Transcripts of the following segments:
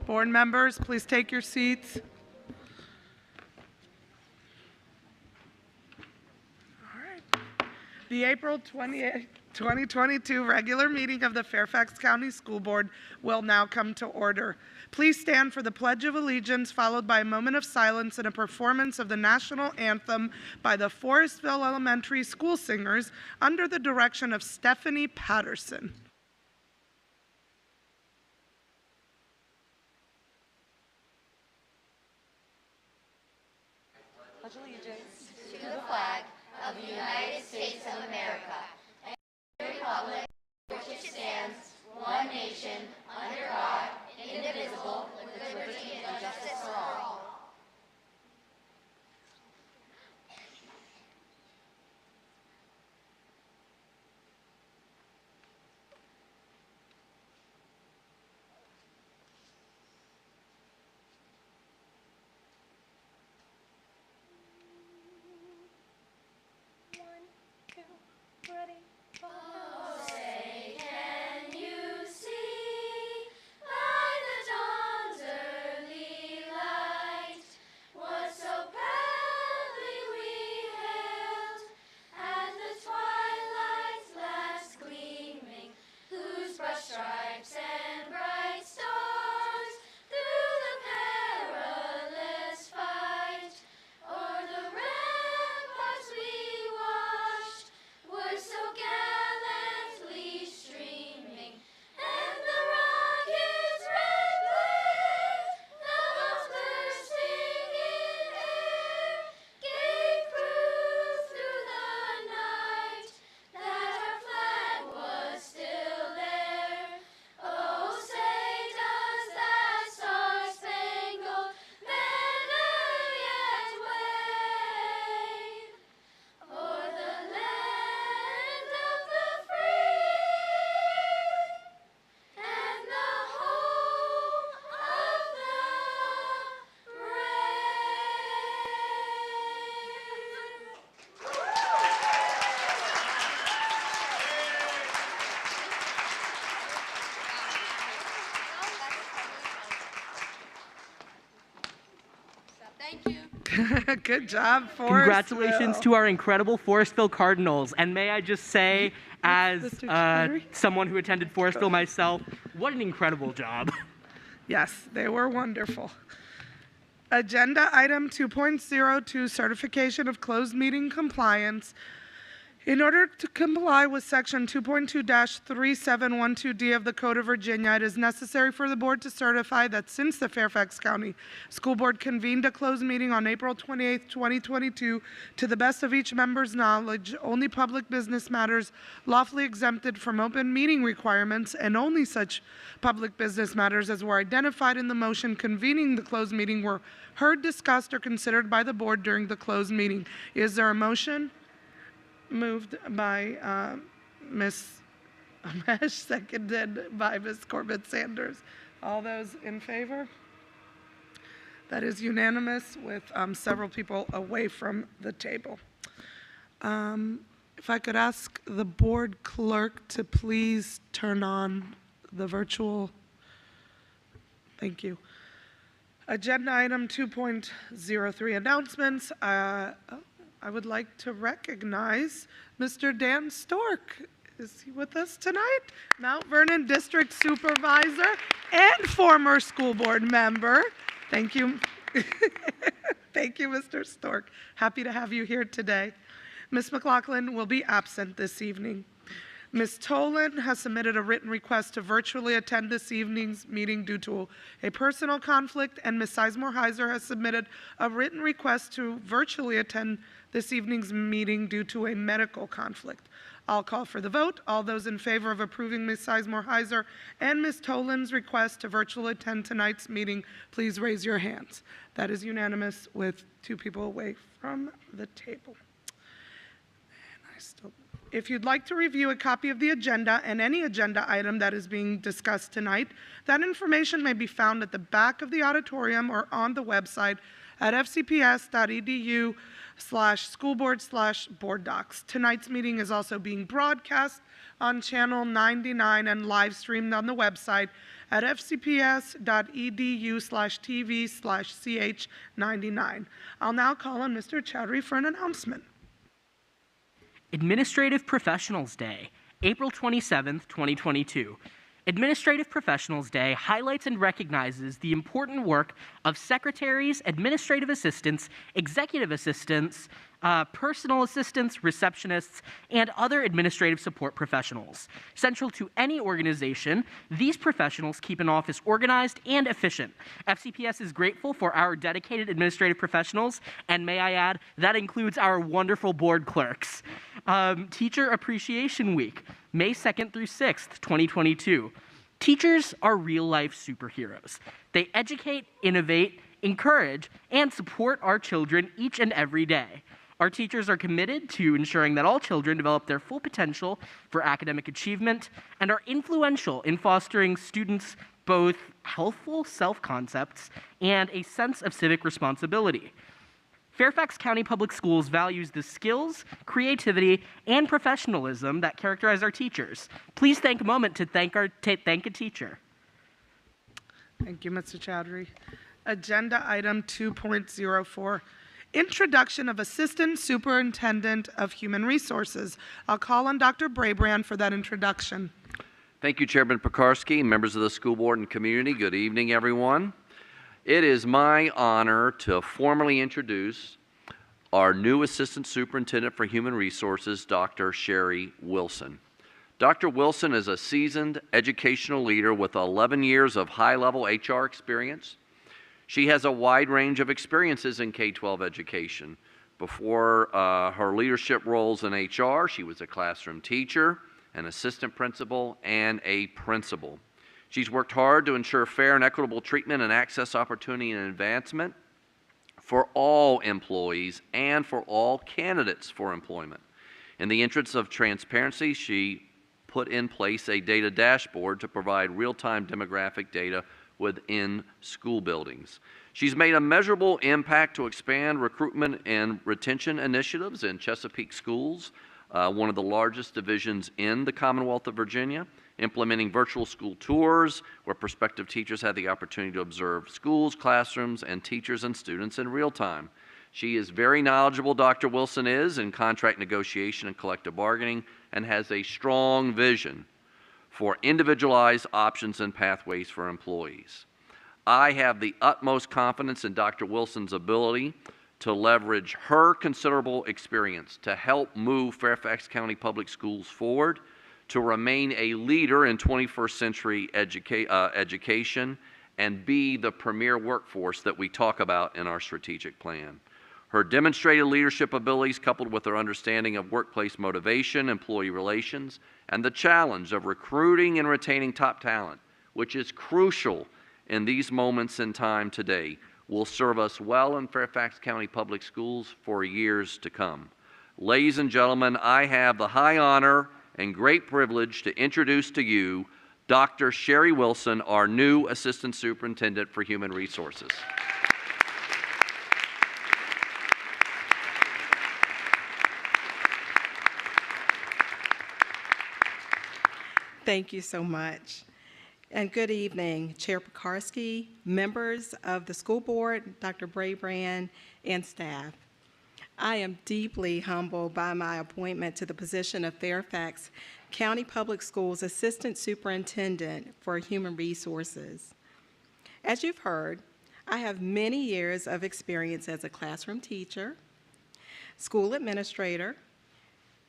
Board members, please take your seats. All right. The April 28th, 2022 regular meeting of the Fairfax County School Board will now come to order. Please stand for the Pledge of Allegiance, followed by a moment of silence and a performance of the national anthem by the Forestville Elementary School Singers under the direction of Stephanie Patterson. Pledge allegiance to the flag of the United States of America and the republic for which it stands, one nation, under God, indivisible, with liberty and justice for all. Ready? Oh, say, can you see by the dawn's early light what so proudly we hailed at the twilight's last gleaming, whose broad stripes and bright stars through the perilous fight o'er the ramparts we watched were so gallantly streaming, and the rocket's red glare, the bombs bursting in air, gave proof through the night that our flag was still there. Oh, say does that star-spangled banner yet wave o'er the land of the free and the home of the brave? Thank you. Good job, Forestville. Congratulations to our incredible Forestville Cardinals. And may I just say, as Mr. Cherry? someone who attended Forestville myself, what an incredible job. Yes, they were wonderful. Agenda item 2.02, certification of closed meeting compliance. In order to comply with section 2.2-3712D of the Code of Virginia, it is necessary for the board to certify that since the Fairfax County School Board convened a closed meeting on April 28, 2022, to the best of each member's knowledge, only public business matters lawfully exempted from open meeting requirements and only such public business matters as were identified in the motion convening the closed meeting were heard, discussed, or considered by the board during the closed meeting. Is there a motion? Moved by Ms. Amesh, seconded by Ms. Corbett-Sanders. All those in favor? That is unanimous with several people away from the table. If I could ask the board clerk to please turn on the virtual. Thank you. Agenda item 2.03, announcements. I would like to recognize Mr. Dan Stork. Is he with us tonight? Mount Vernon District Supervisor and former school board member. Thank you. Thank you, Mr. Stork. Happy to have you here today. Ms. McLaughlin will be absent this evening. Ms. Tolan has submitted a written request to virtually attend this evening's meeting due to a personal conflict, and Ms. Sizemore-Heiser has submitted a written request to virtually attend this evening's meeting due to a medical conflict. I'll call for the vote. All those in favor of approving Ms. Sizemore-Heiser and Ms. Tolan's request to virtually attend tonight's meeting, please raise your hands. That is unanimous with 2 people away from the table. If you'd like to review a copy of the agenda and any agenda item that is being discussed tonight, that information may be found at the back of the auditorium or on the website at fcps.edu/schoolboard/board docs. Tonight's meeting is also being broadcast on Channel 99 and live streamed on the website at fcps.edu/tv/ch99. I'll now call on Mr. Chowdhury for an announcement. Administrative Professionals Day, April 27th, 2022. Administrative Professionals Day highlights and recognizes the important work of secretaries, administrative assistants, executive assistants, personal assistants, receptionists, and other administrative support professionals. Central to any organization, these professionals keep an office organized and efficient. FCPS is grateful for our dedicated administrative professionals, and may I add, that includes our wonderful board clerks. Teacher Appreciation Week, May 2nd through 6th, 2022. Teachers are real-life superheroes. They educate, innovate, encourage, and support our children each and every day. Our teachers are committed to ensuring that all children develop their full potential for academic achievement and are influential in fostering students both healthful self-concepts and a sense of civic responsibility. Fairfax County Public Schools values the skills, creativity, and professionalism that characterize our teachers. Please take a moment to thank a teacher. Thank you, Mr. Chowdhury. Agenda item 2.04, introduction of Assistant Superintendent of Human Resources. I'll call on Dr. Brabrand for that introduction. Thank you, Chairman Pekarsky, members of the school board and community. Good evening, everyone. It is my honor to formally introduce our new Assistant Superintendent for Human Resources, Dr. Sherry Wilson. Dr. Wilson is a seasoned educational leader with 11 years of high-level HR experience. She has a wide range of experiences in K-12 education. Before her leadership roles in HR, she was a classroom teacher, an assistant principal, and a principal. She's worked hard to ensure fair and equitable treatment and access, opportunity, and advancement for all employees and for all candidates for employment. In the interest of transparency, she put in place a data dashboard to provide real-time demographic data within school buildings. She's made a measurable impact to expand recruitment and retention initiatives in Chesapeake schools, one of the largest divisions in the Commonwealth of Virginia, implementing virtual school tours where prospective teachers had the opportunity to observe schools, classrooms, and teachers and students in real time. She is very knowledgeable, Dr. Wilson is, in contract negotiation and collective bargaining, and has a strong vision for individualized options and pathways for employees. I have the utmost confidence in Dr. Wilson's ability to leverage her considerable experience to help move Fairfax County Public Schools forward, to remain a leader in 21st century education, and be the premier workforce that we talk about in our strategic plan. Her demonstrated leadership abilities, coupled with her understanding of workplace motivation, employee relations, and the challenge of recruiting and retaining top talent, which is crucial in these moments in time today, will serve us well in Fairfax County Public Schools for years to come. Ladies and gentlemen, I have the high honor and great privilege to introduce to you Dr. Sherry Wilson, our new Assistant Superintendent for Human Resources. Thank you so much. And good evening, Chair Pekarsky, members of the school board, Dr. Brabrand, and staff. I am deeply humbled by my appointment to the position of Fairfax County Public Schools Assistant Superintendent for Human Resources. As you've heard, I have many years of experience as a classroom teacher, school administrator,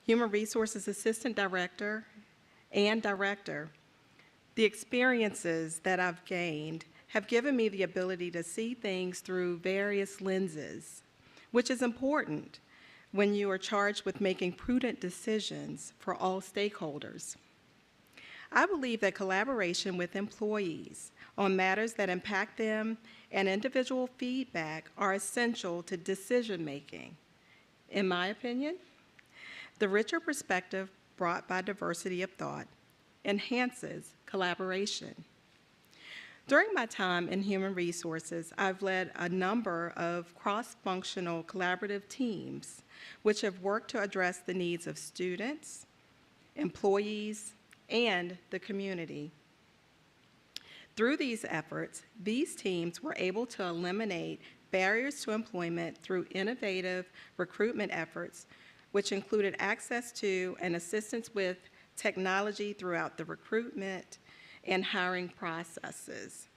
human resources assistant director, and director. The experiences that I've gained have given me the ability to see things through various lenses, which is important when you are charged with making prudent decisions for all stakeholders. I believe that collaboration with employees on matters that impact them and individual feedback are essential to decision-making. In my opinion, the richer perspective brought by diversity of thought enhances collaboration. During my time in human resources, I've led a number of cross-functional collaborative teams which have worked to address the needs of students, employees, and the community. Through these efforts, these teams were able to eliminate barriers to employment through innovative recruitment efforts, which included access to and assistance with technology throughout the recruitment and hiring processes,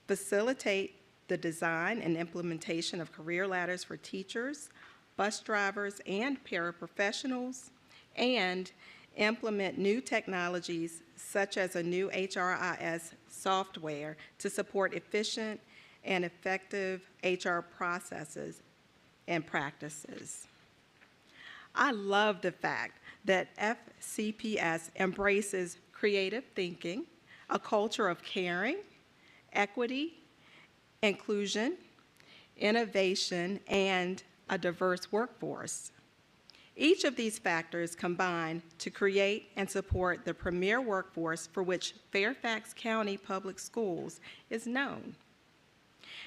facilitate the design and implementation of career ladders for teachers, bus drivers, and paraprofessionals, and implement new technologies such as a new HRIS software to support efficient and effective HR processes and practices. I love the fact that FCPS embraces creative thinking, a culture of caring, equity, inclusion, innovation, and a diverse workforce. Each of these factors combine to create and support the premier workforce for which Fairfax County Public Schools is known.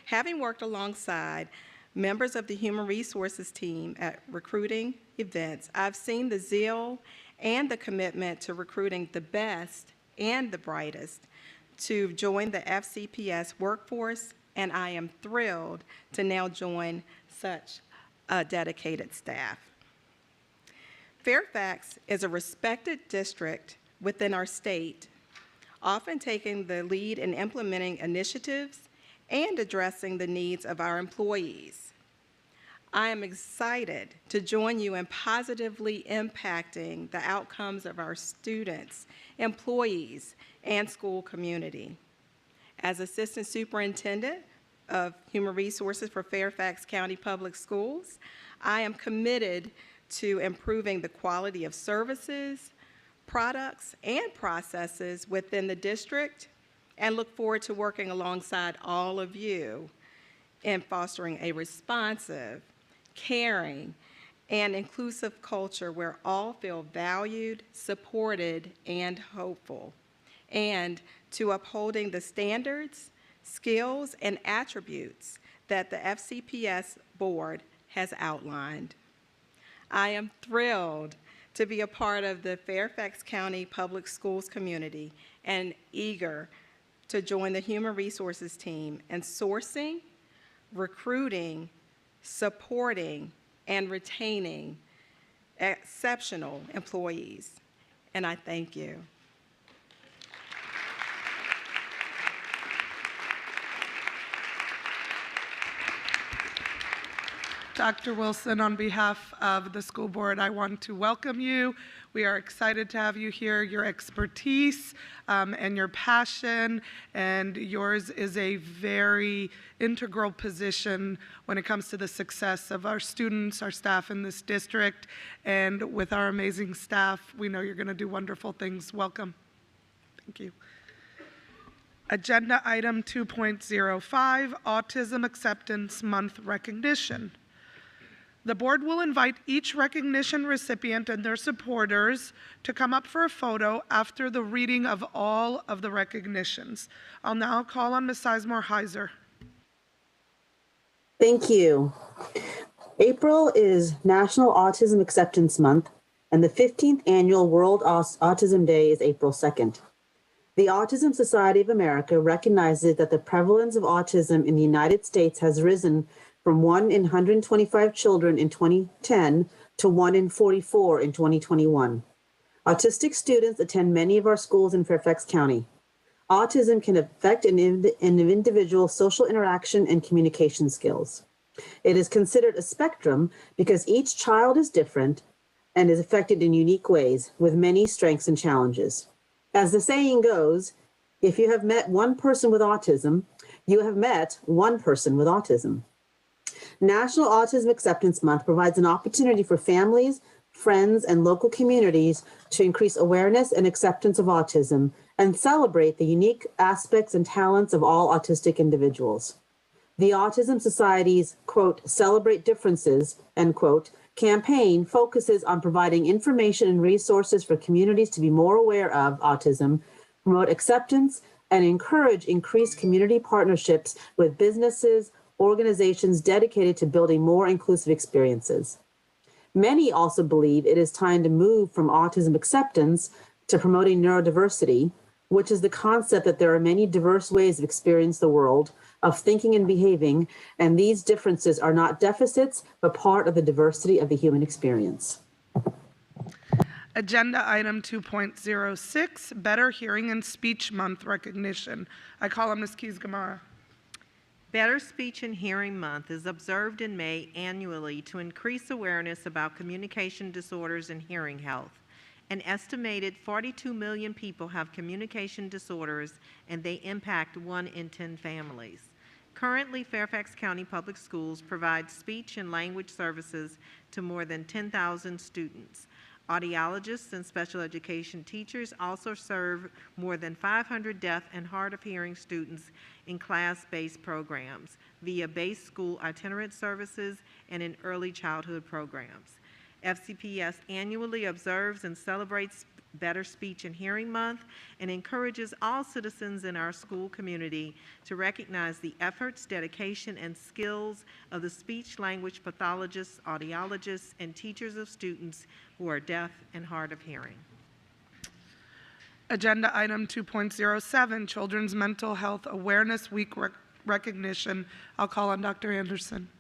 Having worked alongside members of the Human Resources team at recruiting events, I've seen the zeal and the commitment to recruiting the best and the brightest to join the FCPS workforce, and I am thrilled to now join such a dedicated staff. Fairfax is a respected district within our state, often taking the lead in implementing initiatives and addressing the needs of our employees. I am excited to join you in positively impacting the outcomes of our students, employees, and school community. As Assistant Superintendent of Human Resources for Fairfax County Public Schools, I am committed to improving the quality of services, products, and processes within the district, and look forward to working alongside all of you in fostering a responsive, caring, and inclusive culture where all feel valued, supported, and hopeful, and to upholding the standards, skills, and attributes that the FCPS board has outlined. I am thrilled to be a part of the Fairfax County Public Schools community and eager to join the Human Resources team in sourcing, recruiting, supporting, and retaining exceptional employees. And I thank you. Dr. Wilson, on behalf of the school board, I want to welcome you. We are excited to have you here. Your expertise and your passion, and yours is a very integral position when it comes to the success of our students, our staff in this district, and with our amazing staff, we know you're going to do wonderful things. Welcome. Thank you. Agenda item 2.05, Autism Acceptance Month Recognition. The board will invite each recognition recipient and their supporters to come up for a photo after the reading of all of the recognitions. I'll now call on Ms. Sizemore Heiser. Thank you. April is National Autism Acceptance Month, and the 15th Annual World Autism Day is April 2nd. The Autism Society of America recognizes that the prevalence of autism in the United States has risen from 1 in 125 children in 2010 to 1 in 44 in 2021. Autistic students attend many of our schools in Fairfax County. Autism can affect an individual's social interaction and communication skills. It is considered a spectrum because each child is different and is affected in unique ways with many strengths and challenges. As the saying goes, if you have met one person with autism, you have met one person with autism. National Autism Acceptance Month provides an opportunity for families, friends, and local communities to increase awareness and acceptance of autism and celebrate the unique aspects and talents of all autistic individuals. The Autism Society's, quote, Celebrate Differences, end quote, campaign focuses on providing information and resources for communities to be more aware of autism, promote acceptance, and encourage increased community partnerships with businesses, organizations dedicated to building more inclusive experiences. Many also believe it is time to move from autism acceptance to promoting neurodiversity, which is the concept that there are many diverse ways of experiencing the world, of thinking and behaving, and these differences are not deficits, but part of the diversity of the human experience. Agenda item 2.06, Better Hearing and Speech Month recognition. I call on Ms. Keys-Gamarra. Better Speech and Hearing Month is observed in May annually to increase awareness about communication disorders and hearing health. An estimated 42 million people have communication disorders, and they impact 1 in 10 families. Currently, Fairfax County Public Schools provide speech and language services to more than 10,000 students. Audiologists and special education teachers also serve more than 500 deaf and hard of hearing students in class-based programs via base school itinerant services and in early childhood programs. FCPS annually observes and celebrates Better Speech and Hearing Month and encourages all citizens in our school community to recognize the efforts, dedication, and skills of the speech language pathologists, audiologists, and teachers of students who are deaf and hard of hearing. Agenda item 2.07, Children's Mental Health Awareness Week recognition. I'll call on Dr. Anderson.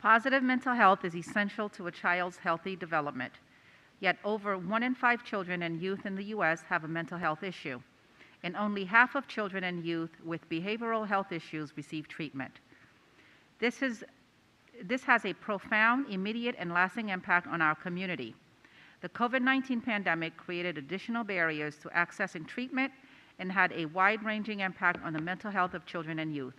Positive mental health is essential to a child's healthy development. Yet over 1 in 5 children and youth in the U.S. have a mental health issue, and only half of children and youth with behavioral health issues receive treatment. This has a profound, immediate, and lasting impact on our community. The COVID-19 pandemic created additional barriers to accessing treatment and had a wide-ranging impact on the mental health of children and youth.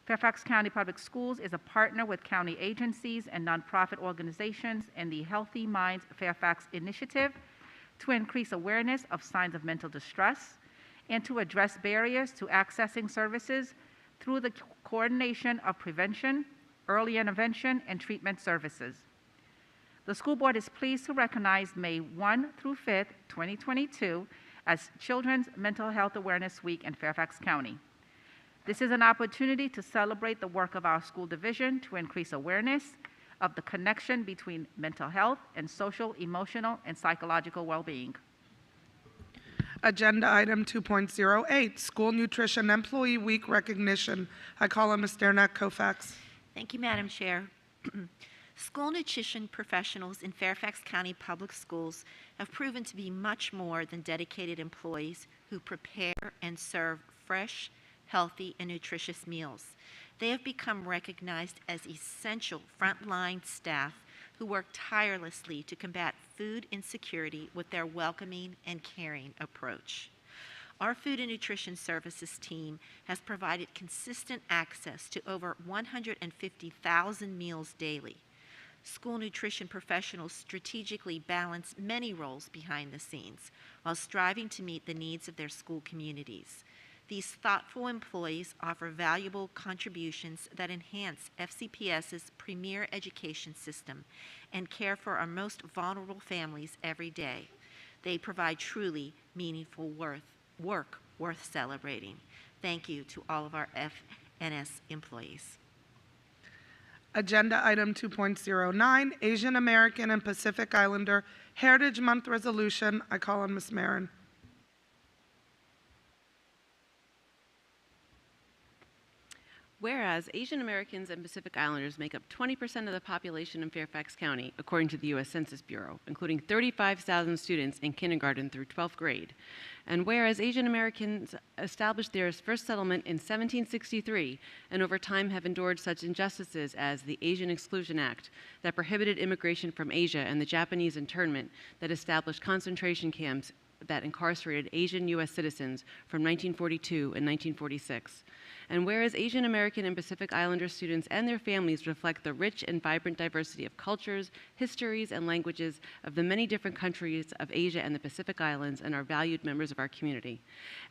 Fairfax County Public Schools is a partner with county agencies and nonprofit organizations in the Healthy Minds Fairfax initiative to increase awareness of signs of mental distress and to address barriers to accessing services through the coordination of prevention, early intervention, and treatment services. The school board is pleased to recognize May 1 through 5th, 2022 as Children's Mental Health Awareness Week in Fairfax County. This is an opportunity to celebrate the work of our school division to increase awareness of the connection between mental health and social, emotional, and psychological well-being. Agenda item 2.08, School Nutrition Employee Week recognition. I call on Ms. Dernack Koufax. Thank you, Madam Chair. School nutrition professionals in Fairfax County Public Schools have proven to be much more than dedicated employees who prepare and serve fresh, healthy, and nutritious meals. They have become recognized as essential frontline staff who work tirelessly to combat food insecurity with their welcoming and caring approach. Our Food and Nutrition Services team has provided consistent access to over 150,000 meals daily. School nutrition professionals strategically balance many roles behind the scenes while striving to meet the needs of their school communities. These thoughtful employees offer valuable contributions that enhance FCPS's premier education system and care for our most vulnerable families every day. They provide truly meaningful work worth celebrating. Thank you to all of our FNS employees. Agenda item 2.09, Asian American and Pacific Islander Heritage Month resolution. I call on Ms. Marin. Whereas Asian Americans and Pacific Islanders make up 20% of the population in Fairfax County, according to the U.S. Census Bureau, including 35,000 students in kindergarten through 12th grade. And whereas Asian Americans established their first settlement in 1763 and over time have endured such injustices as the Asian Exclusion Act that prohibited immigration from Asia and the Japanese internment that established concentration camps that incarcerated Asian U.S. citizens from 1942 and 1946. And whereas Asian American and Pacific Islander students and their families reflect the rich and vibrant diversity of cultures, histories, and languages of the many different countries of Asia and the Pacific Islands and are valued members of our community.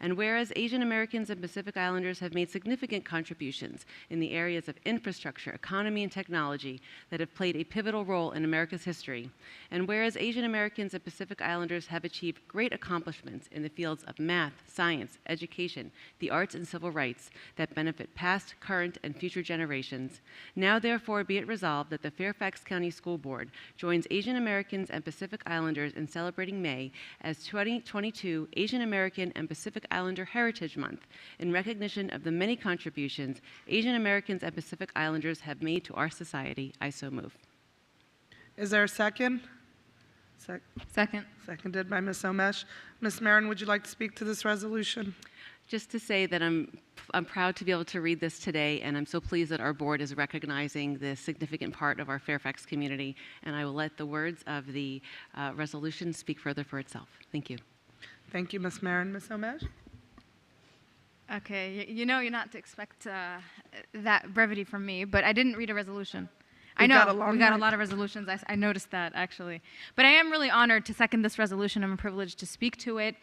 And whereas Asian Americans and Pacific Islanders have made significant contributions in the areas of infrastructure, economy, and technology that have played a pivotal role in America's history. And whereas Asian Americans and Pacific Islanders have achieved great accomplishments in the fields of math, science, education, the arts, and civil rights that that benefit past, current, and future generations. Now, therefore, be it resolved that the Fairfax County School Board joins Asian Americans and Pacific Islanders in celebrating May as 2022 Asian American and Pacific Islander Heritage Month in recognition of the many contributions Asian Americans and Pacific Islanders have made to our society. I so move. Is there a second? Second. Seconded by Ms. Omesh. Ms. Marin, would you like to speak to this resolution? Just to say that I'm proud to be able to read this today, and I'm so pleased that our board is recognizing this significant part of our Fairfax community, and I will let the words of the resolution speak further for itself. Thank you. Thank you, Ms. Marin. Ms. Omesh? Okay, you know you're not to expect that brevity from me, but I didn't read a resolution. I know, we got a lot of resolutions. I noticed that, actually. But I am really honored to second this resolution. I'm privileged to speak to it.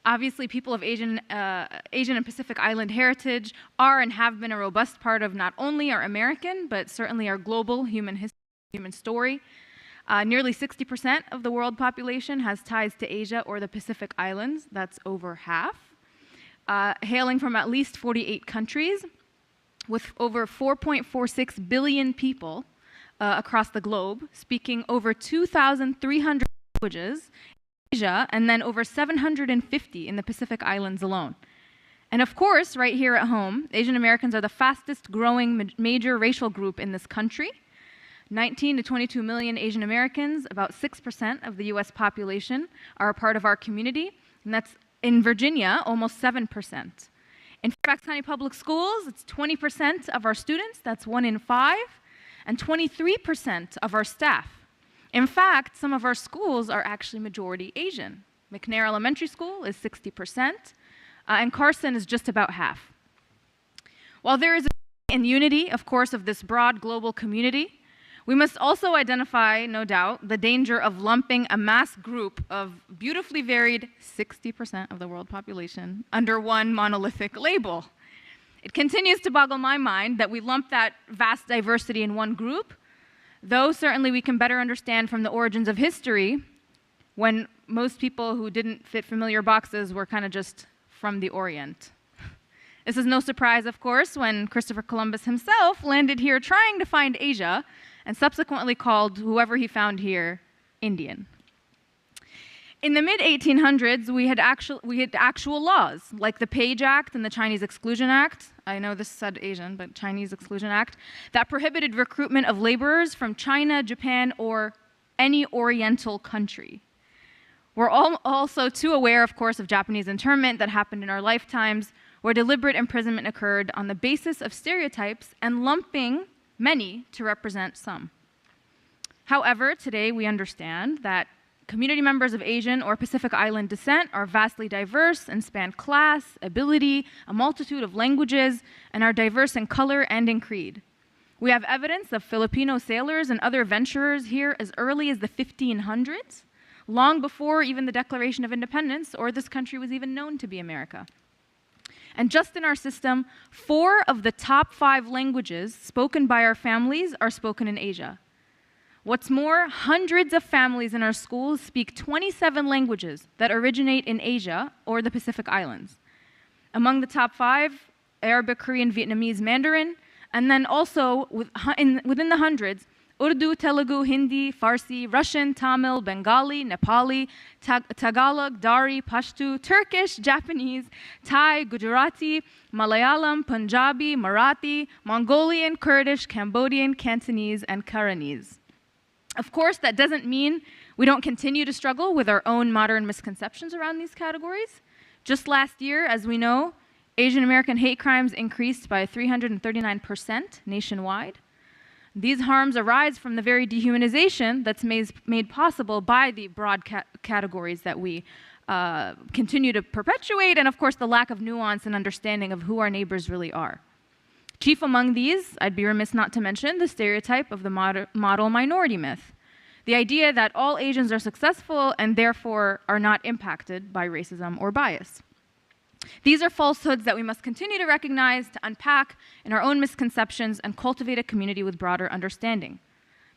Obviously, people of Asian and Pacific Island heritage are and have been a robust part of not only our American, but certainly our global human history, human story. Nearly 60% of the world population has ties to Asia or the Pacific Islands. That's over half. Hailing from at least 48 countries, with over 4.46 billion people across the globe, speaking over 2,300 languages in Asia, and then over 750 in the Pacific Islands alone. And of course, right here at home, Asian Americans are the fastest growing major racial group in this country. 19 to 22 million Asian Americans, about 6% of the US population, are a part of our community, and that's in Virginia, almost 7%. In Fairfax County Public Schools, it's 20% of our students, that's 1 in 5, and 23% of our staff. In fact, some of our schools are actually majority Asian. McNair Elementary School is 60%, and Carson is just about half. While there is a unity, of course, of this broad global community, we must also identify, no doubt, the danger of lumping a mass group of beautifully varied 60% of the world population under one monolithic label. It continues to boggle my mind that we lump that vast diversity in one group, though certainly we can better understand from the origins of history when most people who didn't fit familiar boxes were kind of just from the Orient. This is no surprise, of course, when Christopher Columbus himself landed here trying to find Asia and subsequently called whoever he found here Indian. In the mid-1800s, we had actual laws, like the Page Act and the Chinese Exclusion Act. I know this said Asian, but Chinese Exclusion Act, that prohibited recruitment of laborers from China, Japan, or any Oriental country. We're also too aware, of course, of Japanese internment that happened in our lifetimes, where deliberate imprisonment occurred on the basis of stereotypes and lumping many to represent some. However, today we understand that community members of Asian or Pacific Island descent are vastly diverse and span class, ability, a multitude of languages, and are diverse in color and in creed. We have evidence of Filipino sailors and other adventurers here as early as the 1500s, long before even the Declaration of Independence or this country was even known to be America. And just in our system, 4 of the top 5 languages spoken by our families are spoken in Asia. What's more, hundreds of families in our schools speak 27 languages that originate in Asia or the Pacific Islands. Among the top 5, Arabic, Korean, Vietnamese, Mandarin, and then also within the hundreds, Urdu, Telugu, Hindi, Farsi, Russian, Tamil, Bengali, Nepali, Tagalog, Dari, Pashto, Turkish, Japanese, Thai, Gujarati, Malayalam, Punjabi, Marathi, Mongolian, Kurdish, Cambodian, Cantonese, and Karenese. Of course, that doesn't mean we don't continue to struggle with our own modern misconceptions around these categories. Just last year, as we know, Asian American hate crimes increased by 339% nationwide. These harms arise from the very dehumanization that's made possible by the broad categories that we continue to perpetuate, and of course the lack of nuance and understanding of who our neighbors really are. Chief among these, I'd be remiss not to mention the stereotype of the model minority myth, the idea that all Asians are successful and therefore are not impacted by racism or bias. These are falsehoods that we must continue to recognize, to unpack in our own misconceptions, and cultivate a community with broader understanding.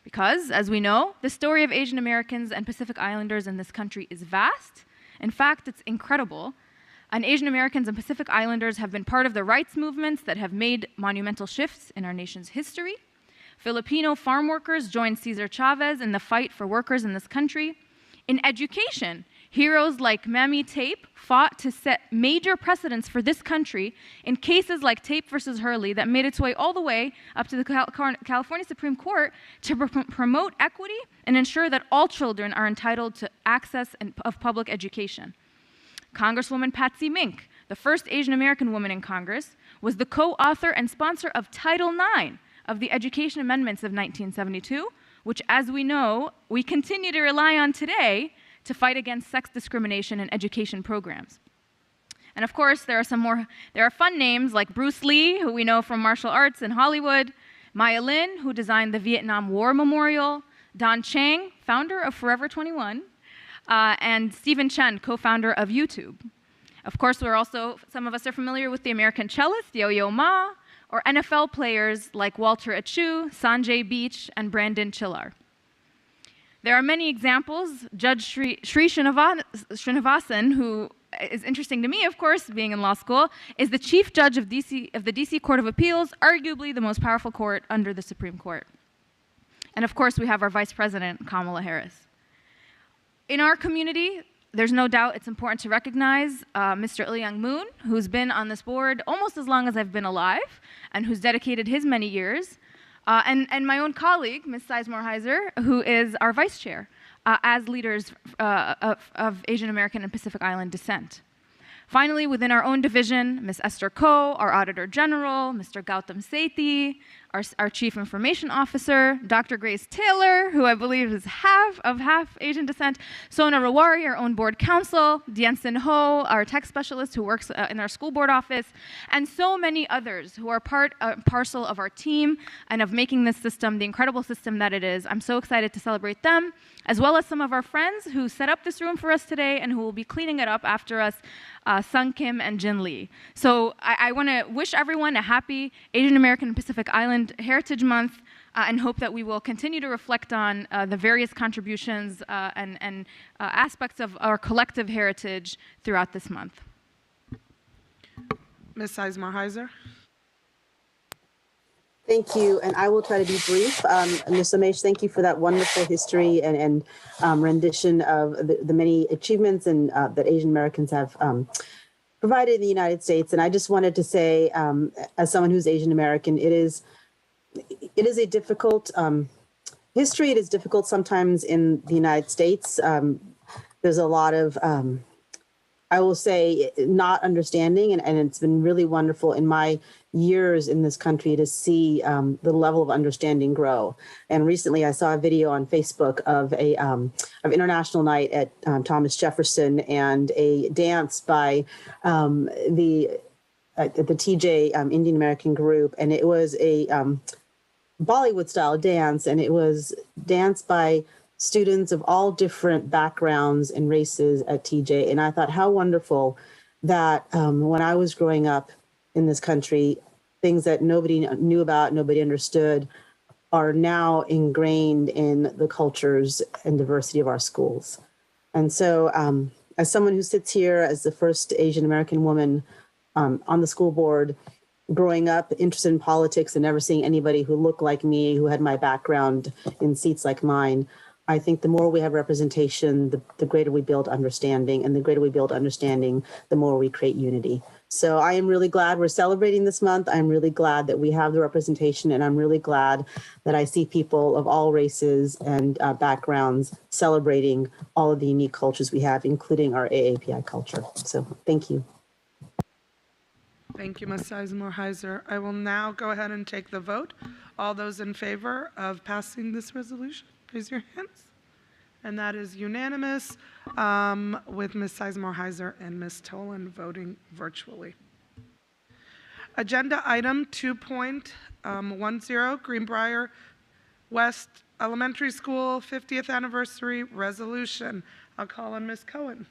Because, as we know, the story of Asian Americans and Pacific Islanders in this country is vast. In fact, it's incredible. and Asian Americans and Pacific Islanders have been part of the rights movements that have made monumental shifts in our nation's history. Filipino farm workers joined Cesar Chavez in the fight for workers in this country. In education, heroes like Mammy Tape fought to set major precedents for this country in cases like Tape versus Hurley that made its way all the way up to the California Supreme Court to promote equity and ensure that all children are entitled to access of public education. Congresswoman Patsy Mink, the first Asian American woman in Congress, was the co-author and sponsor of Title IX of the Education Amendments of 1972, which, as we know, we continue to rely on today to fight against sex discrimination in education programs. And of course, there are fun names like Bruce Lee, who we know from martial arts in Hollywood, Maya Lin, who designed the Vietnam War Memorial, Don Chang, founder of Forever 21, and Stephen Chen, co-founder of YouTube. Of course, some of us are familiar with the American cellist Yo-Yo Ma, or NFL players like Walter Achu, Sanjay Beach, and Brandon Chillar. There are many examples. Judge Sri Srinivasan, who is interesting to me, of course, being in law school, is the chief judge of the DC Court of Appeals, arguably the most powerful court under the Supreme Court. And of course, we have our Vice President, Kamala Harris. In our community, there's no doubt it's important to recognize Mr. Ilyang Moon, who's been on this board almost as long as I've been alive, and who's dedicated his many years, and my own colleague, Ms. Sizemore Heiser, who is our vice chair, as leaders of Asian American and Pacific Island descent. Finally, within our own division, Ms. Esther Koh, our Auditor General, Mr. Gautam Sethi, our Chief Information Officer, Dr. Grace Taylor, who I believe is half Asian descent, Sona Rawari, our own board counsel, Diensen Ho, our tech specialist who works in our school board office, and so many others who are parcel of our team and of making this system the incredible system that it is. I'm so excited to celebrate them, as well as some of our friends who set up this room for us today and who will be cleaning it up after us, Sung Kim and Jin Lee. So I want to wish everyone a happy Asian American and Pacific Island Heritage Month and hope that we will continue to reflect on the various contributions and aspects of our collective heritage throughout this month. Ms. Sizemore Heiser. Thank you, and I will try to be brief. Ms. Somesh, thank you for that wonderful history and rendition of the many achievements and that Asian Americans have provided in the United States. And I just wanted to say, as someone who's Asian American, it is a difficult history. It is difficult sometimes in the United States. There's a lot of, I will say, not understanding, and it's been really wonderful in my years in this country to see the level of understanding grow. And recently I saw a video on Facebook of International Night at Thomas Jefferson and a dance by the TJ Indian American group. And it was a Bollywood style dance, and it was danced by students of all different backgrounds and races at TJ. And I thought how wonderful that when I was growing up in this country, things that nobody knew about, nobody understood, are now ingrained in the cultures and diversity of our schools. And so as someone who sits here as the first Asian American woman on the school board, growing up interested in politics and never seeing anybody who looked like me, who had my background in seats like mine, I think the more we have representation, the greater we build understanding, and the greater we build understanding, the more we create unity. So I am really glad we're celebrating this month. I'm really glad that we have the representation, and I'm really glad that I see people of all races and backgrounds celebrating all of the unique cultures we have, including our AAPI culture. So thank you. Thank you, Ms. Sizemore Heiser. I will now go ahead and take the vote. All those in favor of passing this resolution, raise your hands. And that is unanimous with Ms. Sizemore Heiser and Ms. Tolan voting virtually. Agenda item 2.10, Greenbrier West Elementary School 50th Anniversary Resolution. I'll call on Ms. Cohen.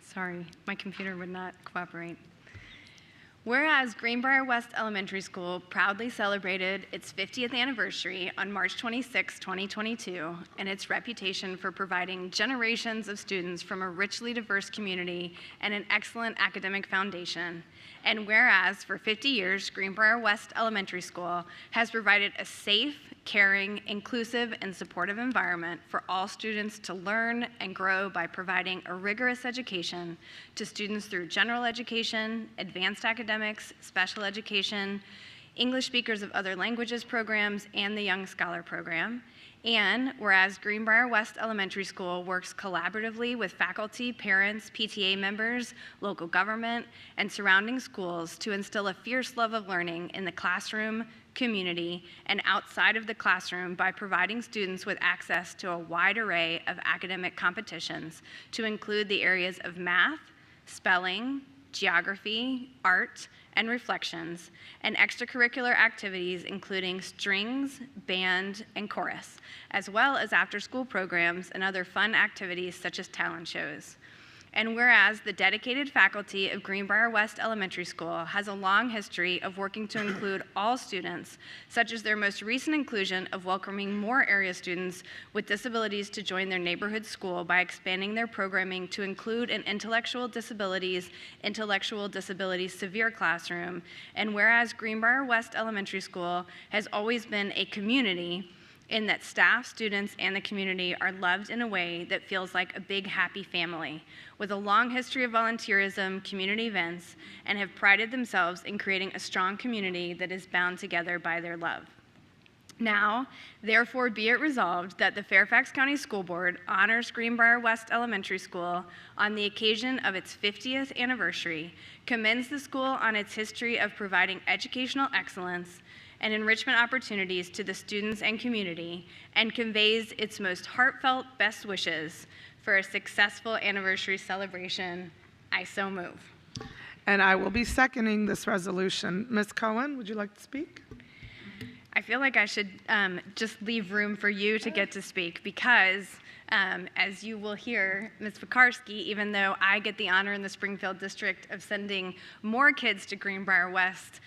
Sorry, my computer would not cooperate. Whereas Greenbrier West Elementary School proudly celebrated its 50th anniversary on March 26, 2022, and its reputation for providing generations of students from a richly diverse community and an excellent academic foundation. And whereas for 50 years, Greenbrier West Elementary School has provided a safe, caring, inclusive, and supportive environment for all students to learn and grow by providing a rigorous education to students through general education, advanced academics, special education, English speakers of other languages programs, and the Young Scholar program. And whereas Greenbrier West Elementary School works collaboratively with faculty, parents, PTA members, local government, and surrounding schools to instill a fierce love of learning in the classroom, community, and outside of the classroom by providing students with access to a wide array of academic competitions to include the areas of math, spelling, geography, art, and reflections, and extracurricular activities including strings, band, and chorus, as well as after-school programs and other fun activities such as talent shows. And whereas the dedicated faculty of Greenbrier West Elementary School has a long history of working to include all students, such as their most recent inclusion of welcoming more area students with disabilities to join their neighborhood school by expanding their programming to include an intellectual disabilities severe classroom. And whereas Greenbrier West Elementary School has always been a community in that staff, students, and the community are loved in a way that feels like a big, happy family, with a long history of volunteerism, community events, and have prided themselves in creating a strong community that is bound together by their love. Now, therefore, be it resolved that the Fairfax County School Board honors Greenbrier West Elementary School on the occasion of its 50th anniversary, commends the school on its history of providing educational excellence and enrichment opportunities to the students and community, and conveys its most heartfelt best wishes for a successful anniversary celebration. I so move. And I will be seconding this resolution. Ms. Cohen, would you like to speak? I feel like I should just leave room for you to get to speak because, as you will hear, Ms. Pekarsky, even though I get the honor in the Springfield District of sending more kids to Greenbrier West,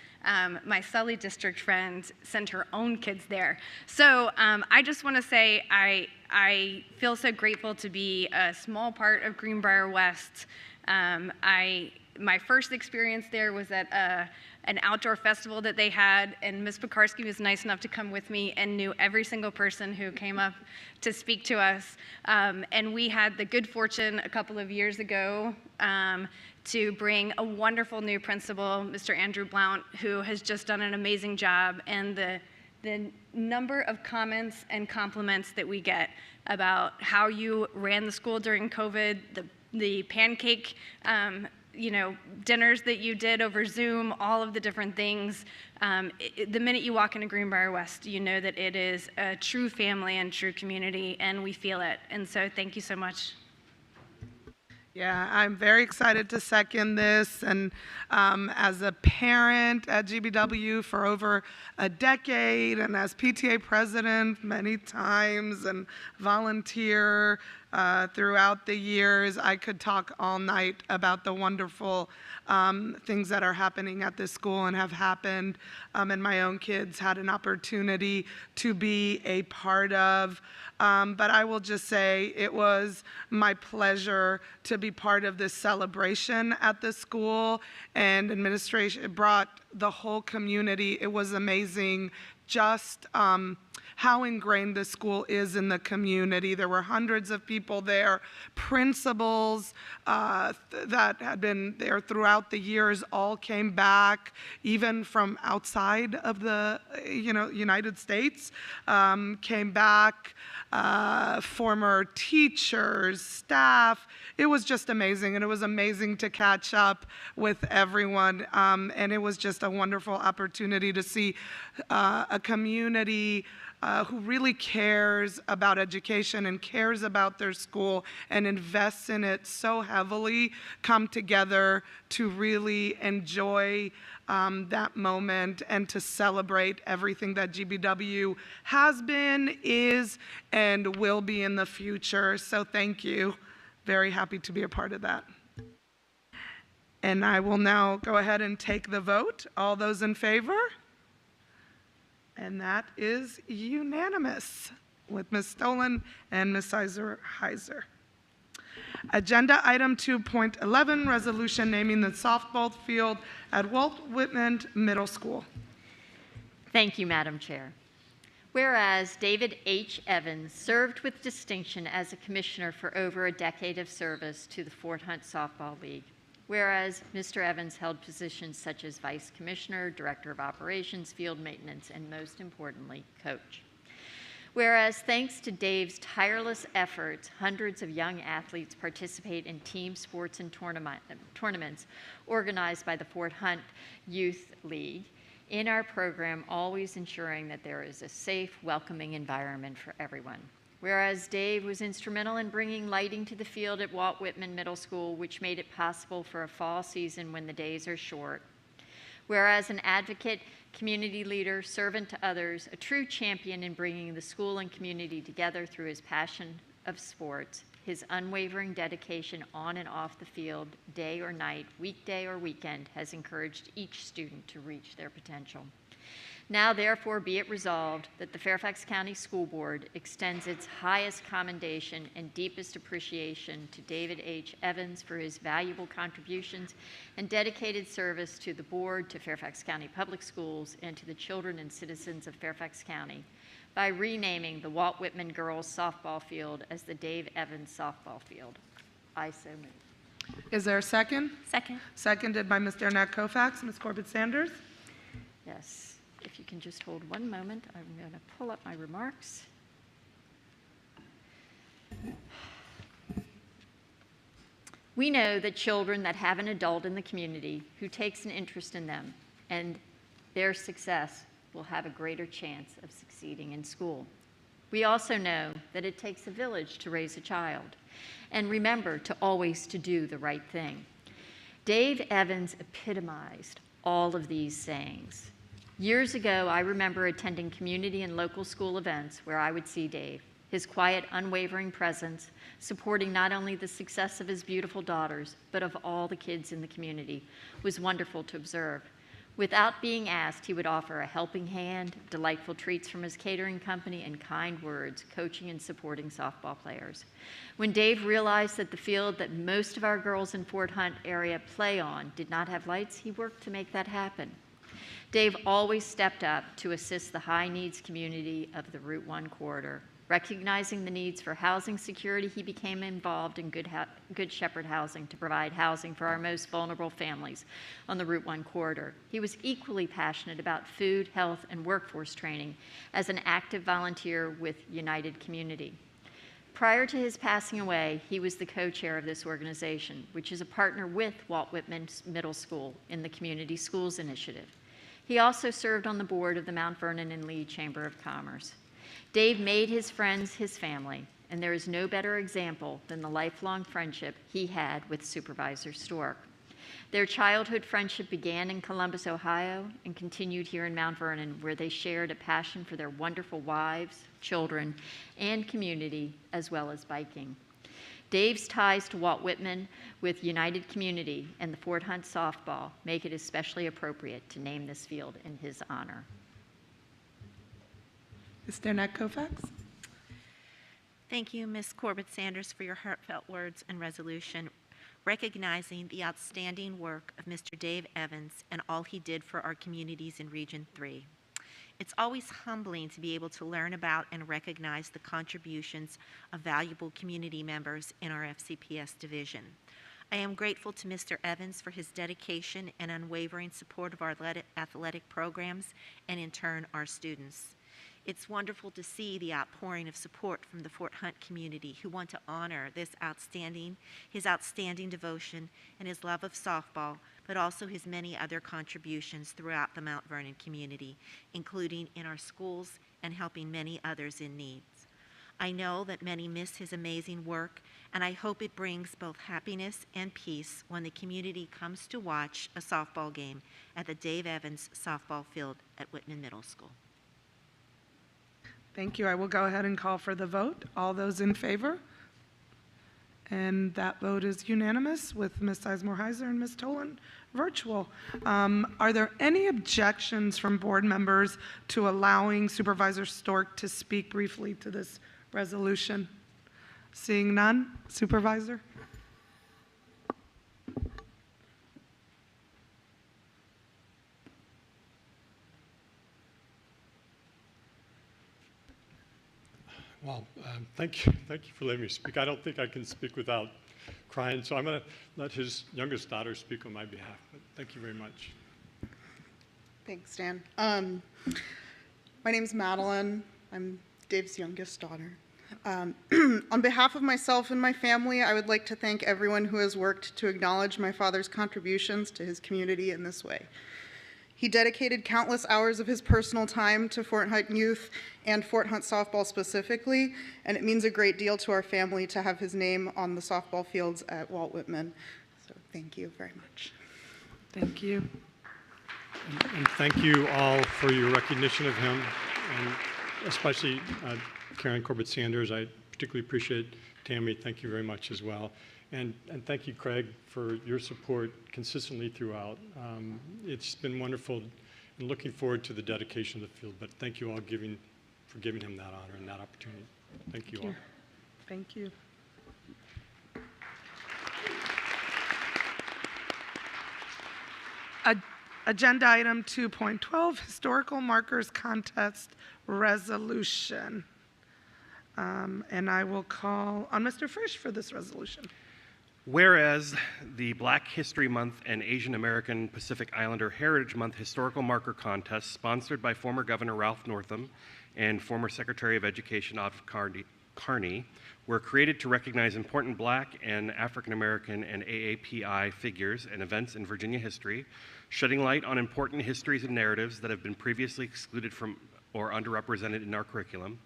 my Sully District friend sent her own kids there. So I just want to say I feel so grateful to be a small part of Greenbrier West. My first experience there was at an outdoor festival that they had, and Ms. Pekarsky was nice enough to come with me and knew every single person who came up to speak to us. And we had the good fortune a couple of years ago to bring a wonderful new principal, Mr. Andrew Blount, who has just done an amazing job. And the number of comments and compliments that we get about how you ran the school during COVID, the pancake dinners that you did over Zoom, all of the different things. The minute you walk into Greenbrier West, you know that it is a true family and true community, and we feel it. And so thank you so much. Yeah, I'm very excited to second this, and as a parent at GBW for over a decade, and as PTA president many times, and volunteer throughout the years, I could talk all night about the wonderful things that are happening at this school and have happened, and my own kids had an opportunity to be a part of. But I will just say it was my pleasure to be part of this celebration at the school, and administration brought the whole community. It was amazing just how ingrained the school is in the community. There were hundreds of people there, principals that had been there throughout the years all came back, even from outside of the United States, came back. Former teachers, staff. It was just amazing, and it was amazing to catch up with everyone, and it was just a wonderful opportunity to see a community who really cares about education and cares about their school and invests in it so heavily come together to really enjoy that moment and to celebrate everything that GBW has been, is, and will be in the future. So thank you. Very happy to be a part of that. And I will now go ahead and take the vote. All those in favor? And that is unanimous with Ms. Stolen and Ms. Heiser. Agenda item 2.11, resolution naming the softball field at Walt Whitman Middle School. Thank you, Madam Chair. Whereas David H. Evans served with distinction as a commissioner for over a decade of service to the Fort Hunt Softball League. Whereas Mr. Evans held positions such as Vice Commissioner, Director of Operations, Field Maintenance, and most importantly, Coach. Whereas thanks to Dave's tireless efforts, hundreds of young athletes participate in team sports and tournaments organized by the Fort Hunt Youth League in our program, always ensuring that there is a safe, welcoming environment for everyone. Whereas Dave was instrumental in bringing lighting to the field at Walt Whitman Middle School, which made it possible for a fall season when the days are short. Whereas an advocate, community leader, servant to others, a true champion in bringing the school and community together through his passion of sports, his unwavering dedication on and off the field, day or night, weekday or weekend, has encouraged each student to reach their potential. Now, therefore, be it resolved that the Fairfax County School Board extends its highest commendation and deepest appreciation to David H. Evans for his valuable contributions and dedicated service to the board, to Fairfax County Public Schools, and to the children and citizens of Fairfax County by renaming the Walt Whitman Girls Softball Field as the Dave Evans Softball Field. I so move. Is there a second? Second. Seconded by Ms. Derenak Kofax. Ms. Corbett Sanders? Yes. If you can just hold one moment, I'm going to pull up my remarks. We know that children that have an adult in the community who takes an interest in them and their success will have a greater chance of succeeding in school. We also know that it takes a village to raise a child. And remember to always to do the right thing. Dave Evans epitomized all of these sayings. Years ago, I remember attending community and local school events where I would see Dave, his quiet, unwavering presence, supporting not only the success of his beautiful daughters, but of all the kids in the community, was wonderful to observe. Without being asked, he would offer a helping hand, delightful treats from his catering company, and kind words, coaching and supporting softball players. When Dave realized that the field that most of our girls in Fort Hunt area play on did not have lights, he worked to make that happen. Dave always stepped up to assist the high-needs community of the Route 1 corridor. Recognizing the needs for housing security, he became involved in Good Shepherd Housing to provide housing for our most vulnerable families on the Route 1 corridor. He was equally passionate about food, health, and workforce training as an active volunteer with United Community. Prior to his passing away, he was the co-chair of this organization, which is a partner with Walt Whitman Middle School in the Community Schools Initiative. He also served on the board of the Mount Vernon and Lee Chamber of Commerce. Dave made his friends his family, and there is no better example than the lifelong friendship he had with Supervisor Stork. Their childhood friendship began in Columbus, Ohio, and continued here in Mount Vernon, where they shared a passion for their wonderful wives, children, and community, as well as biking. Dave's ties to Walt Whitman with United Community and the Fort Hunt softball make it especially appropriate to name this field in his honor. Ms. Derenak Kofax? Thank you, Ms. Corbett Sanders, for your heartfelt words and resolution, recognizing the outstanding work of Mr. Dave Evans and all he did for our communities in Region 3. It's always humbling to be able to learn about and recognize the contributions of valuable community members in our FCPS division. I am grateful to Mr. Evans for his dedication and unwavering support of our athletic programs and, in turn, our students. It's wonderful to see the outpouring of support from the Fort Hunt community who want to honor his outstanding devotion and his love of softball, but also his many other contributions throughout the Mount Vernon community, including in our schools and helping many others in need. I know that many miss his amazing work, and I hope it brings both happiness and peace when the community comes to watch a softball game at the Dave Evans softball field at Whitman Middle School. Thank you. I will go ahead and call for the vote. All those in favor? And that vote is unanimous with Ms. Sizemore Heiser and Ms. Tolan virtual. Are there any objections from board members to allowing Supervisor Stork to speak briefly to this resolution? Seeing none, Supervisor? Well, thank you for letting me speak. I don't think I can speak without crying, so I'm going to let his youngest daughter speak on my behalf. But thank you very much. Thanks, Dan. My name's Madeline. I'm Dave's youngest daughter. On behalf of myself and my family, I would like to thank everyone who has worked to acknowledge my father's contributions to his community in this way. He dedicated countless hours of his personal time to Fort Hunt youth and Fort Hunt softball specifically, and it means a great deal to our family to have his name on the softball fields at Walt Whitman. So thank you very much. Thank you. And thank you all for your recognition of him, and especially Karen Corbett Sanders. I particularly appreciate Tammy. Thank you very much as well. And thank you, Craig, for your support consistently throughout. It's been wonderful, and looking forward to the dedication of the field. But thank you all for giving him that honor and that opportunity. Thank you all. Thank you. Agenda item 2.12, Historical Markers Contest Resolution. And I will call on Mr. Frisch for this resolution. Whereas the Black History Month and Asian American Pacific Islander Heritage Month Historical Marker Contest, sponsored by former Governor Ralph Northam and former Secretary of Education Olive Carney, were created to recognize important Black and African American and AAPI figures and events in Virginia history, shedding light on important histories and narratives that have been previously excluded from or underrepresented in our curriculum.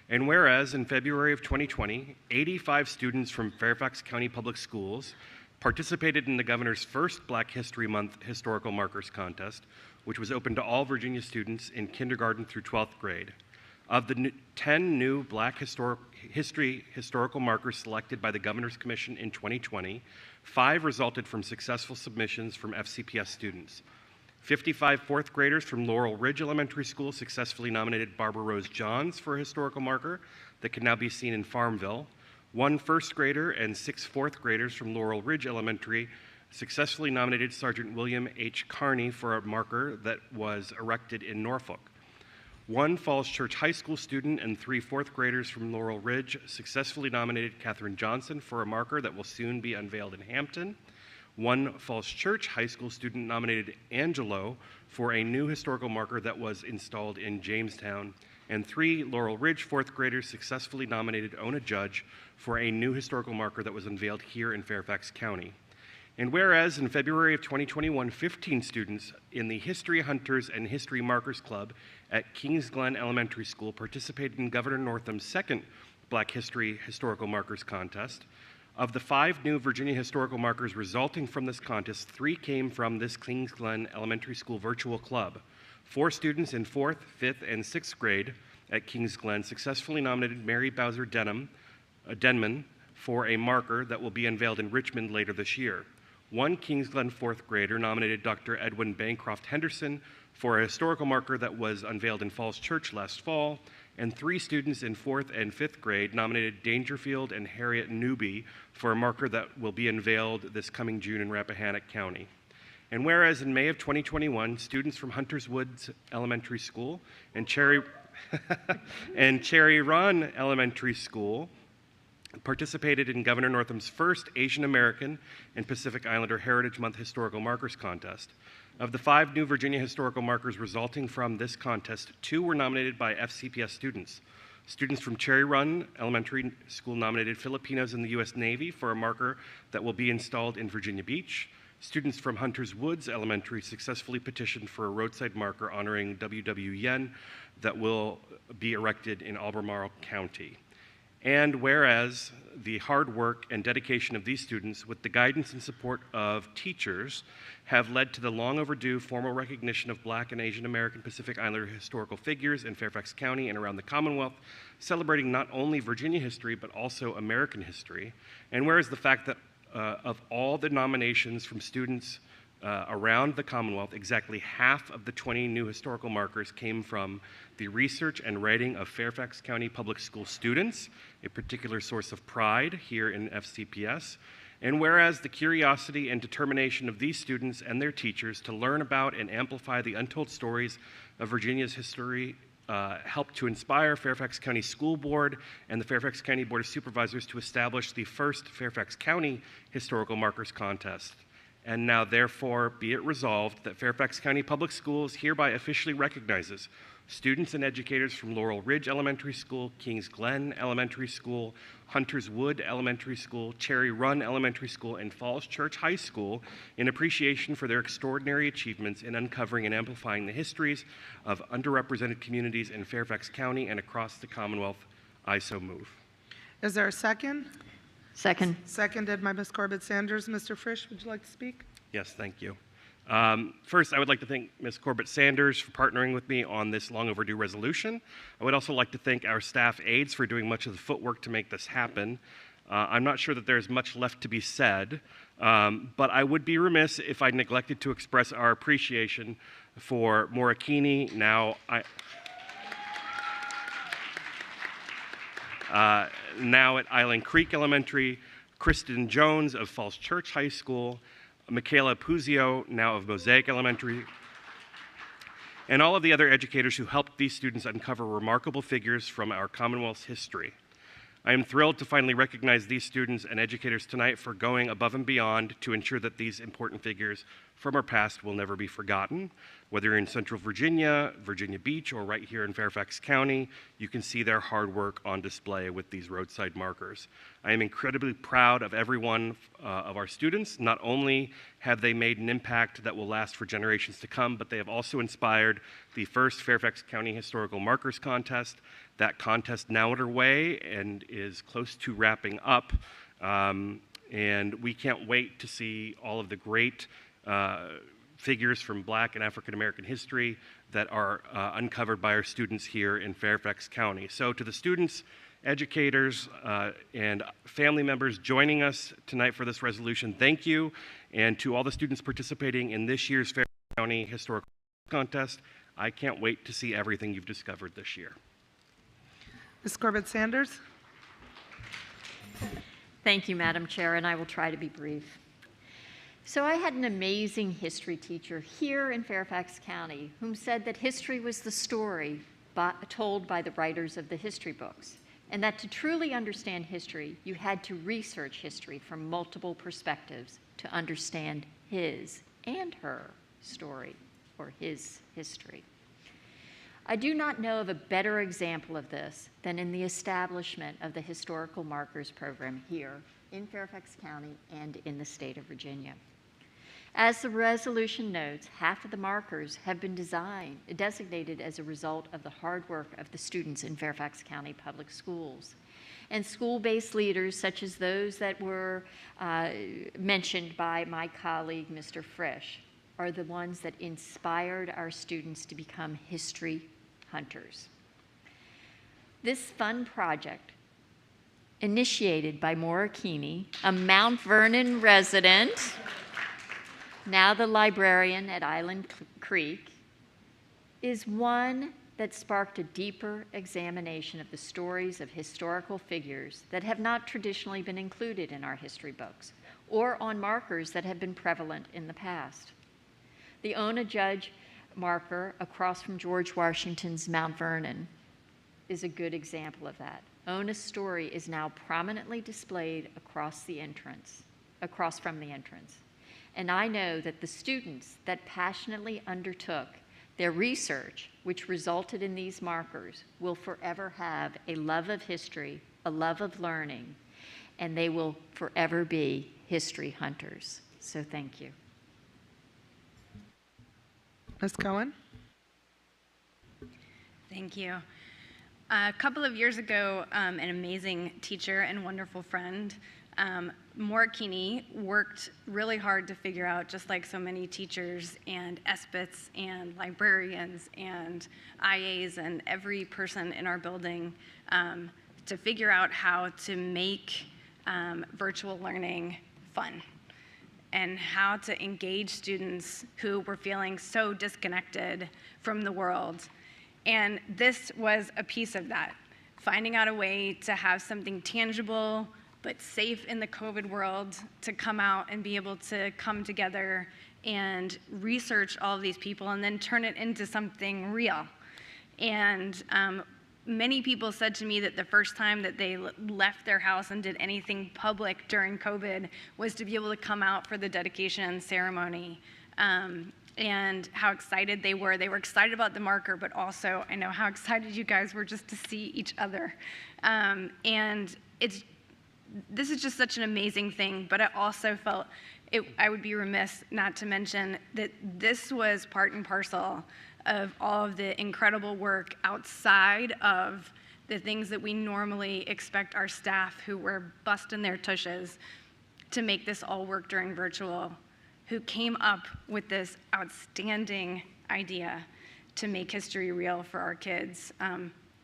And whereas in February of 2020, 85 students from Fairfax County Public Schools participated in the governor's first Black History Month Historical Markers Contest, which was open to all Virginia students in kindergarten through 12th grade. Of the 10 new Black historical markers selected by the Governor's Commission in 2020, 5 resulted from successful submissions from FCPS students. 55 fourth graders from Laurel Ridge Elementary School successfully nominated Barbara Rose Johns for a historical marker that can now be seen in Farmville. 1 first grader and 6 fourth graders from Laurel Ridge Elementary successfully nominated Sergeant William H. Carney for a marker that was erected in Norfolk. 1 Falls Church High School student and 3 fourth graders from Laurel Ridge successfully nominated Katherine Johnson for a marker that will soon be unveiled in Hampton. 1 Falls Church High School student nominated Angelo for a new historical marker that was installed in Jamestown, and 3 Laurel Ridge fourth graders successfully nominated Ona Judge for a new historical marker that was unveiled here in Fairfax County. And whereas in February of 2021, 15 students in the History Hunters and History Markers Club at Kings Glen Elementary School participated in Governor Northam's second Black History Historical Markers Contest. Of the 5 new Virginia historical markers resulting from this contest, 3 came from this Kings Glen Elementary School virtual club. 4 students in 4th, 5th, and 6th grade at Kings Glen successfully nominated Mary Bowser Denman for a marker that will be unveiled in Richmond later this year. 1 Kings Glen 4th grader nominated Dr. Edwin Bancroft Henderson for a historical marker that was unveiled in Falls Church last fall, and 3 students in 4th and 5th grade nominated Dangerfield and Harriet Newby for a marker that will be unveiled this coming June in Rappahannock County. And whereas in May of 2021, students from Hunters Woods Elementary School and Cherry Run Elementary School participated in Governor Northam's first Asian American and Pacific Islander Heritage Month Historical Markers Contest. Of the 5 new Virginia historical markers resulting from this contest, 2 were nominated by FCPS students. Students from Cherry Run Elementary School nominated Filipinos in the U.S. Navy for a marker that will be installed in Virginia Beach. Students from Hunters Woods Elementary successfully petitioned for a roadside marker honoring W.W. Yen that will be erected in Albemarle County. And whereas the hard work and dedication of these students, with the guidance and support of teachers, have led to the long overdue formal recognition of Black and Asian American Pacific Islander historical figures in Fairfax County and around the Commonwealth, celebrating not only Virginia history, but also American history. And whereas the fact that of all the nominations from students around the Commonwealth, exactly half of the 20 new historical markers came from the research and writing of Fairfax County Public School students, a particular source of pride here in FCPS. And whereas the curiosity and determination of these students and their teachers to learn about and amplify the untold stories of Virginia's history helped to inspire Fairfax County School Board and the Fairfax County Board of Supervisors to establish the first Fairfax County Historical Markers Contest. And now, therefore, be it resolved that Fairfax County Public Schools hereby officially recognizes students and educators from Laurel Ridge Elementary School, Kings Glen Elementary School, Hunters Wood Elementary School, Cherry Run Elementary School, and Falls Church High School in appreciation for their extraordinary achievements in uncovering and amplifying the histories of underrepresented communities in Fairfax County and across the Commonwealth. I so move. Is there a second? Second. Seconded by Ms. Corbett Sanders. Mr. Frisch, would you like to speak? Yes, thank you. First, I would like to thank Ms. Corbett Sanders for partnering with me on this long overdue resolution. I would also like to thank our staff aides for doing much of the footwork to make this happen. I'm not sure that there's much left to be said, but I would be remiss if I neglected to express our appreciation for Morakini, now at Island Creek Elementary, Kristen Jones of Falls Church High School, Michaela Puzio, now of Mosaic Elementary, and all of the other educators who helped these students uncover remarkable figures from our Commonwealth's history. I am thrilled to finally recognize these students and educators tonight for going above and beyond to ensure that these important figures from our past will never be forgotten. Whether you're in Central Virginia, Virginia Beach, or right here in Fairfax County, you can see their hard work on display with these roadside markers. I am incredibly proud of every one of our students. Not only have they made an impact that will last for generations to come, but they have also inspired the first Fairfax County Historical Markers Contest. That contest now underway and is close to wrapping up. And we can't wait to see all of the great figures from Black and African American history that are uncovered by our students here in Fairfax County. So to the students, educators, and family members joining us tonight for this resolution, thank you. And to all the students participating in this year's Fairfax County Historical Contest, I can't wait to see everything you've discovered this year. Ms. Corbett Sanders. Thank you, Madam Chair, and I will try to be brief. So I had an amazing history teacher here in Fairfax County whom said that history was the story told by the writers of the history books, and that to truly understand history, you had to research history from multiple perspectives to understand his and her story, or his history. I do not know of a better example of this than in the establishment of the Historical Markers Program here in Fairfax County and in the state of Virginia. As the resolution notes, half of the markers have been designated as a result of the hard work of the students in Fairfax County Public Schools. And school-based leaders, such as those that were mentioned by my colleague, Mr. Frisch, are the ones that inspired our students to become history hunters. This fun project, initiated by Maura Keeney, a Mount Vernon resident, now the librarian at Island Creek, is one that sparked a deeper examination of the stories of historical figures that have not traditionally been included in our history books or on markers that have been prevalent in the past. The Ona Judge marker across from George Washington's Mount Vernon is a good example of that. Ona's story is now prominently displayed across from the entrance. And I know that the students that passionately undertook their research, which resulted in these markers, will forever have a love of history, a love of learning, and they will forever be history hunters. So thank you. Ms. Cohen. Thank you. A couple of years ago, an amazing teacher and wonderful friend, Maura Keeney, worked really hard to figure out, just like so many teachers and SBITs and librarians and IAs and every person in our building, to figure out how to make virtual learning fun and how to engage students who were feeling so disconnected from the world. And this was a piece of that, finding out a way to have something tangible but safe in the COVID world to come out and be able to come together and research all of these people and then turn it into something real. And many people said to me that the first time that they left their house and did anything public during COVID was to be able to come out for the dedication ceremony. And how excited they were. They were excited about the marker, but also I know how excited you guys were just to see each other. And this is just such an amazing thing, but I also felt I would be remiss not to mention that this was part and parcel of all of the incredible work outside of the things that we normally expect our staff who were busting their tushes to make this all work during virtual, who came up with this outstanding idea to make history real for our kids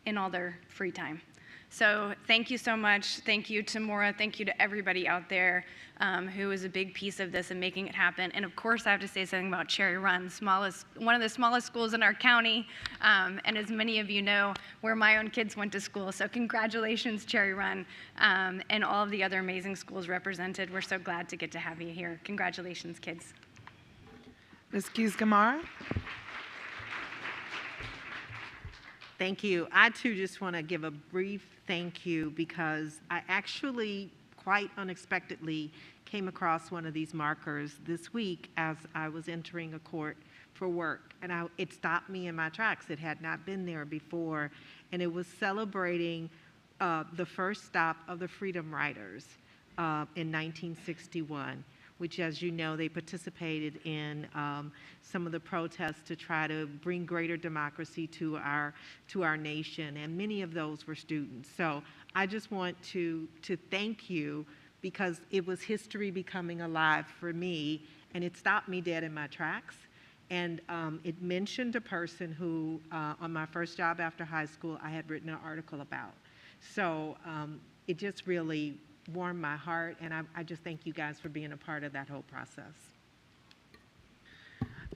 in all their free time. So thank you so much. Thank you to Maura. Thank you to everybody out there who was a big piece of this and making it happen. And of course, I have to say something about Cherry Run, one of the smallest schools in our county, and as many of you know, where my own kids went to school. So congratulations, Cherry Run, and all of the other amazing schools represented. We're so glad to get to have you here. Congratulations, kids. Ms. Keys-Gamarra. Thank you. I too just want to give a brief thank you because I actually quite unexpectedly came across one of these markers this week as I was entering a court for work, and it stopped me in my tracks. It had not been there before, and it was celebrating the first stop of the Freedom Riders in 1961. Which, as you know, they participated in some of the protests to try to bring greater democracy to our nation, and many of those were students. So I just want to thank you because it was history becoming alive for me, and it stopped me dead in my tracks. And it mentioned a person who, on my first job after high school, I had written an article about. So it just really warmed my heart, and I just thank you guys for being a part of that whole process.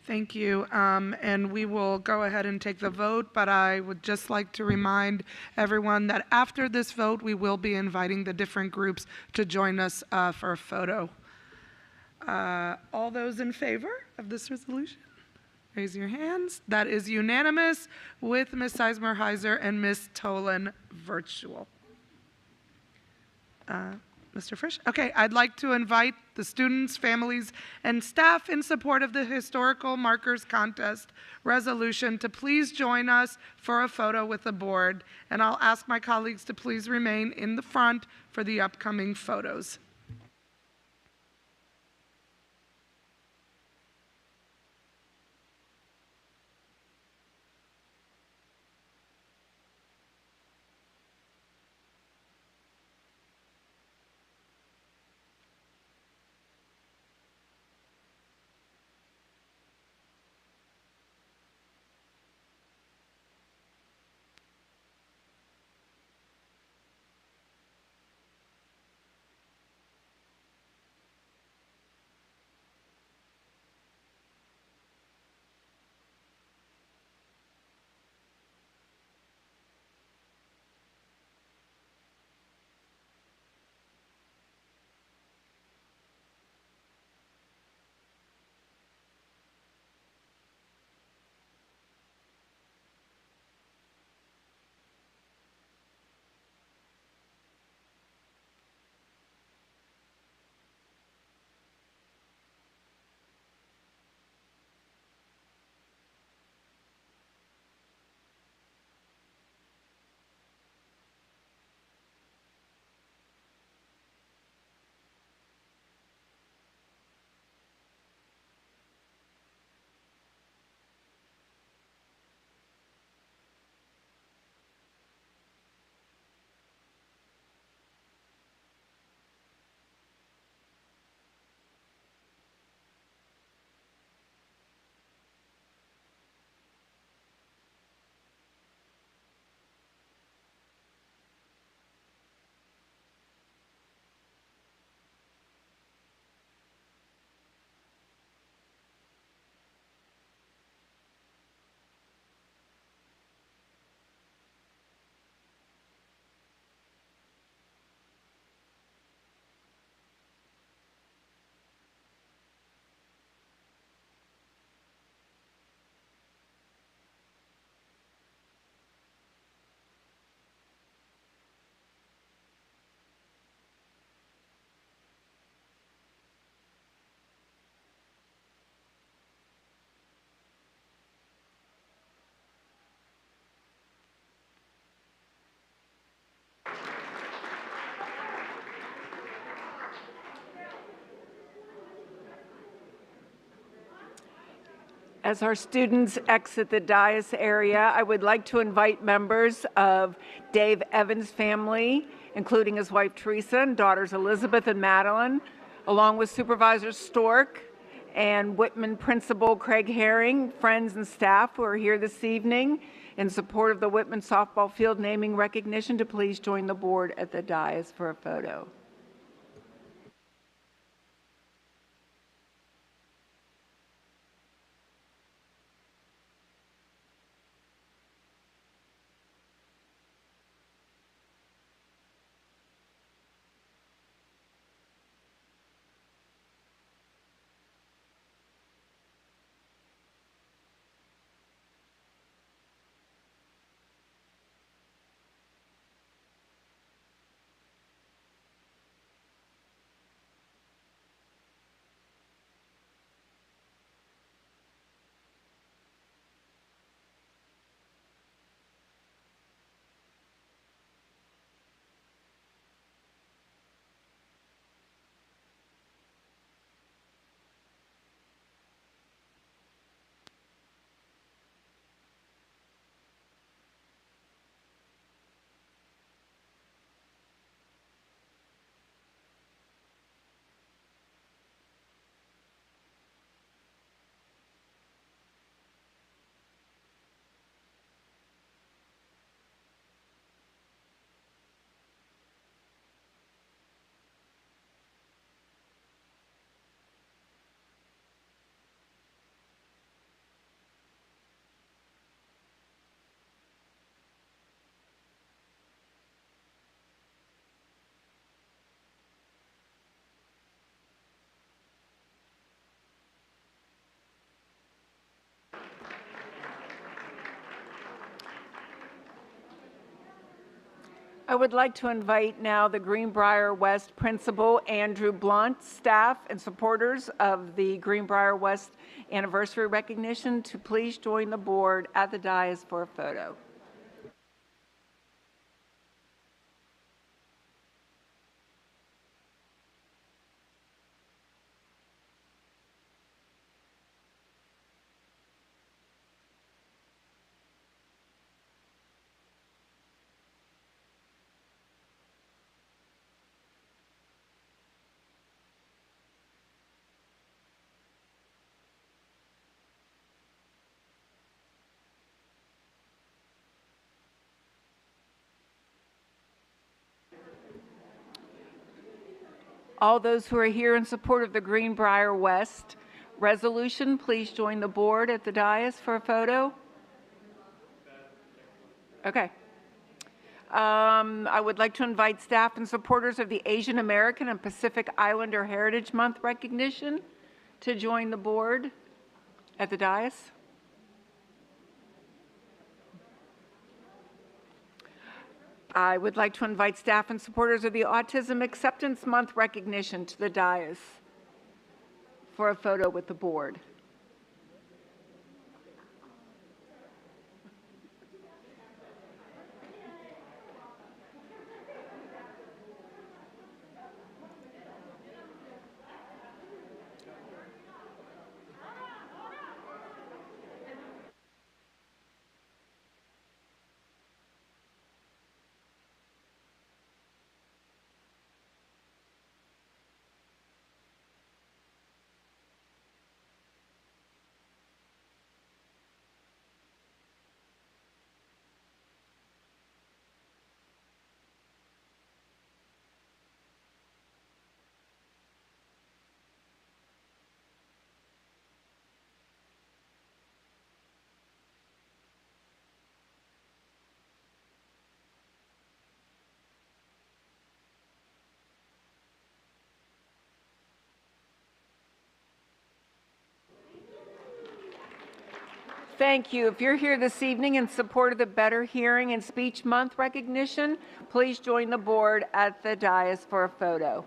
Thank you. And we will go ahead and take the vote, but I would just like to remind everyone that after this vote, we will be inviting the different groups to join us for a photo. All those in favor of this resolution? Raise your hands. That is unanimous with Ms. Sizemore-Heiser and Ms. Tolan virtual. Mr. Frisch? Okay, I'd like to invite the students, families, and staff in support of the Historical Markers Contest resolution to please join us for a photo with the board, and I'll ask my colleagues to please remain in the front for the upcoming photos. As our students exit the dais area, I would like to invite members of Dave Evans' family, including his wife Teresa and daughters Elizabeth and Madeline, along with Supervisor Stork and Whitman Principal Craig Herring, friends and staff who are here this evening in support of the Whitman softball field naming recognition, to please join the board at the dais for a photo. I would like to invite now the Greenbrier West Principal, Andrew Blunt, staff and supporters of the Greenbrier West anniversary recognition to please join the board at the dais for a photo. All those who are here in support of the Greenbrier West resolution, please join the board at the dais for a photo. Okay. I would like to invite staff and supporters of the Asian American and Pacific Islander Heritage Month recognition to join the board at the dais. I would like to invite staff and supporters of the Autism Acceptance Month recognition to the dais for a photo with the board. Thank you. If you're here this evening in support of the Better Hearing and Speech Month recognition, please join the board at the dais for a photo.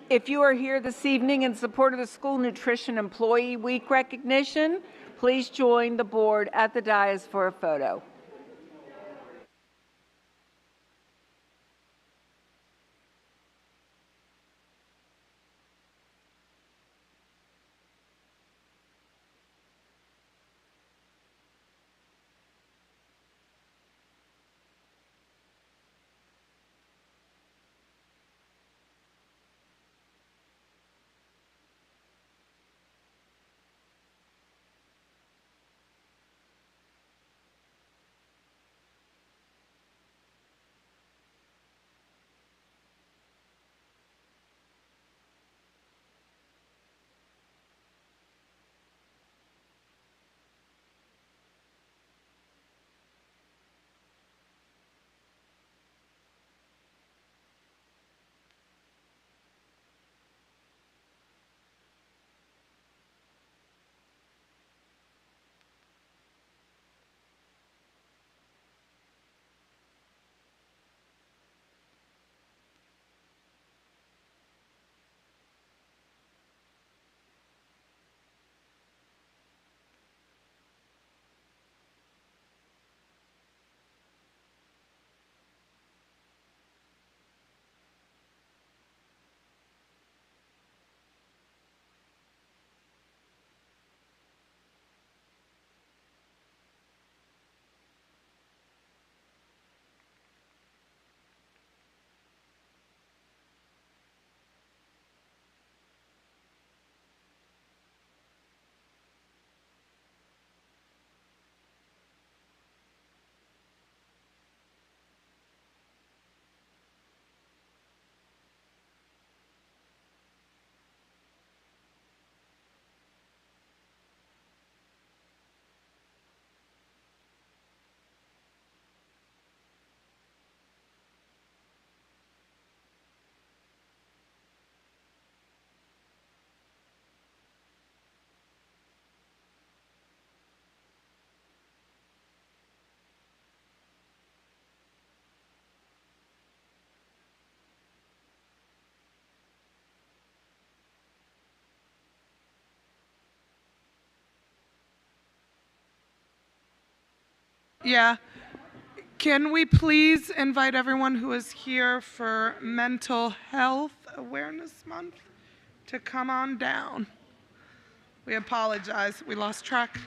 If you are here this evening in support of the School Nutrition Employee Week recognition, please join the board at the dais for a photo. Yeah. Can we please invite everyone who is here for Mental Health Awareness Month to come on down? We apologize. We lost track.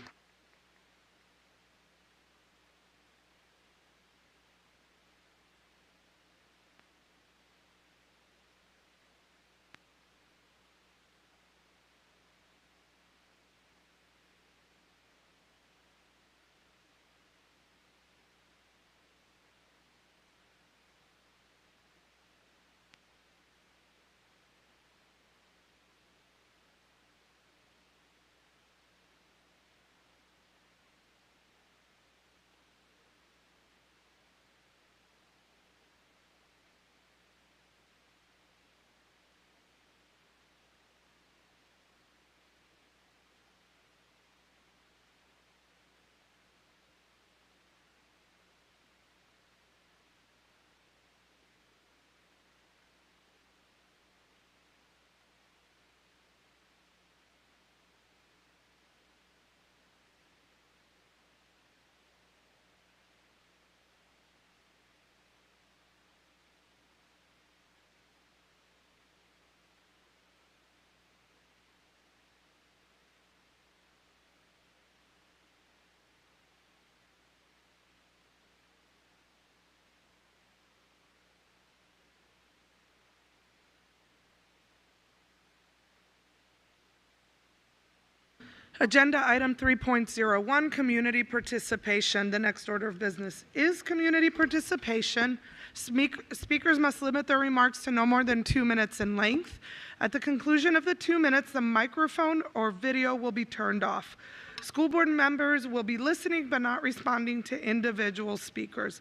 Agenda item 3.01, community participation. The next order of business is community participation. Speakers must limit their remarks to no more than 2 minutes in length. At the conclusion of the 2 minutes, the microphone or video will be turned off. School board members will be listening but not responding to individual speakers.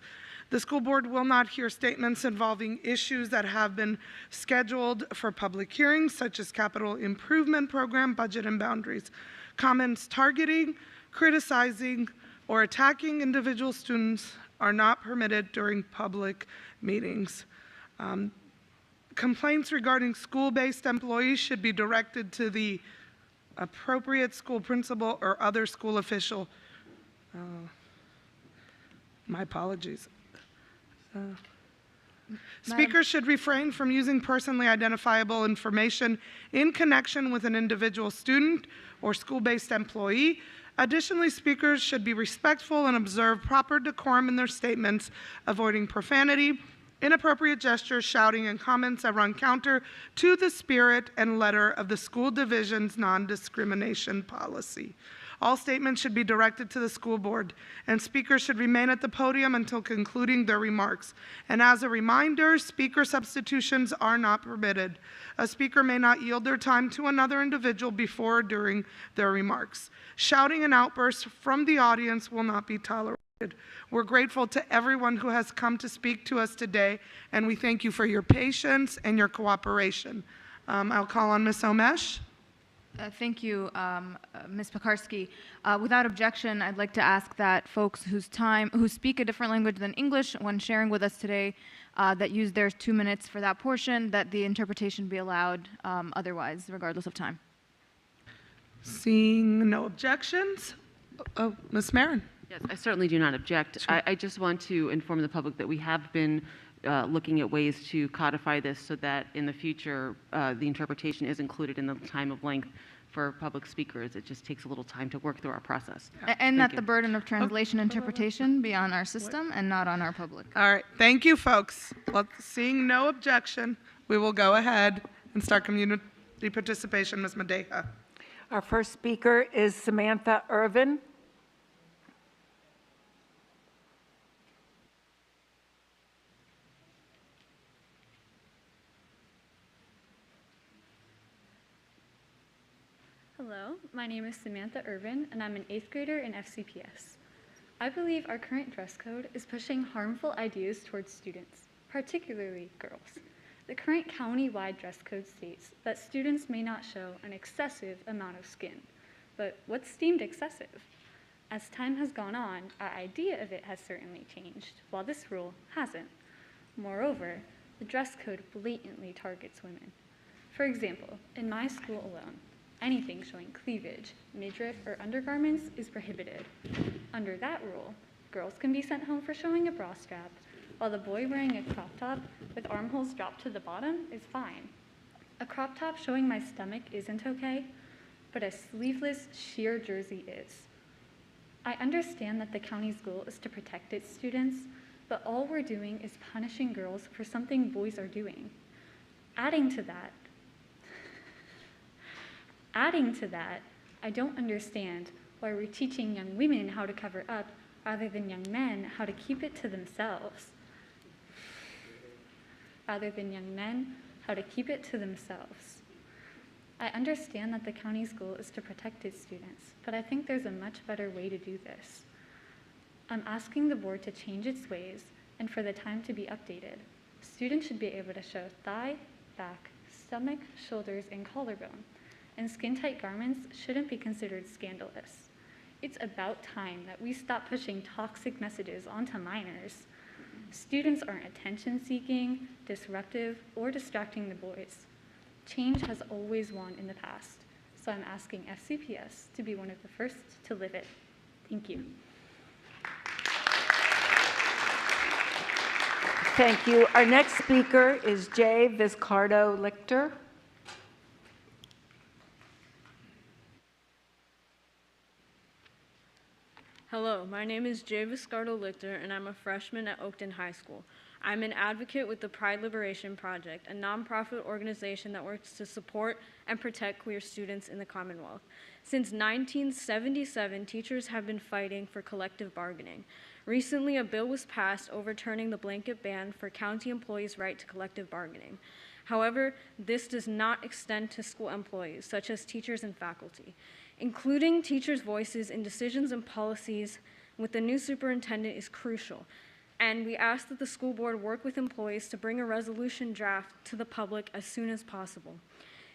The school board will not hear statements involving issues that have been scheduled for public hearings, such as capital improvement program, budget, and boundaries. Comments targeting, criticizing, or attacking individual students are not permitted during public meetings. Complaints regarding school-based employees should be directed to the appropriate school principal or other school official. My apologies. Speakers should refrain from using personally identifiable information in connection with an individual student or school-based employee. Additionally, speakers should be respectful and observe proper decorum in their statements, avoiding profanity, inappropriate gestures, shouting, and comments that run counter to the spirit and letter of the school division's non-discrimination policy. All statements should be directed to the school board, and speakers should remain at the podium until concluding their remarks. And as a reminder, speaker substitutions are not permitted. A speaker may not yield their time to another individual before or during their remarks. Shouting and outbursts from the audience will not be tolerated. We're grateful to everyone who has come to speak to us today, and we thank you for your patience and your cooperation. I'll call on Ms. Omesh. Thank you, Ms. Pekarsky. Without objection, I'd like to ask that folks who speak a different language than English when sharing with us today, that use their 2 minutes for that portion, that the interpretation be allowed otherwise, regardless of time. Seeing no objections, Ms. Marin. Yes, I certainly do not object. Sure. I just want to inform the public that we have been looking at ways to codify this so that in the future the interpretation is included in the time of length for public speakers. It just takes a little time to work through our process. And that the burden of translation interpretation be on our system and not on our public. All right, thank you, folks. Seeing no objection, we will go ahead and start community participation. Ms. Madeja. Our first speaker is Samantha Irvin. Hello, my name is Samantha Irvin, and I'm an 8th grader in FCPS. I believe our current dress code is pushing harmful ideas towards students, particularly girls. The current county-wide dress code states that students may not show an excessive amount of skin, but what's deemed excessive? As time has gone on, our idea of it has certainly changed, while this rule hasn't. Moreover, the dress code blatantly targets women. For example, in my school alone, anything showing cleavage, midriff, or undergarments is prohibited. Under that rule, girls can be sent home for showing a bra strap, while the boy wearing a crop top with armholes dropped to the bottom is fine. A crop top showing my stomach isn't okay, but a sleeveless sheer jersey is. I understand that the county's goal is to protect its students, but all we're doing is punishing girls for something boys are doing. Adding to that, I don't understand why we're teaching young women how to cover up rather than young men how to keep it to themselves. I understand that the county's goal is to protect its students, but I think there's a much better way to do this. I'm asking the board to change its ways and for the time to be updated. Students should be able to show thigh, back, stomach, shoulders, and collarbone, and skin-tight garments shouldn't be considered scandalous. It's about time that we stop pushing toxic messages onto minors. Students aren't attention-seeking, disruptive, or distracting the boys. Change has always won in the past, so I'm asking FCPS to be one of the first to live it. Thank you. Thank you. Our next speaker is Jay Vizcardo-Lichter. Hello, my name is Jay Vizcardo-Lichter, and I'm a freshman at Oakton High School. I'm an advocate with the Pride Liberation Project, a nonprofit organization that works to support and protect queer students in the Commonwealth. Since 1977, teachers have been fighting for collective bargaining. Recently, a bill was passed overturning the blanket ban for county employees' right to collective bargaining. However, this does not extend to school employees, such as teachers and faculty. Including teachers' voices in decisions and policies with the new superintendent is crucial, and we ask that the school board work with employees to bring a resolution draft to the public as soon as possible.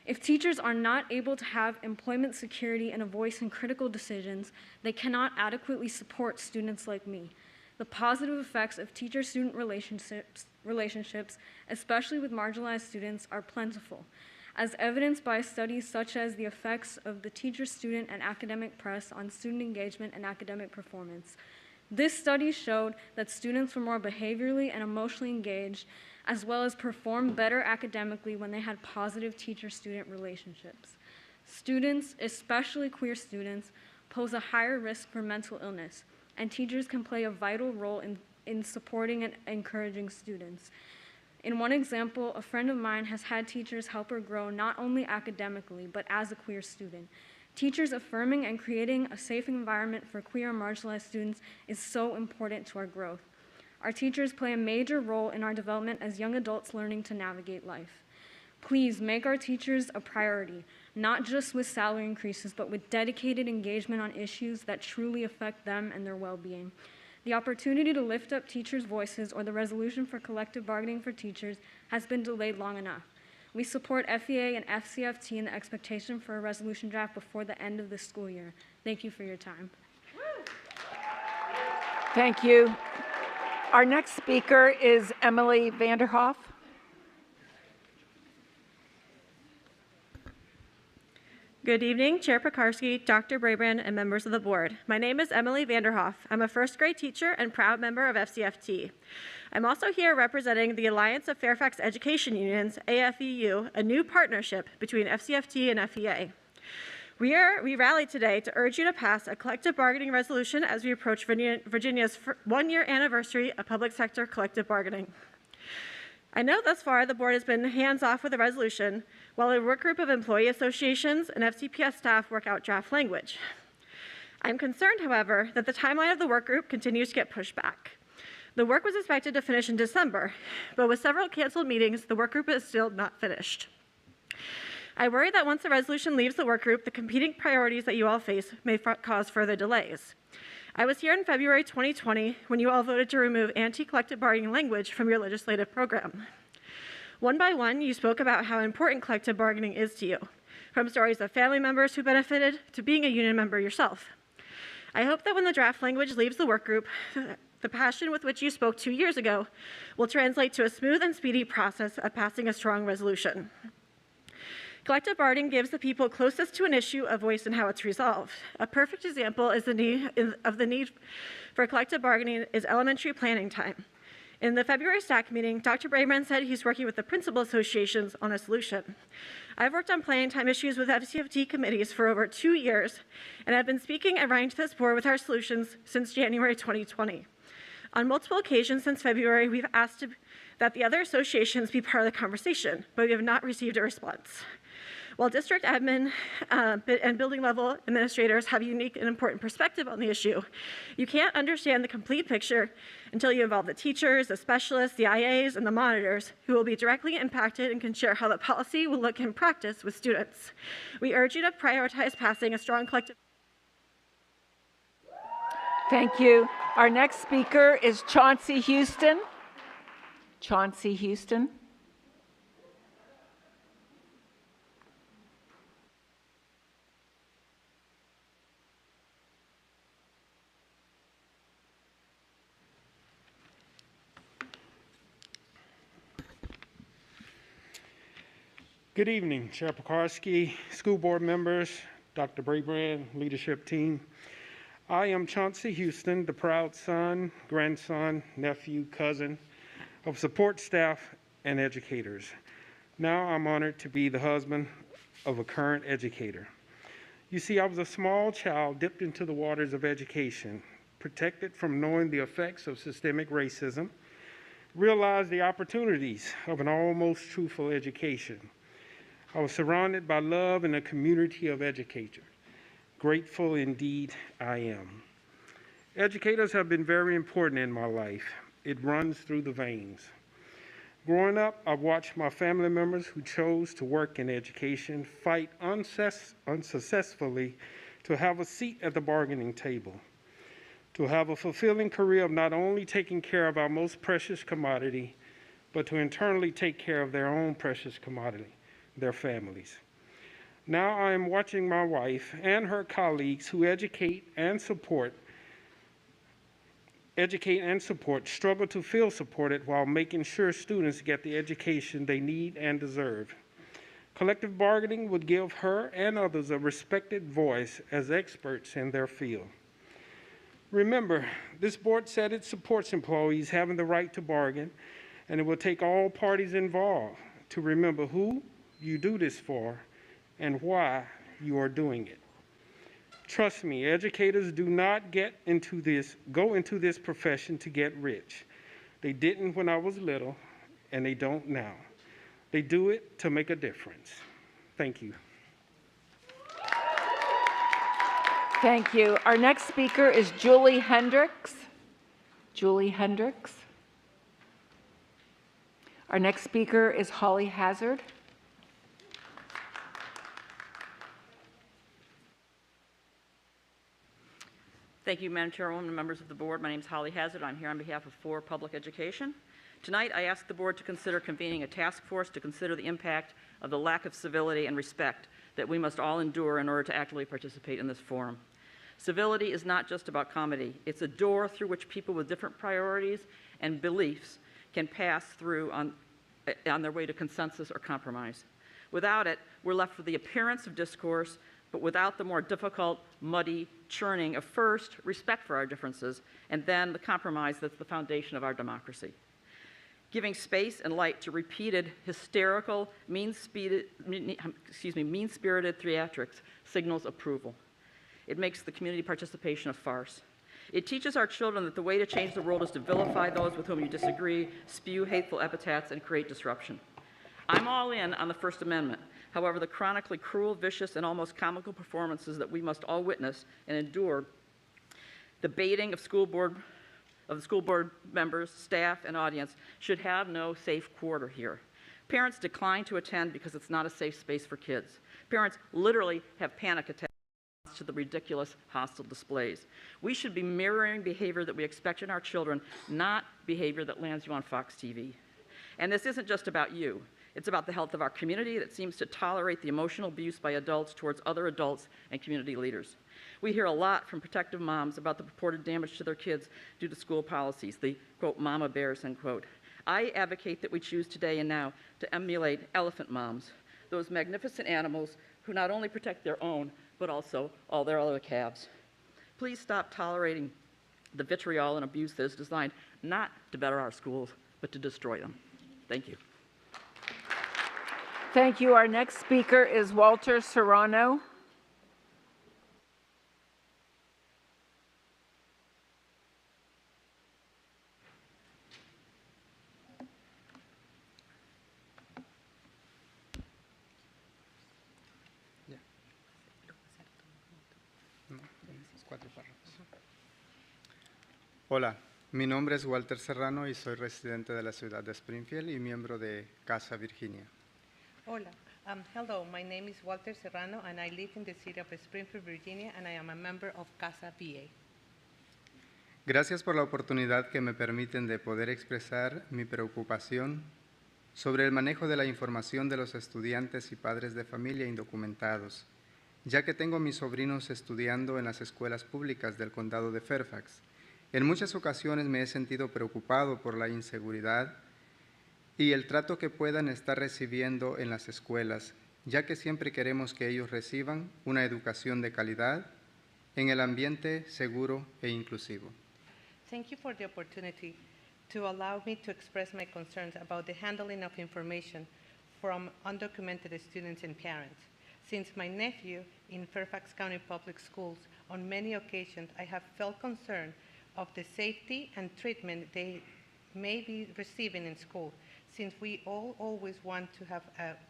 If teachers are not able to have employment security and a voice in critical decisions, they cannot adequately support students like me. The positive effects of teacher-student relationships, especially with marginalized students, are plentiful, as evidenced by studies such as the effects of the teacher-student and academic press on student engagement and academic performance. This study showed that students were more behaviorally and emotionally engaged, as well as performed better academically when they had positive teacher-student relationships. Students, especially queer students, pose a higher risk for mental illness, and teachers can play a vital role in supporting and encouraging students. In one example, a friend of mine has had teachers help her grow not only academically, but as a queer student. Teachers affirming and creating a safe environment for queer and marginalized students is so important to our growth. Our teachers play a major role in our development as young adults learning to navigate life. Please make our teachers a priority, not just with salary increases, but with dedicated engagement on issues that truly affect them and their well-being. The opportunity to lift up teachers' voices or the resolution for collective bargaining for teachers has been delayed long enough. We support FEA and FCFT in the expectation for a resolution draft before the end of this school year. Thank you for your time. Thank you. Our next speaker is Emily Vanderhoff. Good evening, Chair Pekarsky, Dr. Brabrand, and members of the board. My name is Emily Vanderhoff. I'm a first grade teacher and proud member of FCFT. I'm also here representing the Alliance of Fairfax Education Unions, AFEU, a new partnership between FCFT and FEA. We rallied today to urge you to pass a collective bargaining resolution as we approach Virginia's one-year anniversary of public sector collective bargaining. I know thus far the board has been hands-off with the resolution, while a work group of employee associations and FCPS staff work out draft language. I'm concerned, however, that the timeline of the work group continues to get pushed back. The work was expected to finish in December, but with several canceled meetings, the work group is still not finished. I worry that once the resolution leaves the work group, the competing priorities that you all face may cause further delays. I was here in February 2020 when you all voted to remove anti-collective bargaining language from your legislative program. One by one, you spoke about how important collective bargaining is to you, from stories of family members who benefited to being a union member yourself. I hope that when the draft language leaves the work group, the passion with which you spoke 2 years ago will translate to a smooth and speedy process of passing a strong resolution. Collective bargaining gives the people closest to an issue a voice in how it's resolved. A perfect example is the need for collective bargaining is elementary planning time. In the February STAC meeting, Dr. Brabrand said he's working with the principal associations on a solution. I've worked on planning time issues with FCFT committees for over 2 years, and I've been speaking and writing to this board with our solutions since January 2020. On multiple occasions since February, we've asked that the other associations be part of the conversation, but we have not received a response. While district admin and building level administrators have a unique and important perspective on the issue, you can't understand the complete picture until you involve the teachers, the specialists, the IAs, and the monitors who will be directly impacted and can share how the policy will look in practice with students. We urge you to prioritize passing a strong collective. Thank you. Our next speaker is Chauncey Houston. Chauncey Houston. Good evening, Chair Pekarsky, school board members, Dr. Brabrand, leadership team. I am Chauncey Houston, the proud son, grandson, nephew, cousin of support staff and educators. Now I'm honored to be the husband of a current educator. You see, I was a small child dipped into the waters of education, protected from knowing the effects of systemic racism, realized the opportunities of an almost truthful education. I was surrounded by love and a community of educators. Grateful indeed I am. Educators have been very important in my life. It runs through the veins. Growing up, I watched my family members who chose to work in education fight unsuccessfully to have a seat at the bargaining table, to have a fulfilling career of not only taking care of our most precious commodity, but to internally take care of their own precious commodity, their families. Now I am watching my wife and her colleagues who educate and support educate and support struggle to feel supported while making sure students get the education they need and deserve. Collective bargaining would give her and others a respected voice as experts in their field. Remember, this board said it supports employees having the right to bargain, and it will take all parties involved to remember who you do this for and why you are doing it. Trust me, educators do not go into this profession to get rich. They didn't when I was little, and they don't now. They do it to make a difference. Thank you. Thank you. Our next speaker is Julie Hendricks. Julie Hendricks. Our next speaker is Holly Hazard. Thank you, Madam Chairwoman and members of the board. My name is Holly Hazard. I'm here on behalf of For Public Education. Tonight, I ask the board to consider convening a task force to consider the impact of the lack of civility and respect that we must all endure in order to actively participate in this forum. Civility is not just about comedy. It's a door through which people with different priorities and beliefs can pass through on their way to consensus or compromise. Without it, we're left with the appearance of discourse, but without the more difficult, muddy churning of first, respect for our differences, and then the compromise that's the foundation of our democracy. Giving space and light to repeated, hysterical, mean-spirited theatrics signals approval. It makes the community participation a farce. It teaches our children that the way to change the world is to vilify those with whom you disagree, spew hateful epithets, and create disruption. I'm all in on the First Amendment. However, the chronically cruel, vicious, and almost comical performances that we must all witness and endure, the baiting of the school board members, staff, and audience should have no safe quarter here. Parents decline to attend because it's not a safe space for kids. Parents literally have panic attacks to the ridiculous hostile displays. We should be mirroring behavior that we expect in our children, not behavior that lands you on Fox TV. And this isn't just about you. It's about the health of our community that seems to tolerate the emotional abuse by adults towards other adults and community leaders. We hear a lot from protective moms about the purported damage to their kids due to school policies, the, quote, mama bears, end quote. I advocate that we choose today and now to emulate elephant moms, those magnificent animals who not only protect their own, but also all their other calves. Please stop tolerating the vitriol and abuse that is designed not to better our schools, but to destroy them. Thank you. Thank you. Our next speaker is Walter Serrano. Hola, mi nombre es Walter Serrano y soy residente de la ciudad de Springfield y miembro de Casa Virginia. Hola, hello, my name is Walter Serrano and I live in the city of Springfield, Virginia, and I am a member of Casa VA. Gracias por la oportunidad que me permiten de poder expresar mi preocupación sobre el manejo de la información de los estudiantes y padres de familia indocumentados, ya que tengo mis sobrinos estudiando en las escuelas públicas del condado de Fairfax. En muchas ocasiones me he sentido preocupado por la inseguridad y el trato que puedan estar recibiendo en las escuelas, ya que siempre queremos que ellos reciban una educación de calidad en el ambiente seguro e inclusivo. Thank you for the opportunity to allow me to express my concerns about the handling of information from undocumented students and parents. Since my nephew in Fairfax County Public Schools, on many occasions I have felt concerned of the safety and treatment they may be receiving in school, since we all always want to have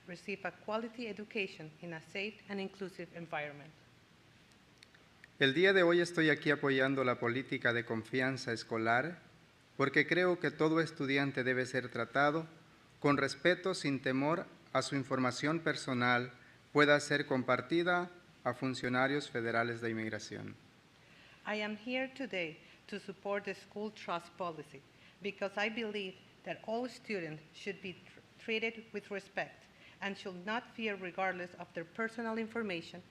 receive a quality education in a safe and inclusive environment. El día de hoy estoy aquí apoyando la política de confianza escolar porque creo que todo estudiante debe ser tratado con respeto sin temor a su información personal pueda ser compartida a funcionarios federales de inmigración. I am here today to support the school trust policy because I believe that all students should be treated with respect and should not fear regardless of their personal information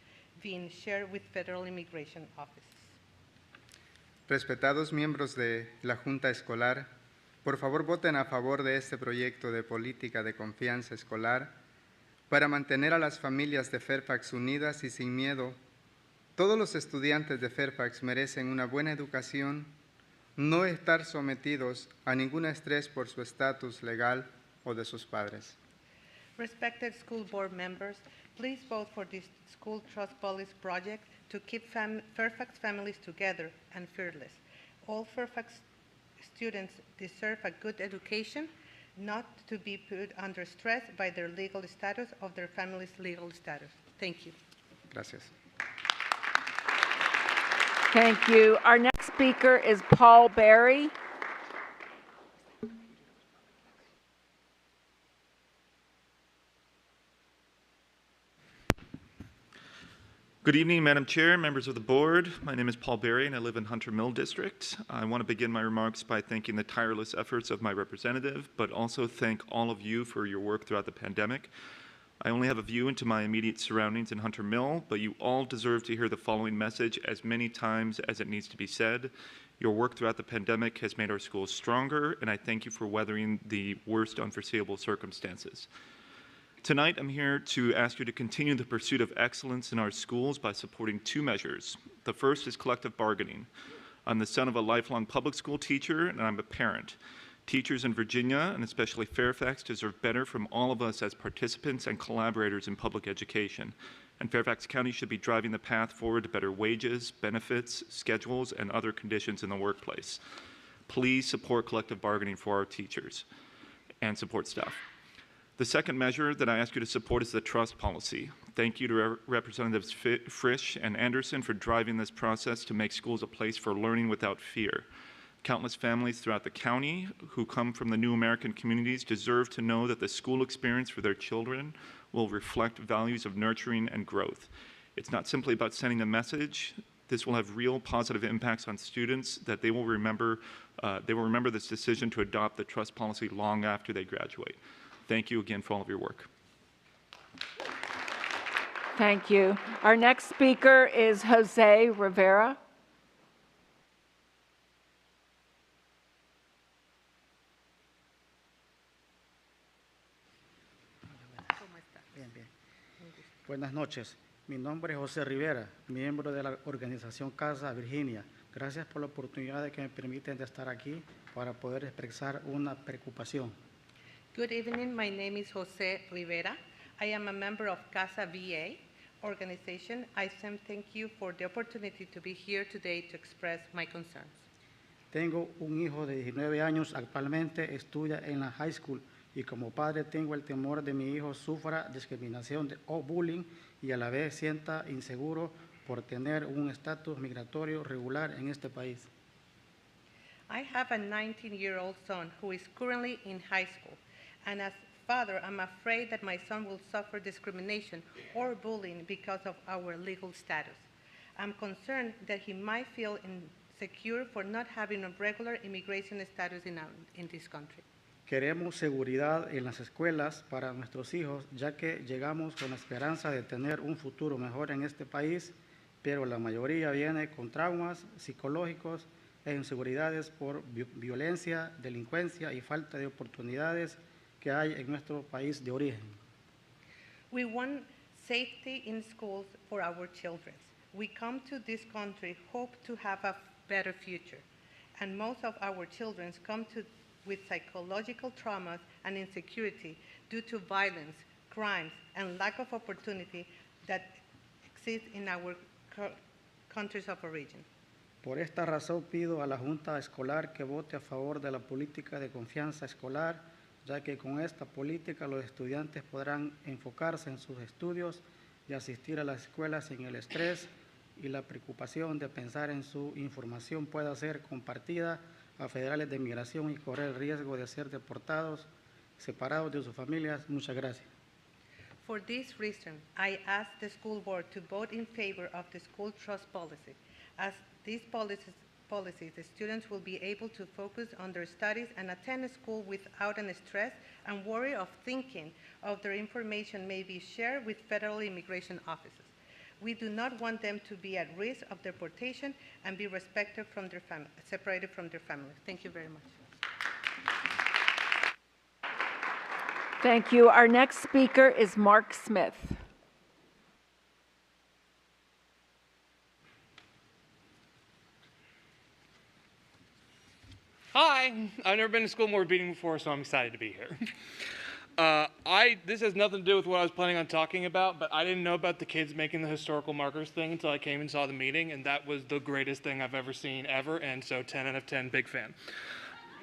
being shared with federal immigration offices. Respetados miembros de la Junta Escolar, por favor voten a favor de este proyecto de política de confianza escolar para mantener a las familias de Fairfax unidas y sin miedo. Todos los estudiantes de Fairfax merecen una buena educación, no estar sometidos a ningún estrés por su estatus legal o de sus padres. Respected school board members, please vote for this school trust policy project to keep Fairfax families together and fearless. All Fairfax students deserve a good education, not to be put under stress by their legal status or their family's legal status. Thank you. Gracias. Thank you. Our next speaker is Paul Berry. Good evening, Madam Chair, members of the board. My name is Paul Berry, and I live in Hunter Mill District. I want to begin my remarks by thanking the tireless efforts of my representative, but also thank all of you for your work throughout the pandemic. I only have a view into my immediate surroundings in Hunter Mill, but you all deserve to hear the following message as many times as it needs to be said. Your work throughout the pandemic has made our schools stronger, and I thank you for weathering the worst unforeseeable circumstances. Tonight, I'm here to ask you to continue the pursuit of excellence in our schools by supporting two measures. The first is collective bargaining. I'm the son of a lifelong public school teacher, and I'm a parent. Teachers in Virginia, and especially Fairfax, deserve better from all of us as participants and collaborators in public education. And Fairfax County should be driving the path forward to better wages, benefits, schedules, and other conditions in the workplace. Please support collective bargaining for our teachers and support staff. The second measure that I ask you to support is the trust policy. Thank you to Representatives Frisch and Anderson for driving this process to make schools a place for learning without fear. Countless families throughout the county who come from the New American communities deserve to know that the school experience for their children will reflect values of nurturing and growth. It's not simply about sending a message. This will have real positive impacts on students that they will remember this decision to adopt the trust policy long after they graduate. Thank you again for all of your work. Thank you. Our next speaker is Jose Rivera. Buenas noches. Mi nombre es José Rivera, miembro de la organización Casa Virginia. Gracias por la oportunidad que me permiten de estar aquí para poder expresar una preocupación. Good evening. My name is Jose Rivera. I am a member of Casa VA organization. I thank you for the opportunity to be here today to express my concerns. Tengo un hijo de 19 años, actualmente estudia en la high school y como padre tengo el temor de mi hijo sufra discriminación o bullying y a la vez sienta inseguro por tener un estatus migratorio regular en este país. I have a 19-year-old son who is currently in high school. And as father, I'm afraid that my son will suffer discrimination or bullying because of our legal status. I'm concerned that he might feel insecure for not having a regular immigration status in this country. Queremos seguridad en las escuelas para nuestros hijos, ya que llegamos con la esperanza de tener un futuro mejor en este país, pero la mayoría viene con traumas psicológicos e inseguridades por violencia, delincuencia y falta de oportunidades que hay en nuestro país de origen. We want safety in schools for our children. We come to this country hope to have a better future, and most of our children come with psychological traumas and insecurity due to violence, crimes, and lack of opportunity that exist in our countries of origin. Por esta razón pido a la Junta Escolar que vote a favor de la política de confianza escolar, ya que con esta política los estudiantes podrán enfocarse en sus estudios y asistir a las escuelas sin el estrés y la preocupación de pensar en su información pueda ser compartida a federales de inmigración y correr el riesgo de ser deportados, separados de sus familias. Muchas gracias. For this reason, I ask the school board to vote in favor of the school trust policy. As these policies, the students will be able to focus on their studies and attend school without any stress and worry of thinking of their information may be shared with federal immigration offices. We do not want them to be at risk of deportation and be separated from their families. Thank you very much. Thank you. Our next speaker is Mark Smith. Hi, I've never been to a school board meeting before, so I'm excited to be here. This has nothing to do with what I was planning on talking about, but I didn't know about the kids making the historical markers thing until I came and saw the meeting, and that was the greatest thing I've ever seen ever, and so 10 out of 10, big fan.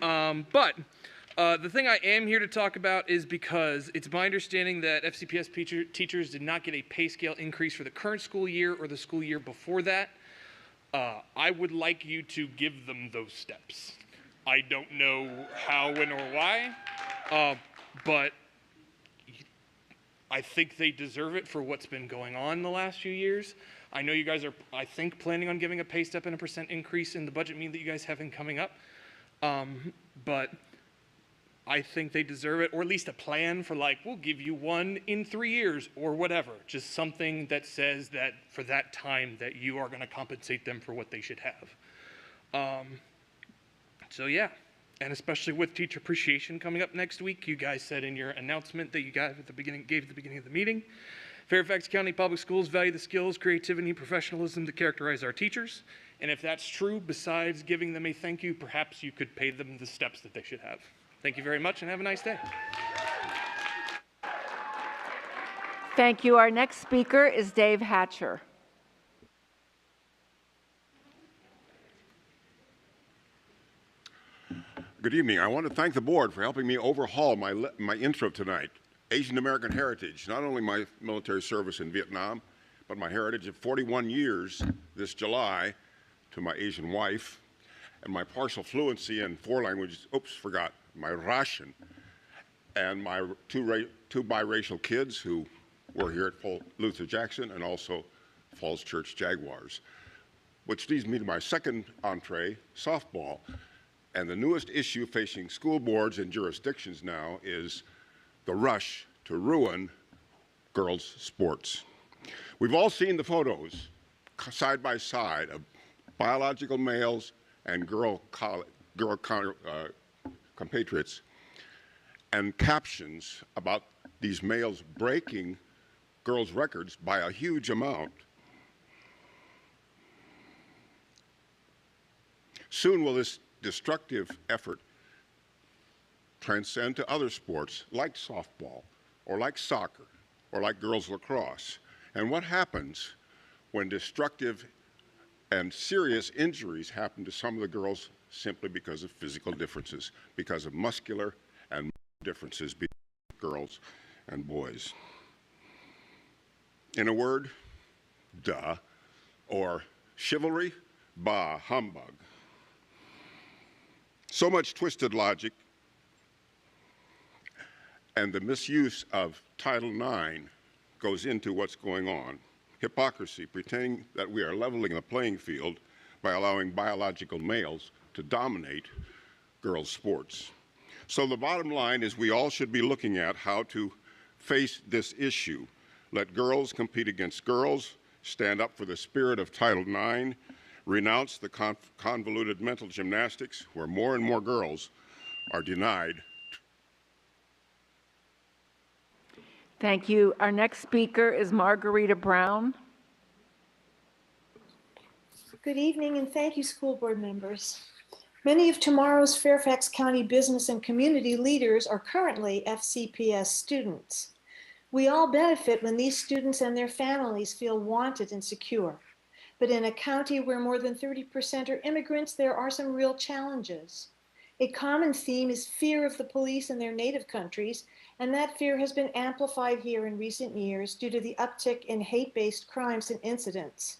The thing I am here to talk about is because it's my understanding that FCPS teachers did not get a pay scale increase for the current school year or the school year before that. I would like you to give them those steps. I don't know how, when, or why, but I think they deserve it for what's been going on the last few years. I know you guys are, I think, planning on giving a pay step and a % increase in the budget meeting that you guys have coming up, but I think they deserve it, or at least a plan for like, we'll give you one in 3 years or whatever. Just something that says that for that time that you are going to compensate them for what they should have. So yeah, and especially with Teacher Appreciation coming up next week, you guys said in your announcement that you gave at the beginning of the meeting, Fairfax County Public Schools value the skills, creativity, and professionalism that characterize our teachers. And if that's true, besides giving them a thank you, perhaps you could pay them the steps that they should have. Thank you very much and have a nice day. Thank you. Our next speaker is Dave Hatcher. Good evening. I want to thank the board for helping me overhaul my intro tonight. Asian American heritage, not only my military service in Vietnam, but my heritage of 41 years this July to my Asian wife, and my partial fluency in 4 languages, my Russian, and my two biracial kids who were here at Luther Jackson and also Falls Church Jaguars, which leads me to my second entree, softball. And the newest issue facing school boards and jurisdictions now is the rush to ruin girls' sports. We've all seen the photos side by side of biological males and girl compatriots and captions about these males breaking girls' records by a huge amount. Soon will this destructive effort transcend to other sports like softball or like soccer or like girls lacrosse. And what happens when destructive and serious injuries happen to some of the girls simply because of physical differences, because of muscular and differences between girls and boys? In a word, duh, or chivalry, bah, humbug. So much twisted logic and the misuse of Title IX goes into what's going on. Hypocrisy, pretending that we are leveling the playing field by allowing biological males to dominate girls' sports. So the bottom line is we all should be looking at how to face this issue. Let girls compete against girls, stand up for the spirit of Title IX, renounce the convoluted mental gymnastics where more and more girls are denied. Thank you. Our next speaker is Margarita Brown. Good evening, and thank you, school board members. Many of tomorrow's Fairfax County business and community leaders are currently FCPS students. We all benefit when these students and their families feel wanted and secure. But in a county where more than 30% are immigrants, there are some real challenges. A common theme is fear of the police in their native countries, and that fear has been amplified here in recent years due to the uptick in hate-based crimes and incidents.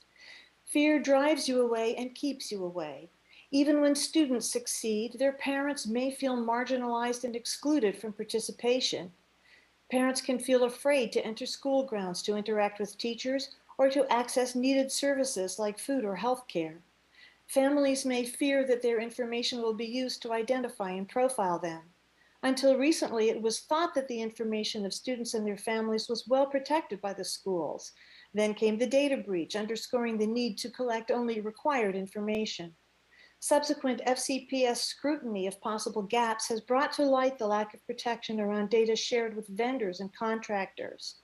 Fear drives you away and keeps you away. Even when students succeed, their parents may feel marginalized and excluded from participation. Parents can feel afraid to enter school grounds to interact with teachers or to access needed services like food or health care. Families may fear that their information will be used to identify and profile them. Until recently, it was thought that the information of students and their families was well protected by the schools. Then came the data breach, underscoring the need to collect only required information. Subsequent FCPS scrutiny of possible gaps has brought to light the lack of protection around data shared with vendors and contractors.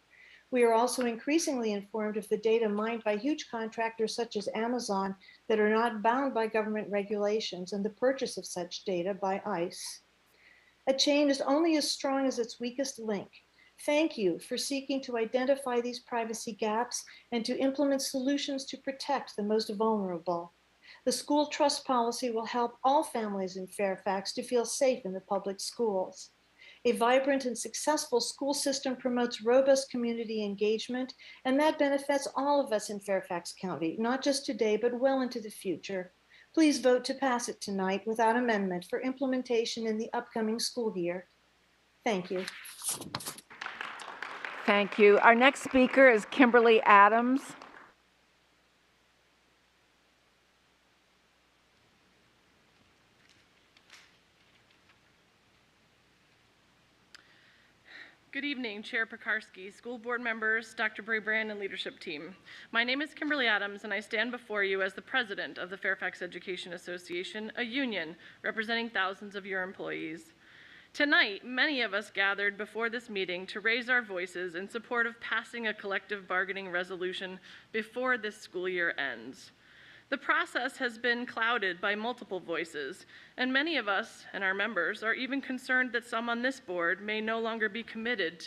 We are also increasingly informed of the data mined by huge contractors such as Amazon that are not bound by government regulations and the purchase of such data by ICE. A chain is only as strong as its weakest link. Thank you for seeking to identify these privacy gaps and to implement solutions to protect the most vulnerable. The school trust policy will help all families in Fairfax to feel safe in the public schools. A vibrant and successful school system promotes robust community engagement, and that benefits all of us in Fairfax County, not just today, but well into the future. Please vote to pass it tonight without amendment for implementation in the upcoming school year. Thank you. Thank you. Our next speaker is Kimberly Adams. Good evening, Chair Pekarsky, school board members, Dr. Brabrand, and leadership team. My name is Kimberly Adams, and I stand before you as the president of the Fairfax Education Association, a union representing thousands of your employees. Tonight, many of us gathered before this meeting to raise our voices in support of passing a collective bargaining resolution before this school year ends. The process has been clouded by multiple voices, and many of us and our members are even concerned that some on this board may no longer be committed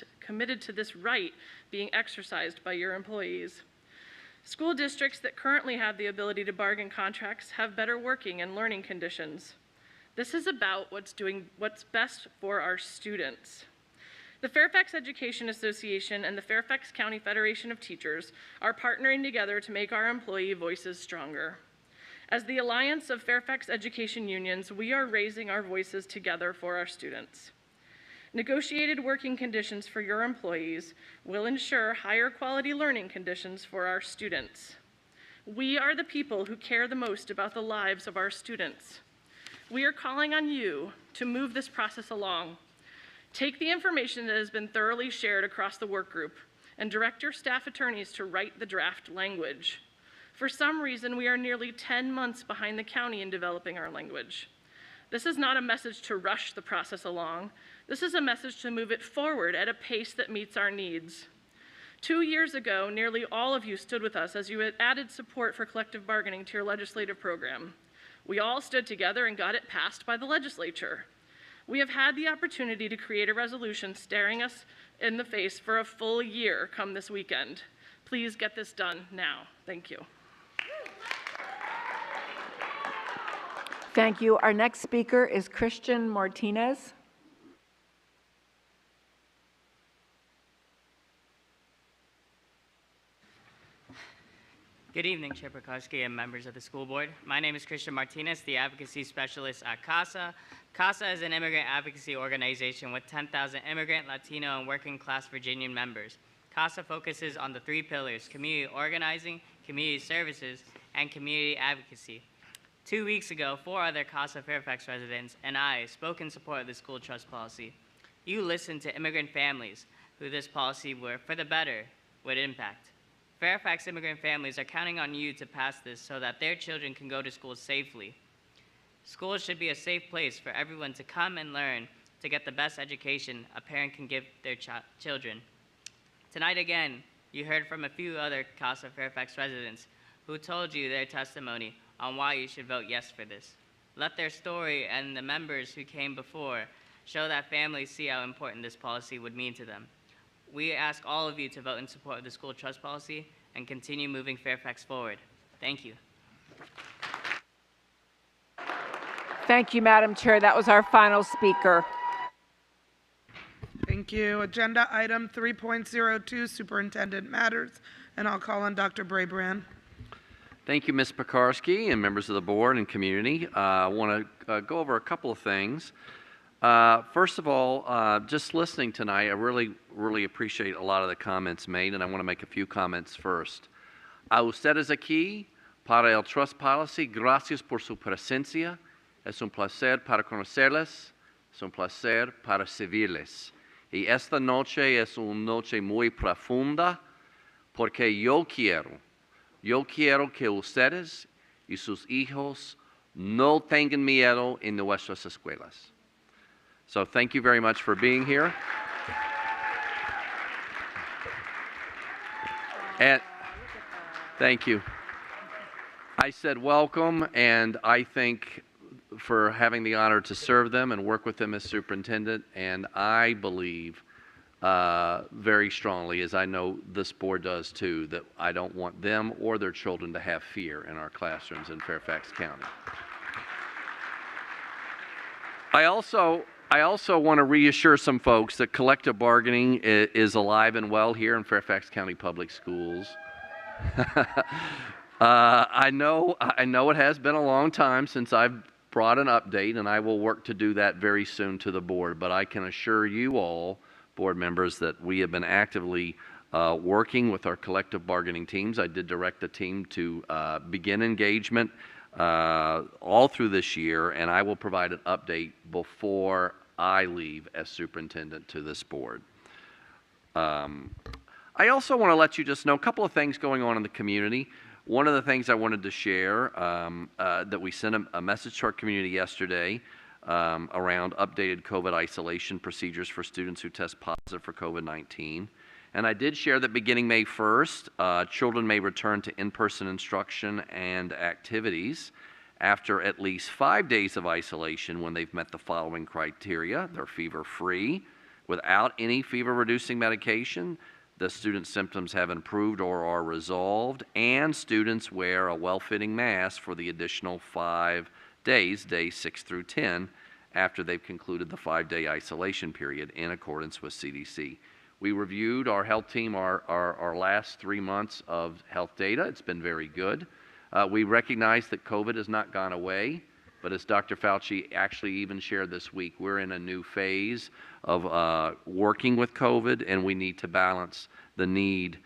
to this right being exercised by your employees. School districts that currently have the ability to bargain contracts have better working and learning conditions. This is about what's best for our students. The Fairfax Education Association and the Fairfax County Federation of Teachers are partnering together to make our employee voices stronger. As the Alliance of Fairfax Education Unions, we are raising our voices together for our students. Negotiated working conditions for your employees will ensure higher quality learning conditions for our students. We are the people who care the most about the lives of our students. We are calling on you to move this process along. Take the information that has been thoroughly shared across the work group and direct your staff attorneys to write the draft language. For some reason, we are nearly 10 months behind the county in developing our language. This is not a message to rush the process along. This is a message to move it forward at a pace that meets our needs. 2 years ago, nearly all of you stood with us as you added support for collective bargaining to your legislative program. We all stood together and got it passed by the legislature. We have had the opportunity to create a resolution staring us in the face for a full year come this weekend. Please get this done now. Thank you. Thank you. Our next speaker is Christian Martinez. Good evening, Chair Pekarsky and members of the school board. My name is Christian Martinez, the advocacy specialist at CASA. CASA is an immigrant advocacy organization with 10,000 immigrant, Latino, and working class Virginian members. CASA focuses on the 3 pillars: community organizing, community services, and community advocacy. 2 weeks ago, 4 other CASA Fairfax residents and I spoke in support of the school trust policy. You listened to immigrant families who this policy, for the better, would impact. Fairfax immigrant families are counting on you to pass this so that their children can go to school safely. Schools should be a safe place for everyone to come and learn to get the best education a parent can give their children. Tonight again, you heard from a few other CASA Fairfax residents who told you their testimony on why you should vote yes for this. Let their story and the members who came before show that families see how important this policy would mean to them. We ask all of you to vote in support of the school trust policy and continue moving Fairfax forward. Thank you. Thank you, Madam Chair. That was our final speaker. Thank you. Agenda item 3.02, Superintendent Matters, and I'll call on Dr. Brabrand. Thank you, Ms. Pekarsky and members of the board and community. I want to go over a couple of things. First of all, just listening tonight, I really appreciate a lot of the comments made, and I want to make a few comments first. A ustedes aquí para el Trust Policy, gracias por su presencia. Es un placer para conocerles, es un placer para servirles. Y esta noche es una noche muy profunda porque yo quiero que ustedes y sus hijos no tengan miedo en nuestras escuelas. So thank you very much for being here. And thank you. I said welcome, and I think for having the honor to serve them and work with them as superintendent, and I believe very strongly, as I know this board does too, that I don't want them or their children to have fear in our classrooms in Fairfax County. I also want to reassure some folks that collective bargaining is alive and well here in Fairfax County Public Schools. I know it has been a long time since I've brought an update, and I will work to do that very soon to the board, but I can assure you all, board members, that we have been actively working with our collective bargaining teams. I did direct the team to begin engagement all through this year, and I will provide an update before I leave as superintendent to this board. I also want to let you just know a couple of things going on in the community. One of the things I wanted to share, that we sent a message to our community yesterday around updated COVID isolation procedures for students who test positive for COVID-19. And I did share that beginning May 1st, children may return to in-person instruction and activities after at least 5 days of isolation when they've met the following criteria. They're fever-free, without any fever-reducing medication, the student's symptoms have improved or are resolved, and students wear a well-fitting mask for the additional 5 days, days 6 through 10, after they've concluded the 5-day isolation period in accordance with CDC. We reviewed, our health team, our last 3 months of health data. It's been very good. We recognize that COVID has not gone away, but as Dr. Fauci actually even shared this week, we're in a new phase of working with COVID, and we need to balance the need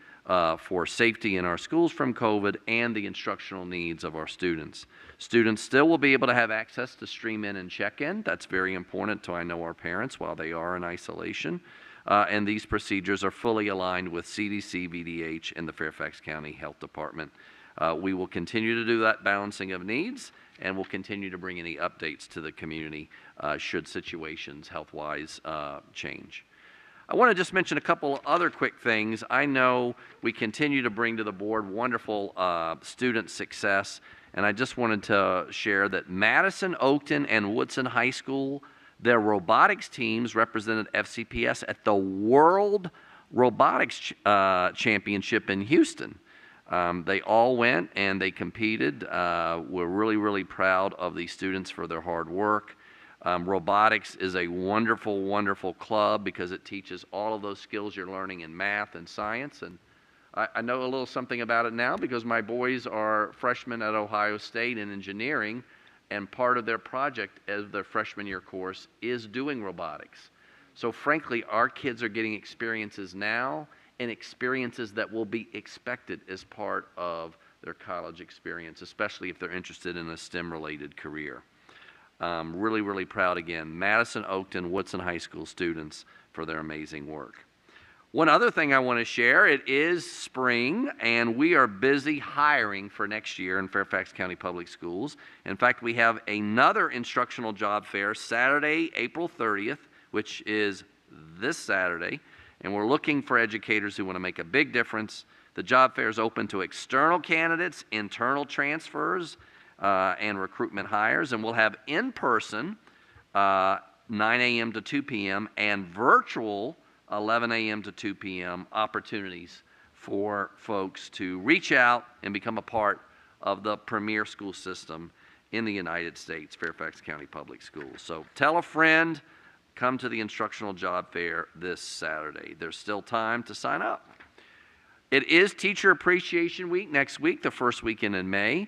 for safety in our schools from COVID and the instructional needs of our students. Students still will be able to have access to stream in and check in. That's very important to, I know, our parents while they are in isolation. And these procedures are fully aligned with CDC, VDH, and the Fairfax County Health Department. We will continue to do that balancing of needs, and we'll continue to bring any updates to the community should situations health-wise change. I want to just mention a couple other quick things. I know we continue to bring to the board wonderful student success, and I just wanted to share that Madison, Oakton, and Woodson High School, their robotics teams represented FCPS at the World Robotics Championship in Houston. They all went and they competed. We're really, really proud of these students for their hard work. Robotics is a wonderful, wonderful club because it teaches all of those skills you're learning in math and science. And I know a little something about it now because my boys are freshmen at Ohio State in engineering, and part of their project as their freshman year course is doing robotics. So frankly, our kids are getting experiences now and experiences that will be expected as part of their college experience, especially if they're interested in a STEM-related career. Really, really proud again, Madison, Oakton, Woodson High School students for their amazing work. One other thing I want to share, it is spring and we are busy hiring for next year in Fairfax County Public Schools. In fact, we have another instructional job fair Saturday, April 30th, which is this Saturday, and we're looking for educators who want to make a big difference. The job fair is open to external candidates, internal transfers, and recruitment hires, and we'll have in-person 9 a.m. to 2 p.m. and virtual 11 a.m. to 2 p.m. opportunities for folks to reach out and become a part of the premier school system in the United States, Fairfax County Public Schools. So tell a friend, come to the instructional job fair this Saturday. There's still time to sign up. It is Teacher Appreciation Week next week, the first weekend in May.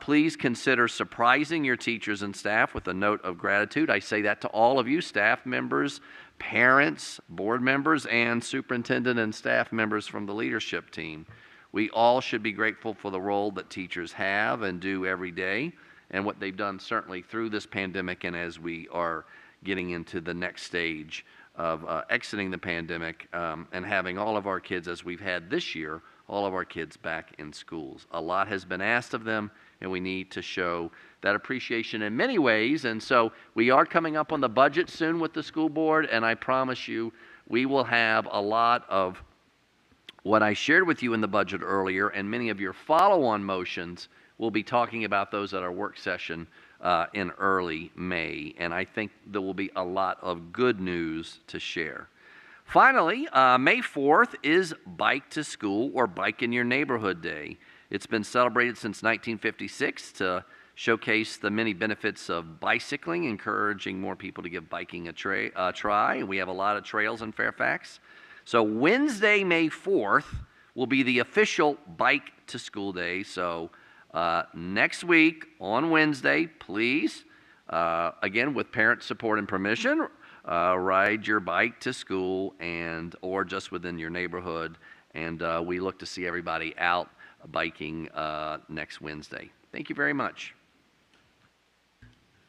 Please consider surprising your teachers and staff with a note of gratitude. I say that to all of you, staff members, parents, board members, and superintendent and staff members from the leadership team. We all should be grateful for the role that teachers have and do every day, and what they've done certainly through this pandemic and as we are getting into the next stage exiting the pandemic and having all of our kids, as we've had this year, all of our kids back in schools. A lot has been asked of them, and we need to show that appreciation in many ways. And so we are coming up on the budget soon with the school board, and I promise you we will have a lot of what I shared with you in the budget earlier, and many of your follow-on motions. We'll be talking about those at our work session in early May, and I think there will be a lot of good news to share. Finally, May 4th is Bike to School or Bike in Your Neighborhood Day. It's been celebrated since 1956 to showcase the many benefits of bicycling, encouraging more people to give biking a try. We have a lot of trails in Fairfax. So Wednesday, May 4th, will be the official Bike to School Day. So next week on Wednesday, please, again, with parent support and permission, ride your bike to school or just within your neighborhood. And we look to see everybody out biking next Wednesday. Thank you very much.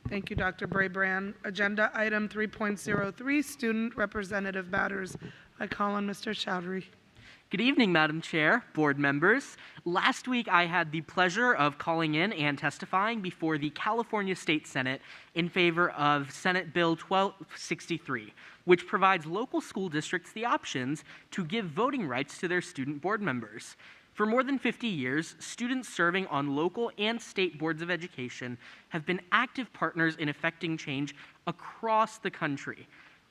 Thank you, Dr. Brabrand. Agenda item 3.03, student representative matters. I call on Mr. Chowdhury. Good evening, Madam Chair, board members. Last week, I had the pleasure of calling in and testifying before the California State Senate in favor of Senate Bill 1263, which provides local school districts the options to give voting rights to their student board members. For more than 50 years, students serving on local and state boards of education have been active partners in effecting change across the country.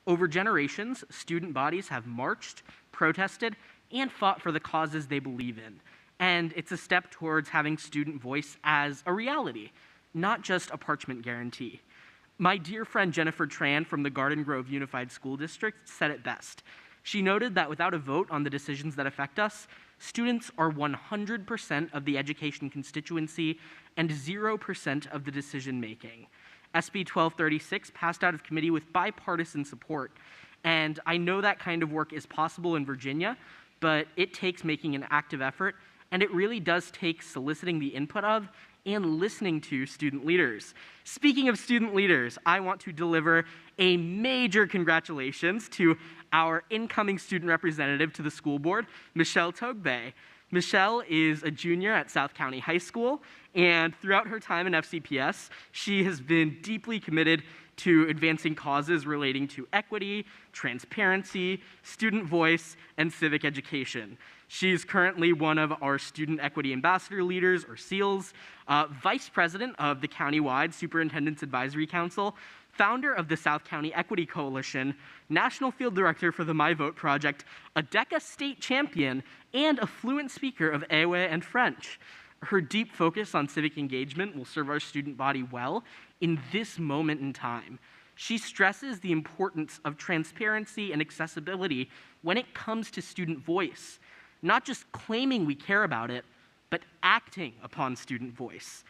Over generations, student bodies have marched, protested, and fought for the causes they believe in. And it's a step towards having student voice as a reality, not just a parchment guarantee. My dear friend Jennifer Tran from the Garden Grove Unified School District said it best. She noted that without a vote on the decisions that affect us, students are 100% of the education constituency and 0% of the decision making. SB 1236 passed out of committee with bipartisan support, and I know that kind of work is possible in Virginia, but it takes making an active effort, and it really does take soliciting the input of and listening to student leaders. Speaking of student leaders, I want to deliver a major congratulations to our incoming student representative to the school board, Michelle Togbe. Michelle is a junior at South County High School, and throughout her time in FCPS, she has been deeply committed to advancing causes relating to equity, transparency, student voice, and civic education. She's currently one of our Student Equity Ambassador Leaders, or SEALs, Vice President of the Countywide Superintendent's Advisory Council, founder of the South County Equity Coalition, National Field Director for the My Vote Project, a DECA state champion, and a fluent speaker of Ewe and French. Her deep focus on civic engagement will serve our student body well in this moment in time. She stresses the importance of transparency and accessibility when it comes to student voice, not just claiming we care about it, but acting upon student voice.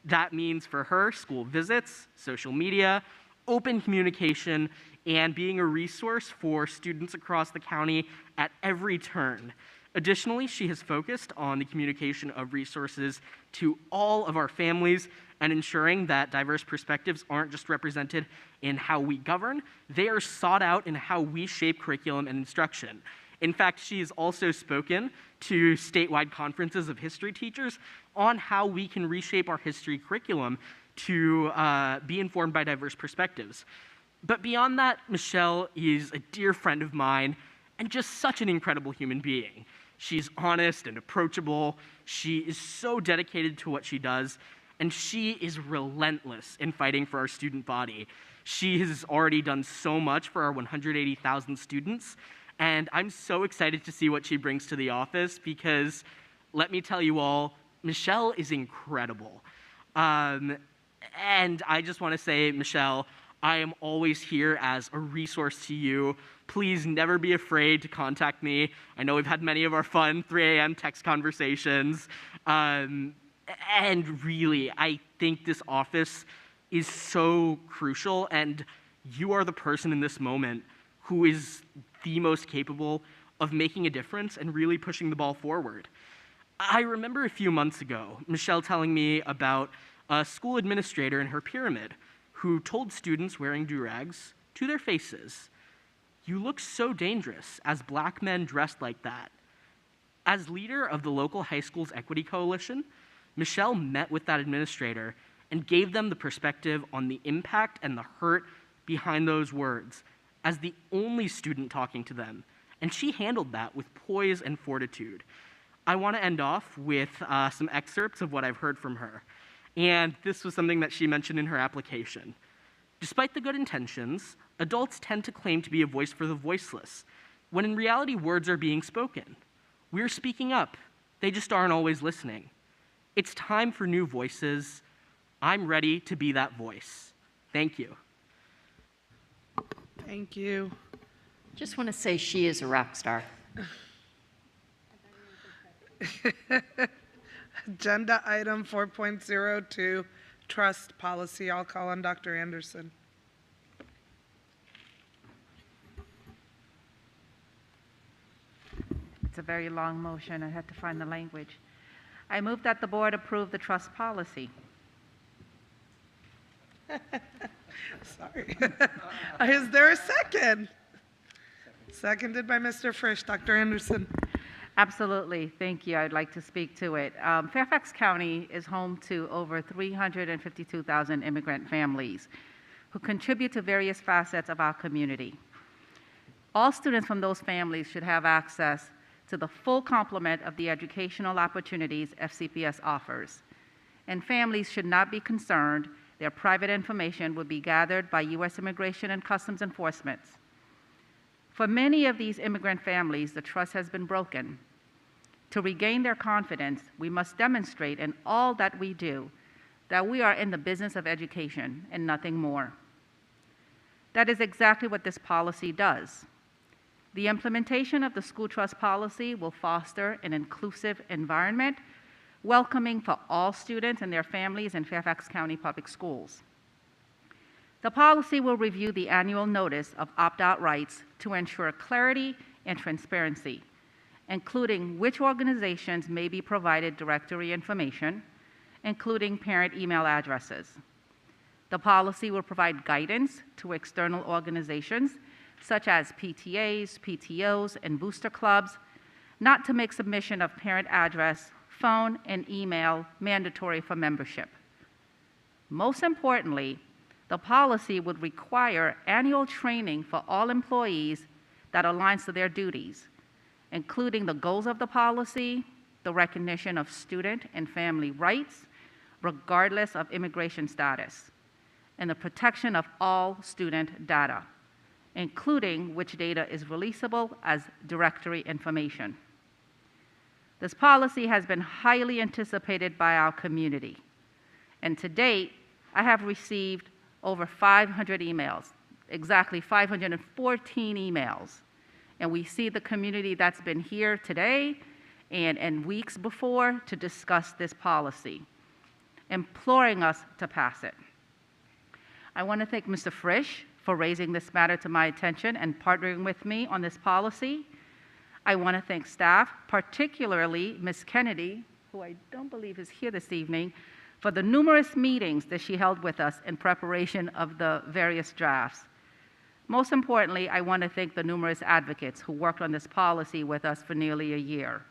That means for her, school visits, social media, open communication, and being a resource for students across the county at every turn. Additionally, she has focused on the communication of resources to all of our families and ensuring that diverse perspectives aren't just represented in how we govern, they are sought out in how we shape curriculum and instruction. In fact, she has also spoken to statewide conferences of history teachers on how we can reshape our history curriculum to be informed by diverse perspectives. But beyond that, Michelle is a dear friend of mine and just such an incredible human being. She's honest and approachable. She is so dedicated to what she does, and she is relentless in fighting for our student body. She has already done so much for our 180,000 students, and I'm so excited to see what she brings to the office because, let me tell you all, Michelle is incredible. And I just want to say, Michelle, I am always here as a resource to you. Please never be afraid to contact me. I know we've had many of our fun 3 a.m. text conversations. And really, I think this office is so crucial, and you are the person in this moment who is the most capable of making a difference and really pushing the ball forward. I remember a few months ago, Michelle telling me about a school administrator in her pyramid who told students wearing do-rags to their faces, "You look so dangerous as black men dressed like that." As leader of the local high school's equity coalition, Michelle met with that administrator and gave them the perspective on the impact and the hurt behind those words as the only student talking to them, and she handled that with poise and fortitude. I want to end off with some excerpts of what I've heard from her, and this was something that she mentioned in her application. "Despite the good intentions, adults tend to claim to be a voice for the voiceless, when in reality words are being spoken. We're speaking up, they just aren't always listening. It's time for new voices. I'm ready to be that voice. Thank you." Thank you. Just want to say she is a rock star. Agenda item 4.02, trust policy. I'll call on Dr. Anderson. It's a very long motion. I had to find the language. I move that the board approve the trust policy. Sorry. Is there a second? Seconded by Mr. Frisch. Dr. Anderson. Absolutely. Thank you. I'd like to speak to it. Fairfax County is home to over 352,000 immigrant families who contribute to various facets of our community. All students from those families should have access to the full complement of the educational opportunities FCPS offers. And families should not be concerned their private information would be gathered by U.S. Immigration and Customs Enforcement. For many of these immigrant families, the trust has been broken. To regain their confidence, we must demonstrate in all that we do that we are in the business of education and nothing more. That is exactly what this policy does. The implementation of the school trust policy will foster an inclusive environment, welcoming for all students and their families in Fairfax County Public Schools. The policy will review the annual notice of opt-out rights to ensure clarity and transparency, including which organizations may be provided directory information, including parent email addresses. The policy will provide guidance to external organizations such as PTAs, PTOs, and booster clubs, not to make submission of parent address, phone, and email mandatory for membership. Most importantly, the policy would require annual training for all employees that aligns to their duties, including the goals of the policy, the recognition of student and family rights, regardless of immigration status, and the protection of all student data, including which data is releasable as directory information. This policy has been highly anticipated by our community, and to date, I have received over 500 emails, exactly 514 emails, and we see the community that's been here today and weeks before to discuss this policy, imploring us to pass it. I want to thank Mr. Frisch for raising this matter to my attention and partnering with me on this policy. I want to thank staff, particularly Ms. Kennedy, who I don't believe is here this evening, for the numerous meetings that she held with us in preparation of the various drafts. Most importantly, I want to thank the numerous advocates who worked on this policy with us for nearly a year.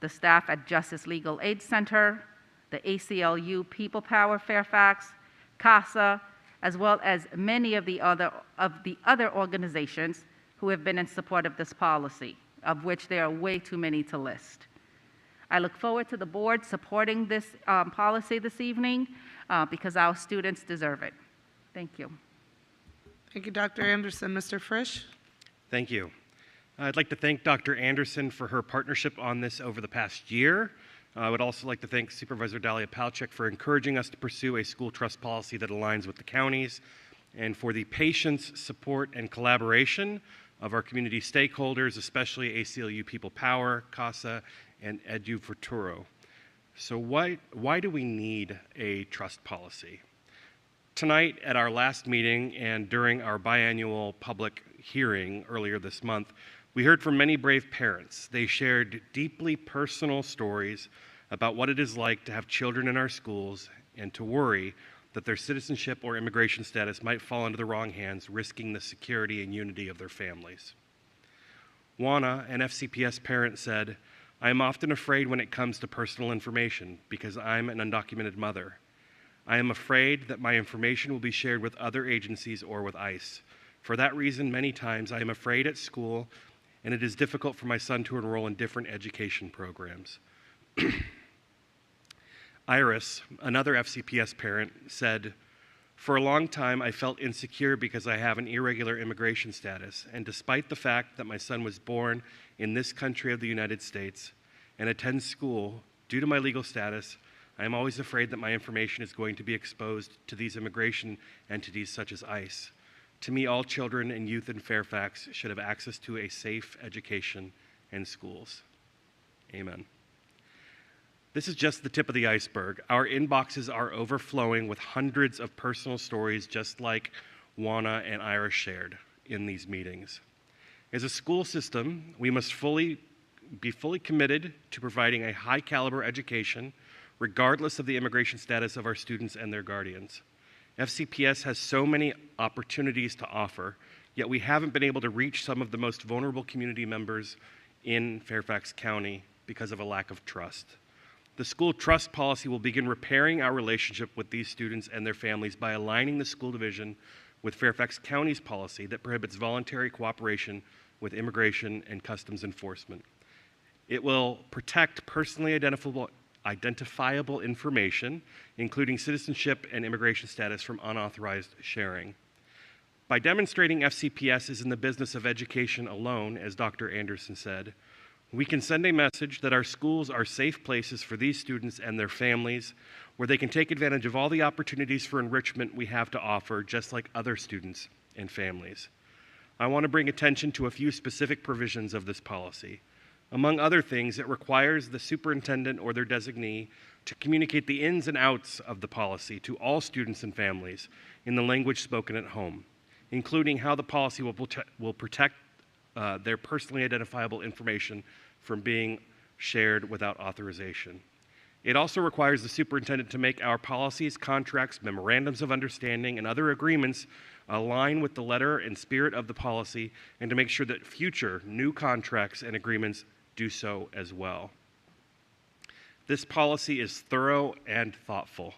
The staff at Justice Legal Aid Center, the ACLU People Power Fairfax, CASA, as well as many of the other organizations who have been in support of this policy, of which there are way too many to list. I look forward to the board supporting this policy this evening because our students deserve it. Thank you. Thank you, Dr. Anderson. Mr. Frisch? Thank you. I'd like to thank Dr. Anderson for her partnership on this over the past year. I would also like to thank Supervisor Dalia Palchik for encouraging us to pursue a school trust policy that aligns with the counties, and for the patience, support, and collaboration of our community stakeholders, especially ACLU People Power, CASA, and Edu Futuro. So why do we need a trust policy? Tonight at our last meeting and during our biannual public hearing earlier this month, we heard from many brave parents. They shared deeply personal stories about what it is like to have children in our schools and to worry that their citizenship or immigration status might fall into the wrong hands, risking the security and unity of their families. Juana, an FCPS parent, said, "I am often afraid when it comes to personal information because I'm an undocumented mother. I am afraid that my information will be shared with other agencies or with ICE. For that reason, many times I am afraid at school, and it is difficult for my son to enroll in different education programs." Iris, another FCPS parent, said, "For a long time, I felt insecure because I have an irregular immigration status, and despite the fact that my son was born in this country of the United States and attends school, due to my legal status, I am always afraid that my information is going to be exposed to these immigration entities such as ICE. To me, all children and youth in Fairfax should have access to a safe education and schools." Amen. This is just the tip of the iceberg. Our inboxes are overflowing with hundreds of personal stories just like Juana and Iris shared in these meetings. As a school system, we must be fully committed to providing a high caliber education regardless of the immigration status of our students and their guardians. FCPS has so many opportunities to offer, yet we haven't been able to reach some of the most vulnerable community members in Fairfax County because of a lack of trust. The school trust policy will begin repairing our relationship with these students and their families by aligning the school division with Fairfax County's policy that prohibits voluntary cooperation with immigration and customs enforcement. It will protect personally identifiable information, including citizenship and immigration status, from unauthorized sharing. By demonstrating FCPS is in the business of education alone, as Dr. Anderson said, we can send a message that our schools are safe places for these students and their families, where they can take advantage of all the opportunities for enrichment we have to offer, just like other students and families. I want to bring attention to a few specific provisions of this policy. Among other things, it requires the superintendent or their designee to communicate the ins and outs of the policy to all students and families in the language spoken at home, including how the policy will protect their personally identifiable information from being shared without authorization. It also requires the superintendent to make our policies, contracts, memorandums of understanding, and other agreements align with the letter and spirit of the policy, and to make sure that future new contracts and agreements do so as well. This policy is thorough and thoughtful.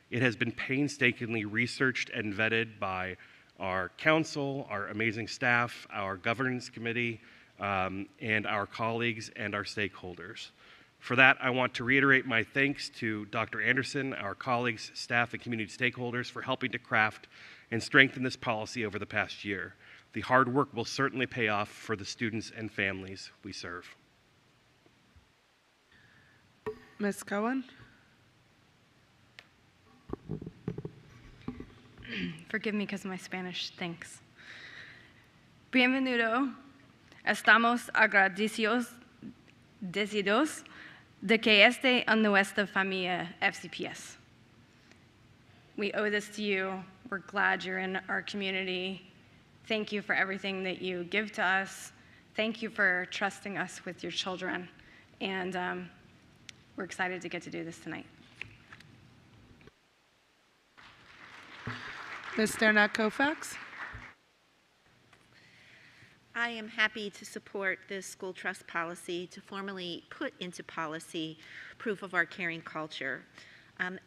It has been painstakingly researched and vetted by our council, our amazing staff, our governance committee, and our colleagues and our stakeholders. For that, I want to reiterate my thanks to Dr. Anderson, our colleagues, staff, and community stakeholders for helping to craft and strengthen this policy over the past year. The hard work will certainly pay off for the students and families we serve. Ms. Cohen? Forgive me because of my Spanish. Thanks. Bienvenido. Estamos agradecidos de que esté en nuestra familia FCPS. We owe this to you. We're glad you're in our community. Thank you for everything that you give to us. Thank you for trusting us with your children. And we're excited to get to do this tonight. Ms. Sternak-Koufax? I am happy to support this school trust policy to formally put into policy proof of our caring culture.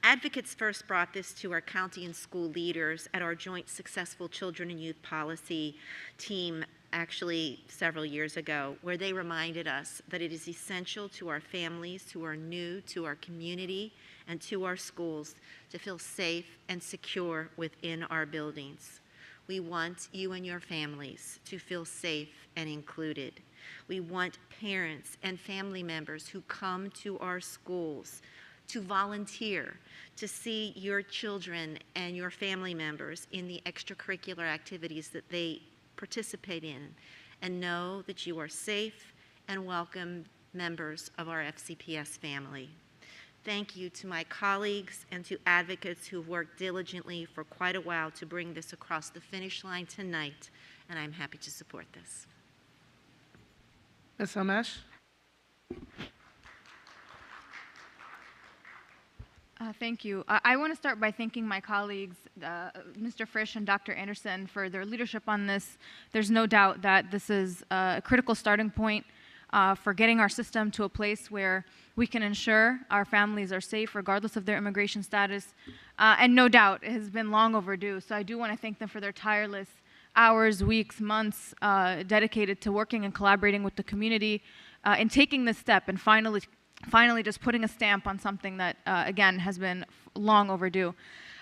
Advocates first brought this to our county and school leaders at our joint successful children and youth policy team actually several years ago, where they reminded us that it is essential to our families who are new to our community and to our schools to feel safe and secure within our buildings. We want you and your families to feel safe and included. We want parents and family members who come to our schools to volunteer, to see your children and your family members in the extracurricular activities that they participate in, and know that you are safe and welcome members of our FCPS family. Thank you to my colleagues and to advocates who've worked diligently for quite a while to bring this across the finish line tonight, and I'm happy to support this. Ms. Omesh? Thank you. I want to start by thanking my colleagues, Mr. Frisch and Dr. Anderson, for their leadership on this. There's no doubt that this is a critical starting point for getting our system to a place where we can ensure our families are safe regardless of their immigration status. And no doubt, it has been long overdue. So I do want to thank them for their tireless hours, weeks, months dedicated to working and collaborating with the community in taking this step and finally just putting a stamp on something that, again, has been long overdue.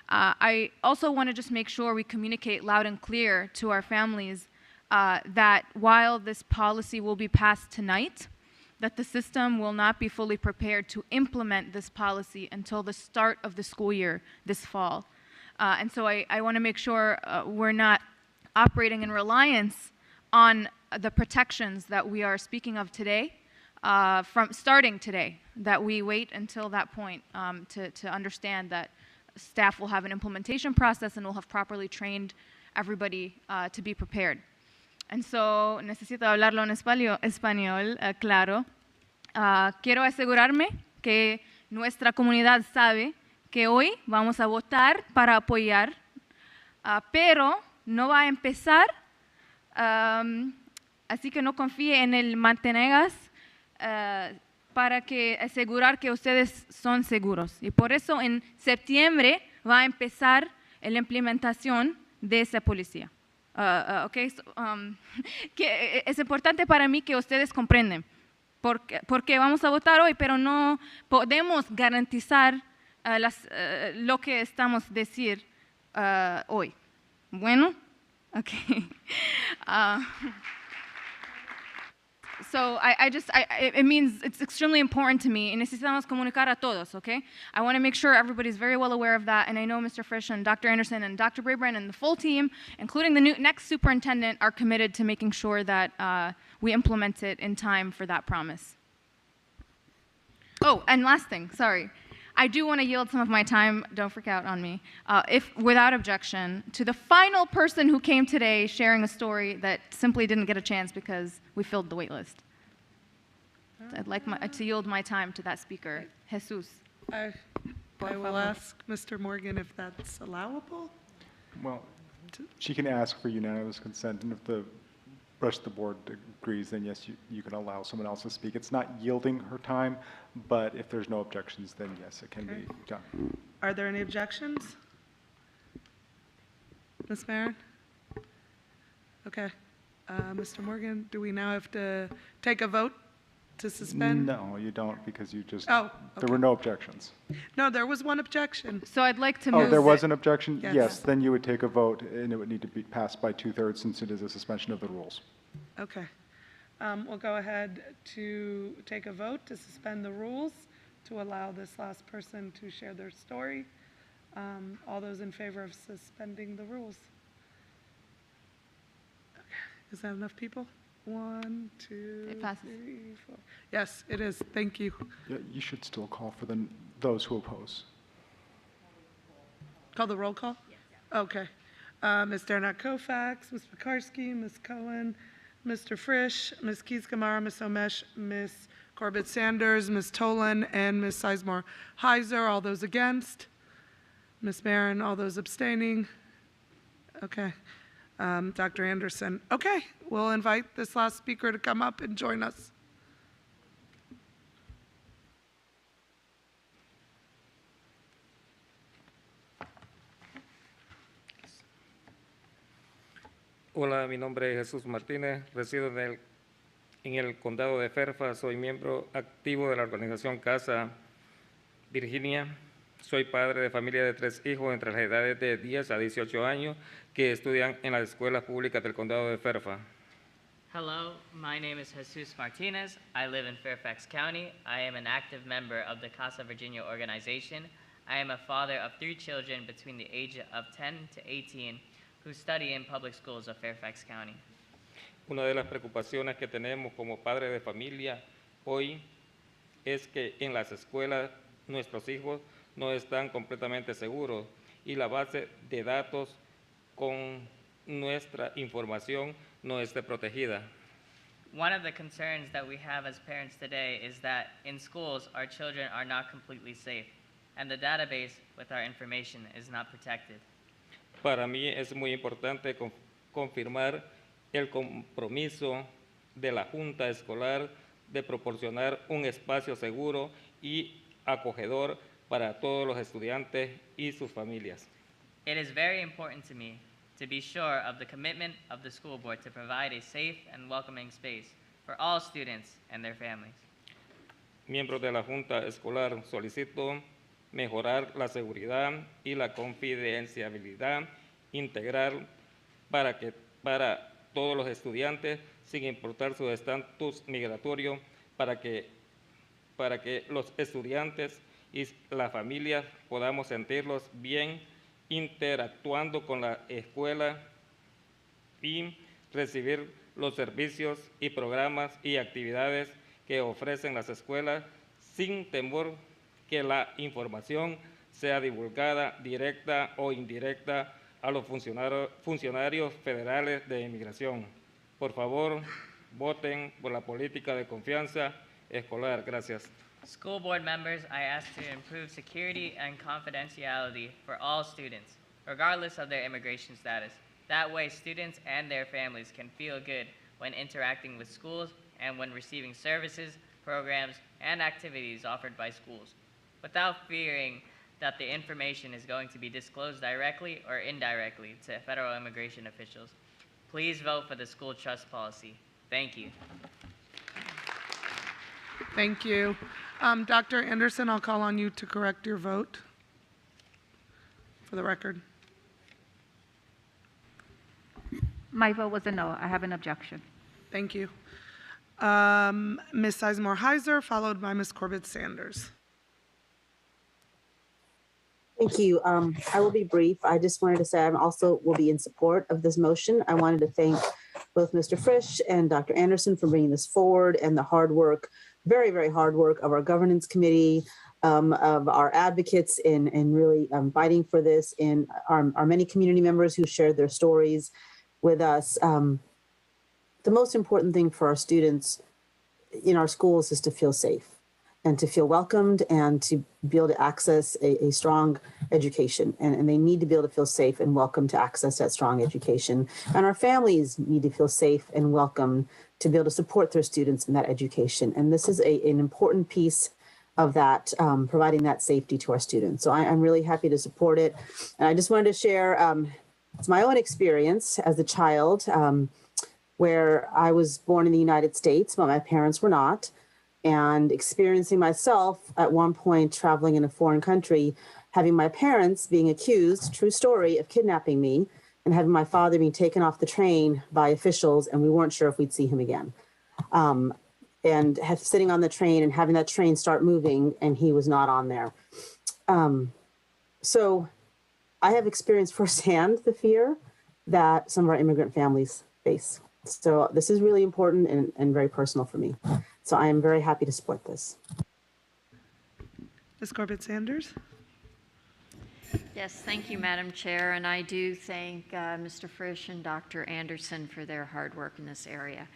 I also want to just make sure we communicate loud and clear to our families that while this policy will be passed tonight, that the system will not be fully prepared to implement this policy until the start of the school year this fall. And so I want to make sure we're not operating in reliance on the protections that we are speaking of today, from starting today, that we wait until that point to understand that staff will have an implementation process and will have properly trained everybody to be prepared. And so, necesito hablarlo en español, claro. Quiero asegurarme que nuestra comunidad sabe que hoy vamos a votar para apoyar, pero no va a empezar, así que no confíe en el mantenegas para que asegurar que ustedes son seguros. Y por eso en septiembre va a empezar la implementación de esa policía. Okay, so, que es importante para mí que ustedes comprenden, porque vamos a votar hoy, pero no podemos garantizar lo que estamos decir hoy. Bueno, okay. So it means it's extremely important to me, y necesitamos comunicar a todos, okay? I want to make sure everybody's very well aware of that, and I know Mr. Frisch and Dr. Anderson and Dr. Braybrand and the full team, including the next superintendent, are committed to making sure that we implement it in time for that promise. Oh, and last thing, sorry. I do want to yield some of my time, don't freak out on me, if without objection, to the final person who came today sharing a story that simply didn't get a chance because we filled the wait list. I'd like to yield my time to that speaker, Jesus. I will ask Mr. Morgan if that's allowable. Well, she can ask for unanimous consent, and if the rest of the board agrees, then yes, you can allow someone else to speak. It's not yielding her time, but if there's no objections, then yes, it can be done. Are there any objections? Ms. Marin? Okay. Mr. Morgan, do we now have to take a vote to suspend? No, you don't, because you just, Oh, okay. There were no objections. No, there was one objection. So I'd like to move. Oh, there was an objection? Yes. Yes, then you would take a vote, and it would need to be passed by 2/3 since it is a suspension of the rules. Okay. We'll go ahead to take a vote to suspend the rules to allow this last person to share their story. All those in favor of suspending the rules? Okay. Is that enough people? 1, 2, 3, 4. Yes, it is. Thank you. Yeah, you should still call for those who oppose. Call the roll call? Yes. Okay. Ms. Dernak-Kofax, Ms. Pekarsky, Ms. Cohen, Mr. Frisch, Ms. Keys-Gamarra, Ms. Omesh, Ms. Corbett-Sanders, Ms. Tolan, and Ms. Sizemore-Heiser. All those against? Ms. Marin, all those abstaining? Okay. Dr. Anderson. Okay, we'll invite this last speaker to come up and join us. Hola, mi nombre es Jesús Martínez, resido en el condado de Fairfax, soy miembro activo de la organización Casa Virginia. Soy padre de familia de 3 hijos entre las edades de 10 a 18 años que estudian en las escuelas públicas del condado de Fairfax. Hello, my name is Jesus Martinez. I live in Fairfax County. I am an active member of the Casa Virginia organization. I am a father of 3 children between the age of 10 to 18 who study in public schools of Fairfax County. Una de las preocupaciones que tenemos como padres de familia hoy es que en las escuelas nuestros hijos no están completamente seguros y la base de datos con nuestra información no esté protegida. One of the concerns that we have as parents today is that in schools, our children are not completely safe. and the database with our information is not protected. Para mí es muy importante confirmar el compromiso de la Junta Escolar de proporcionar un espacio seguro y acogedor para todos los estudiantes y sus familias. It is very important to me to be sure of the commitment of the school board to provide a safe and welcoming space for all students and their families. Miembros de la Junta Escolar, solicito mejorar la seguridad y la confidencialidad integral para todos los estudiantes, sin importar su estatus migratorio, para que los estudiantes y las familias podamos sentirlos bien interactuando con la escuela y recibir los servicios y programas y actividades que ofrecen las escuelas sin temor que la información sea divulgada directa o indirecta a los funcionarios federales de inmigración. Por favor, voten por la política de confianza escolar. Gracias. School board members, I ask to improve security and confidentiality for all students, regardless of their immigration status. That way, students and their families can feel good when interacting with schools and when receiving services, programs, and activities offered by schools, without fearing that the information is going to be disclosed directly or indirectly to federal immigration officials. Please vote for the school trust policy. Thank you. Thank you. Dr. Anderson, I'll call on you to correct your vote for the record. My vote was a no. I have an objection. Thank you. Ms. Sizemore Heiser, followed by Ms. Corbett Sanders. Thank you. I will be brief. I just wanted to say I also will be in support of this motion. I wanted to thank both Mr. Frisch and Dr. Anderson for bringing this forward and the hard work, very, very hard work of our governance committee, of our advocates in really fighting for this, and our many community members who shared their stories with us. The most important thing for our students in our schools is to feel safe and to feel welcomed and to be able to access a strong education. And they need to be able to feel safe and welcome to access that strong education. And our families need to feel safe and welcome to be able to support their students in that education. And this is an important piece of that, providing that safety to our students. So I'm really happy to support it. And I just wanted to share it's my own experience as a child, where I was born in the United States, but my parents were not. And experiencing myself at one point traveling in a foreign country, having my parents being accused, true story, of kidnapping me, and having my father being taken off the train by officials, and we weren't sure if we'd see him again. And sitting on the train and having that train start moving, and he was not on there. So I have experienced firsthand the fear that some of our immigrant families face. So this is really important and very personal for me. So I am very happy to support this. Ms. Corbett Sanders. Yes, thank you, Madam Chair, and I do thank Mr. Frisch and Dr. Anderson for their hard work in this area.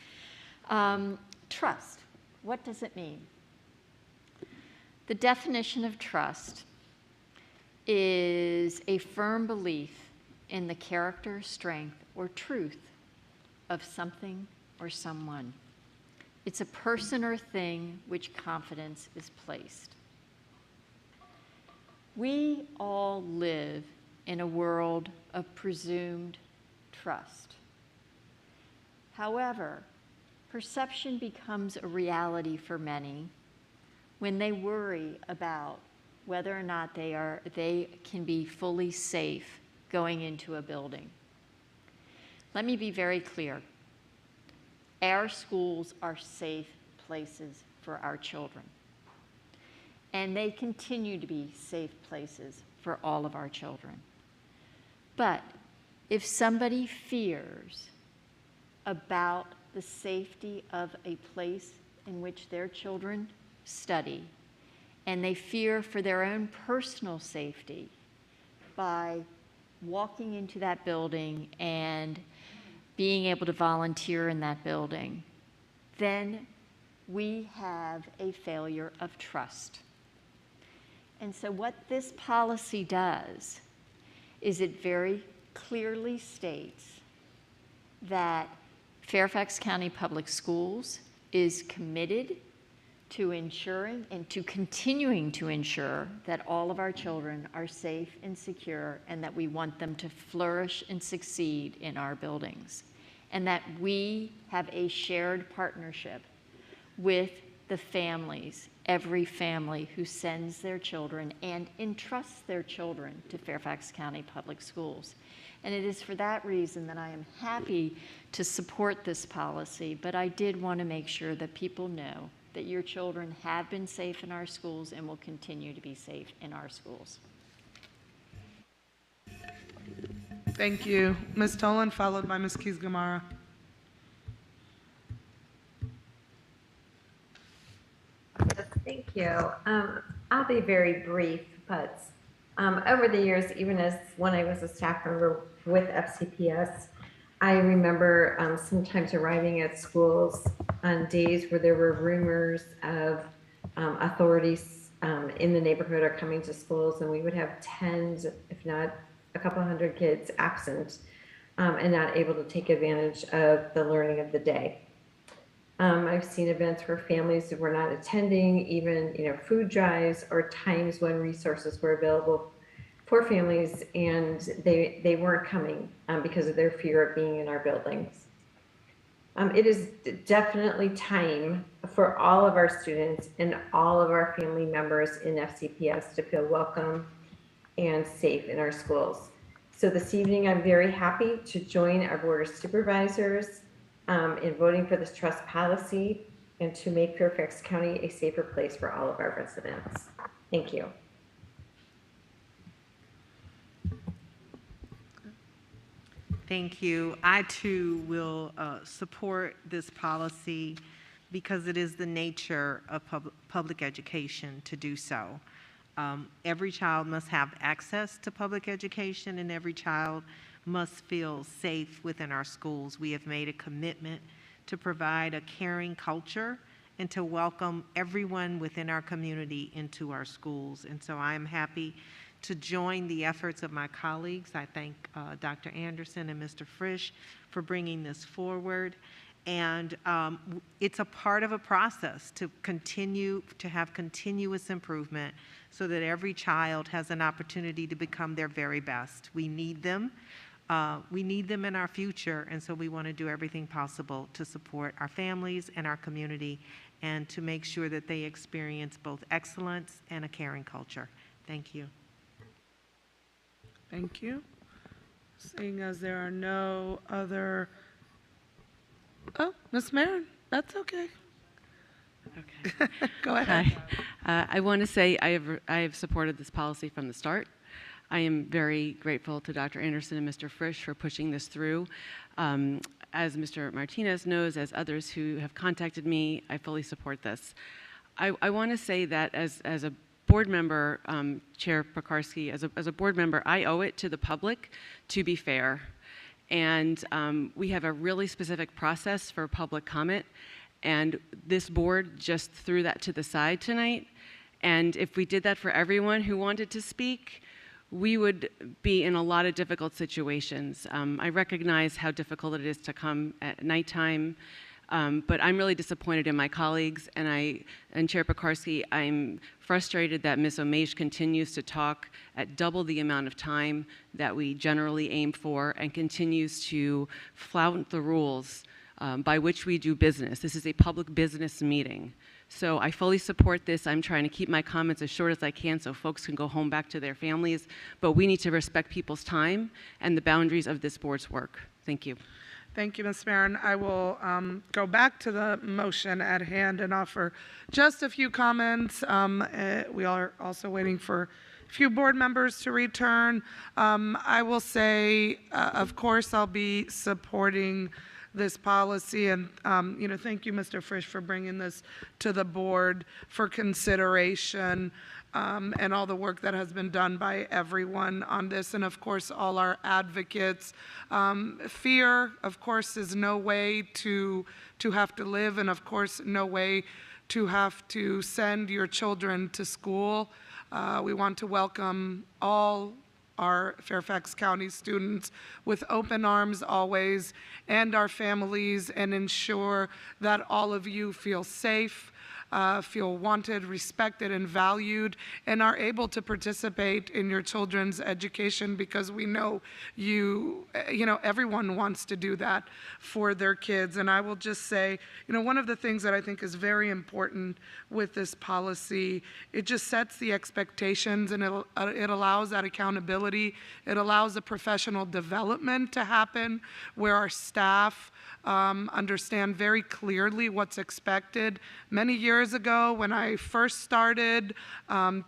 Trust, what does it mean? The definition of trust is a firm belief in the character, strength, or truth of something or someone. It's a person or thing which confidence is placed. We all live in a world of presumed trust. However, perception becomes a reality for many when they worry about whether or not they can be fully safe going into a building. Let me be very clear. Our schools are safe places for our children. And they continue to be safe places for all of our children. But if somebody fears about the safety of a place in which their children study, and they fear for their own personal safety by walking into that building and being able to volunteer in that building, then we have a failure of trust. And so what this policy does is it very clearly states that Fairfax County Public Schools is committed to ensuring and to continuing to ensure that all of our children are safe and secure, and that we want them to flourish and succeed in our buildings. And that we have a shared partnership with the families, every family who sends their children and entrusts their children to Fairfax County Public Schools. And it is for that reason that I am happy to support this policy, but I did want to make sure that people know that your children have been safe in our schools and will continue to be safe in our schools. Thank you. Ms. Tolan, followed by Ms. Keys-Gamarra. Thank you. I'll be very brief, but over the years, even as when I was a staff member with FCPS, I remember sometimes arriving at schools on days where there were rumors of authorities in the neighborhood are coming to schools, and we would have tens, if not a couple hundred kids absent and not able to take advantage of the learning of the day. I've seen events where families were not attending, even food drives or times when resources were available for families and they weren't coming because of their fear of being in our buildings. It is definitely time for all of our students and all of our family members in FCPS to feel welcome and safe in our schools. So this evening, I'm very happy to join our Board of Supervisors in voting for this trust policy and to make Fairfax County a safer place for all of our residents. Thank you. Thank you. I too will support this policy because it is the nature of public education to do so. Every child must have access to public education, and every child must feel safe within our schools. We have made a commitment to provide a caring culture and to welcome everyone within our community into our schools. And so I am happy to join the efforts of my colleagues. I thank Dr. Anderson and Mr. Frisch for bringing this forward. And it's a part of a process to continue to have continuous improvement so that every child has an opportunity to become their very best. We need them. We need them in our future, and so we want to do everything possible to support our families and our community and to make sure that they experience both excellence and a caring culture. Thank you. Thank you. Seeing as there are no other, oh, Ms. Marin, that's okay. Okay. Go ahead. Hi. I want to say I have supported this policy from the start. I am very grateful to Dr. Anderson and Mr. Frisch for pushing this through. As Mr. Martinez knows, as others who have contacted me, I fully support this. I want to say that as a board member, Chair Pekarsky, as a board member, I owe it to the public to be fair. And we have a really specific process for public comment. And this board just threw that to the side tonight. And if we did that for everyone who wanted to speak, we would be in a lot of difficult situations. I recognize how difficult it is to come at nighttime, but I'm really disappointed in my colleagues, and Chair Pekarsky, I'm frustrated that Ms. Omeish continues to talk at double the amount of time that we generally aim for and continues to flout the rules by which we do business. This is a public business meeting. So I fully support this. I'm trying to keep my comments as short as I can so folks can go home back to their families, but we need to respect people's time and the boundaries of this board's work. Thank you. Thank you, Ms. Marin. I will go back to the motion at hand and offer just a few comments. We are also waiting for a few board members to return. I will say, of course, I'll be supporting this policy, and thank you, Mr. Frisch, for bringing this to the board for consideration, and all the work that has been done by everyone on this, and of course all our advocates. Fear, of course, is no way to have to live, and of course no way to have to send your children to school. We want to welcome all our Fairfax County students with open arms always, and our families, and ensure that all of you feel safe, feel wanted, respected, and valued, and are able to participate in your children's education, because we know everyone wants to do that for their kids. And I will just say, one of the things that I think is very important with this policy, it just sets the expectations, and it allows that accountability. It allows the professional development to happen, where our staff understand very clearly what's expected. Many years ago, when I first started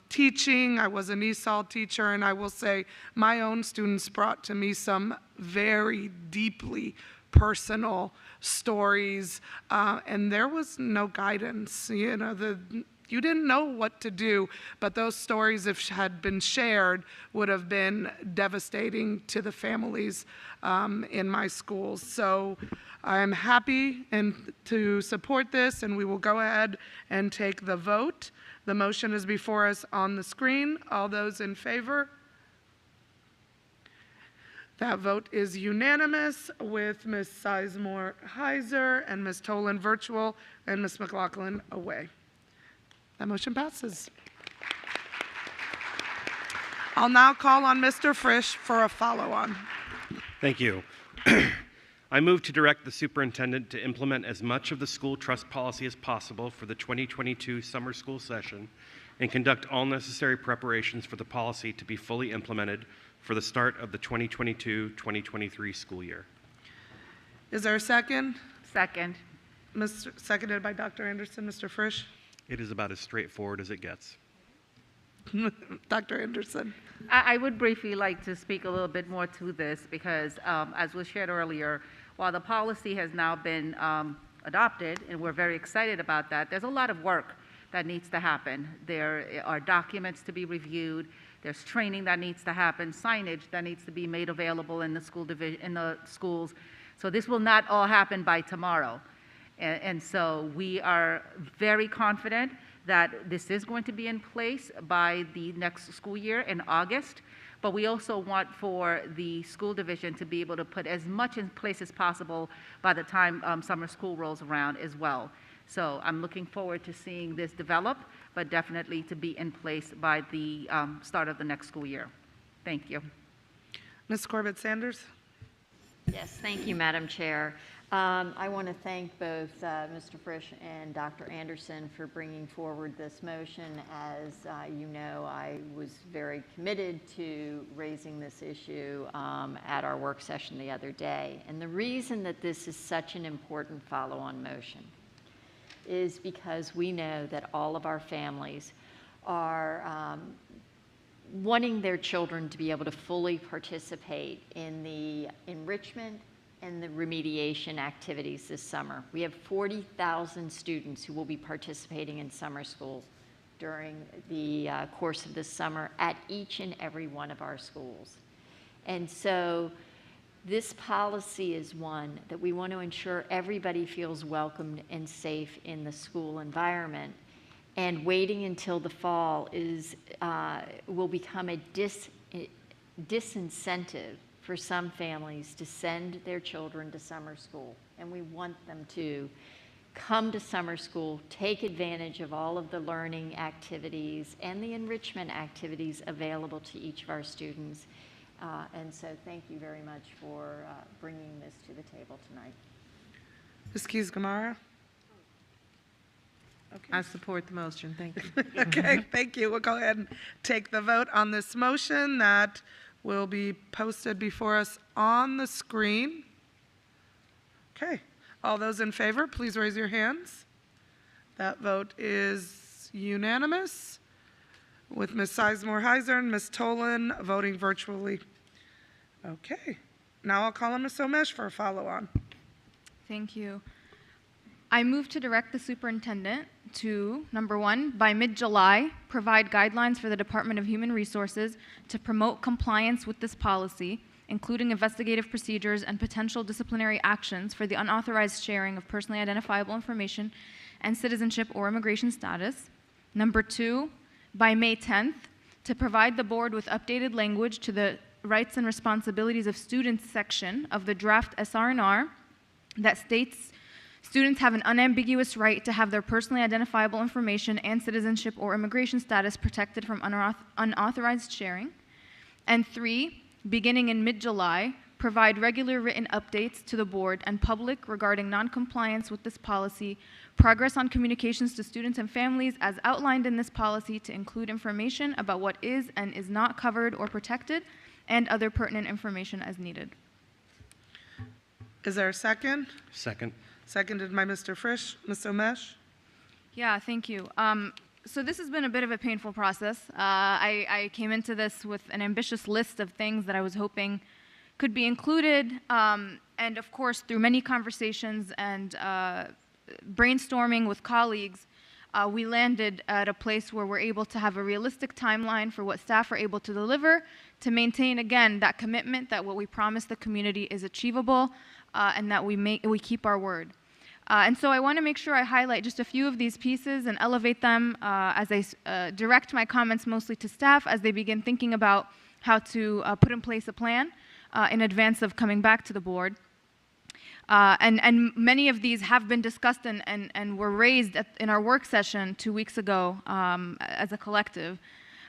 teaching, I was an ESOL teacher, and I will say my own students brought to me some very deeply personal stories, and there was no guidance. You didn't know what to do, but those stories, if had been shared, would have been devastating to the families in my schools. So I'm happy to support this, and we will go ahead and take the vote. The motion is before us on the screen. All those in favor? That vote is unanimous, with Ms. Sizemore Heiser and Ms. Tolan virtual and Ms. McLaughlin away. That motion passes. I'll now call on Mr. Frisch for a follow-on. Thank you. I move to direct the superintendent to implement as much of the school trust policy as possible for the 2022 summer school session and conduct all necessary preparations for the policy to be fully implemented for the start of the 2022-2023 school year. Is there a second? Second. Seconded by Dr. Anderson. Mr. Frisch? It is about as straightforward as it gets. Dr. Anderson. I would briefly like to speak a little bit more to this, because as was shared earlier, while the policy has now been adopted, and we're very excited about that, there's a lot of work that needs to happen. There are documents to be reviewed, there's training that needs to happen, signage that needs to be made available in the schools. So this will not all happen by tomorrow. And so we are very confident that this is going to be in place by the next school year in August. But we also want for the school division to be able to put as much in place as possible by the time summer school rolls around as well. So I'm looking forward to seeing this develop, but definitely to be in place by the start of the next school year. Thank you. Ms. Corbett-Sanders. Yes, thank you, Madam Chair. I want to thank both Mr. Frisch and Dr. Anderson for bringing forward this motion. As you know, I was very committed to raising this issue at our work session the other day. And the reason that this is such an important follow-on motion is because we know that all of our families are wanting their children to be able to fully participate in the enrichment and the remediation activities this summer. We have 40,000 students who will be participating in summer school during the course of this summer at each and every one of our schools. And so this policy is one that we want to ensure everybody feels welcomed and safe in the school environment. And waiting until the fall will become a disincentive for some families to send their children to summer school. And we want them to come to summer school, take advantage of all of the learning activities and the enrichment activities available to each of our students. And so thank you very much for bringing this to the table tonight. Ms. Keys-Gamarra? Okay. I support the motion. Thank you. Okay, thank you. We'll go ahead and take the vote on this motion that will be posted before us on the screen. Okay, all those in favor, please raise your hands. That vote is unanimous, with Ms. Sizemore Heiser and Ms. Tolan voting virtually. Okay, now I'll call on Ms. Omesh for a follow-on. Thank you. I move to direct the superintendent to, number one, by mid-July, provide guidelines for the Department of Human Resources to promote compliance with this policy, including investigative procedures and potential disciplinary actions for the unauthorized sharing of personally identifiable information and citizenship or immigration status. Number two, by May 10th, to provide the board with updated language to the rights and responsibilities of students section of the draft SR&R that states students have an unambiguous right to have their personally identifiable information and citizenship or immigration status protected from unauthorized sharing. And 3, beginning in mid-July, provide regular written updates to the board and public regarding noncompliance with this policy, progress on communications to students and families as outlined in this policy to include information about what is and is not covered or protected, and other pertinent information as needed. Is there a second? Second. Seconded by Mr. Frisch. Ms. Omesh? Yeah, thank you. So this has been a bit of a painful process. I came into this with an ambitious list of things that I was hoping could be included, and of course, through many conversations and brainstorming with colleagues, we landed at a place where we're able to have a realistic timeline for what staff are able to deliver, to maintain, again, that commitment that what we promise the community is achievable, and that we keep our word. And so I want to make sure I highlight just a few of these pieces and elevate them as I direct my comments mostly to staff as they begin thinking about how to put in place a plan in advance of coming back to the board. And many of these have been discussed and were raised in our work session 2 weeks ago as a collective.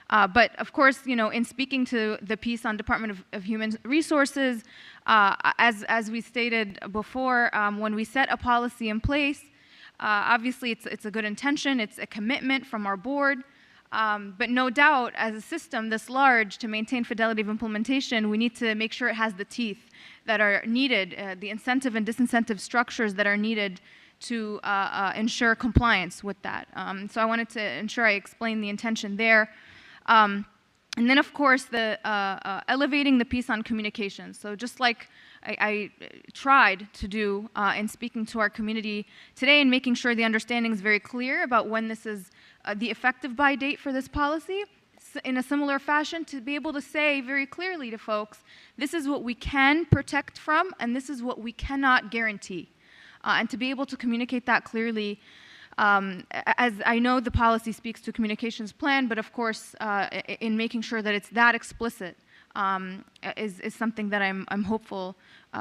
But of course, you know, in speaking to the piece on Department of Human Resources, as we stated before, when we set a policy in place, obviously it's a good intention, it's a commitment from our board, but no doubt, as a system this large, to maintain fidelity of implementation, we need to make sure it has the teeth that are needed, the incentive and disincentive structures that are needed to ensure compliance with that. So I wanted to ensure I explain the intention there. And then, of course, the elevating the piece on communication. So just like I tried to do in speaking to our community today and making sure the understanding is very clear about when this is the effective by date for this policy, in a similar fashion, to be able to say very clearly to folks, this is what we can protect from and this is what we cannot guarantee. And to be able to communicate that clearly, as I know the policy speaks to communications plan, but of course, in making sure that it's that explicit is something that I'm hopeful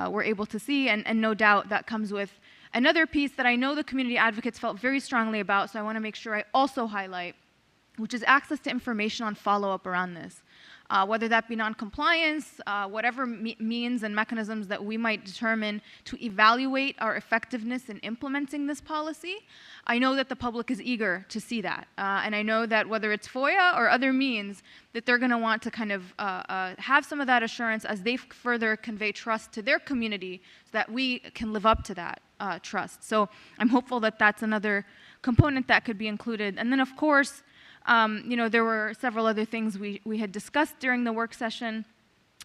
we're able to see, and no doubt that comes with another piece that I know the community advocates felt very strongly about, so I want to make sure I also highlight, which is access to information on follow-up around this. Whether that be noncompliance, whatever means and mechanisms that we might determine to evaluate our effectiveness in implementing this policy, I know that the public is eager to see that. And I know that whether it's FOIA or other means, that they're going to want to kind of have some of that assurance as they further convey trust to their community so that we can live up to that trust. So I'm hopeful that that's another component that could be included. And then, of course, you know, there were several other things we had discussed during the work session,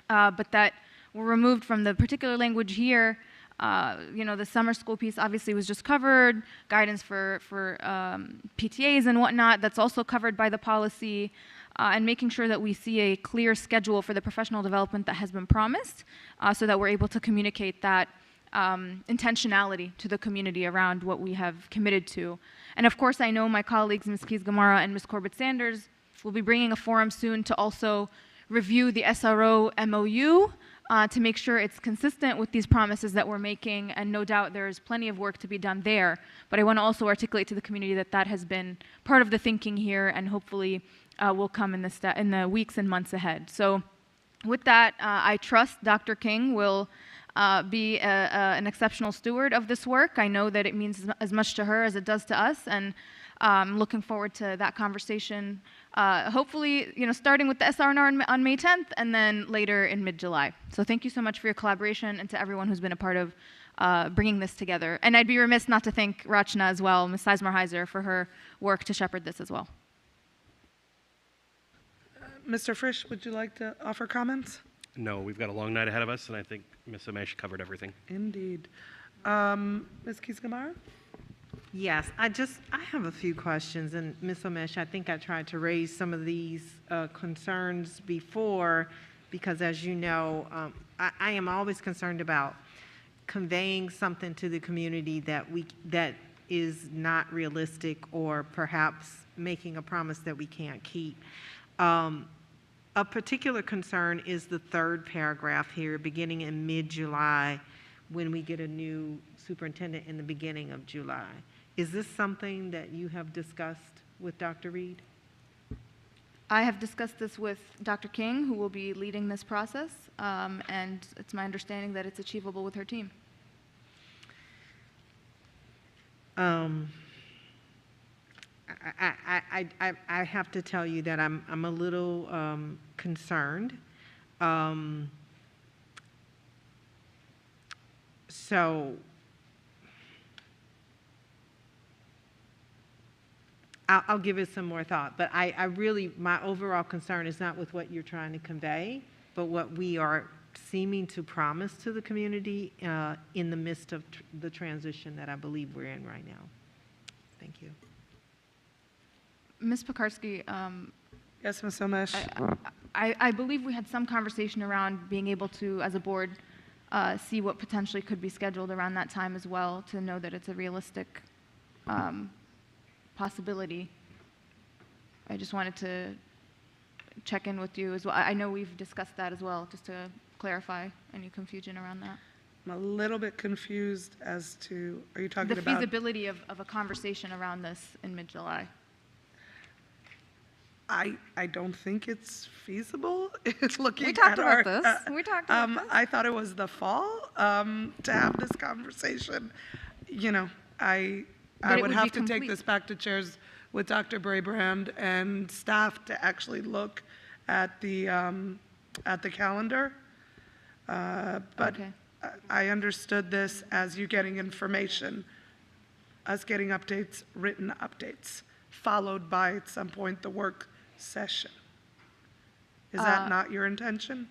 but that were removed from the particular language here. You know, the summer school piece obviously was just covered, guidance for PTAs and whatnot, that's also covered by the policy, and making sure that we see a clear schedule for the professional development that has been promised, so that we're able to communicate that intentionality to the community around what we have committed to. And of course, I know my colleagues, Ms. Keys-Gamarra and Ms. Corbett-Sanders, will be bringing a forum soon to also review the SRO MOU to make sure it's consistent with these promises that we're making, and no doubt there is plenty of work to be done there. But I want to also articulate to the community that that has been part of the thinking here, and hopefully will come in the weeks and months ahead. So with that, I trust Dr. King will be an exceptional steward of this work. I know that it means as much to her as it does to us, and I'm looking forward to that conversation, hopefully, you know, starting with the SR&R on May 10th and then later in mid-July. So thank you so much for your collaboration, and to everyone who's been a part of bringing this together. And I'd be remiss not to thank Rachna as well, Ms. Sizemore-Heiser, for her work to shepherd this as well. Mr. Frisch, would you like to offer comments? No, we've got a long night ahead of us, and I think Ms. Omesh covered everything. Indeed. Ms. Keys-Gamarra? Yes, I have a few questions, and Ms. Omesh, I think I tried to raise some of these concerns before, because as you know, I am always concerned about conveying something to the community that is not realistic, or perhaps making a promise that we can't keep. A particular concern is the third paragraph here, beginning in mid-July, when we get a new superintendent in the beginning of July. Is this something that you have discussed with Dr. Reed? I have discussed this with Dr. King, who will be leading this process, and it's my understanding that it's achievable with her team. I have to tell you that I'm a little concerned. So I'll give it some more thought, but I really, my overall concern is not with what you're trying to convey, but what we are seeming to promise to the community in the midst of the transition that I believe we're in right now. Thank you. Ms. Pekarsky, yes, Ms. Omesh. I believe we had some conversation around being able to, as a board, see what potentially could be scheduled around that time as well, to know that it's a realistic possibility. I just wanted to check in with you as well. I know we've discussed that as well, just to clarify any confusion around that. I'm a little bit confused as to, are you talking The about? feasibility of a conversation around this in mid-July. I don't think it's feasible. It's looking We talked at our, about this. We talked about this. I thought it was the fall to have this conversation. You know, I would have to take this back to chairs with Dr. Braybrand and staff to actually look at the calendar. But Okay. I understood this as you getting information, us getting updates, written updates, followed by at some point the work session. Is that not your intention?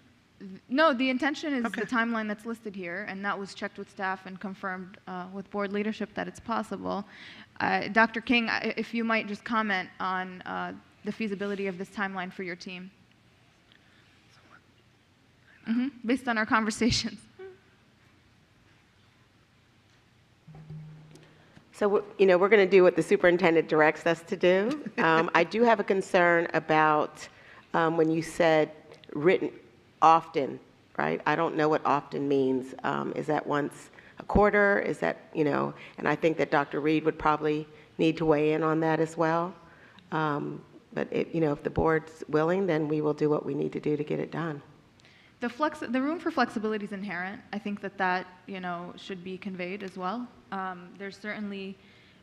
No, the intention is the timeline that's listed here, and that was checked with staff and confirmed with board leadership that it's possible. Dr. King, if you might just comment on the feasibility of this timeline for your team. Based on our conversations. So, you know, we're going to do what the superintendent directs us to do. I do have a concern about when you said written often, right? I don't know what often means. Is that once a quarter? Is that, you know, and I think that Dr. Reed would probably need to weigh in on that as well. But, you know, if the board's willing, then we will do what we need to do to get it done. The room for flexibility is inherent. I think that you know, should be conveyed as well. There's certainly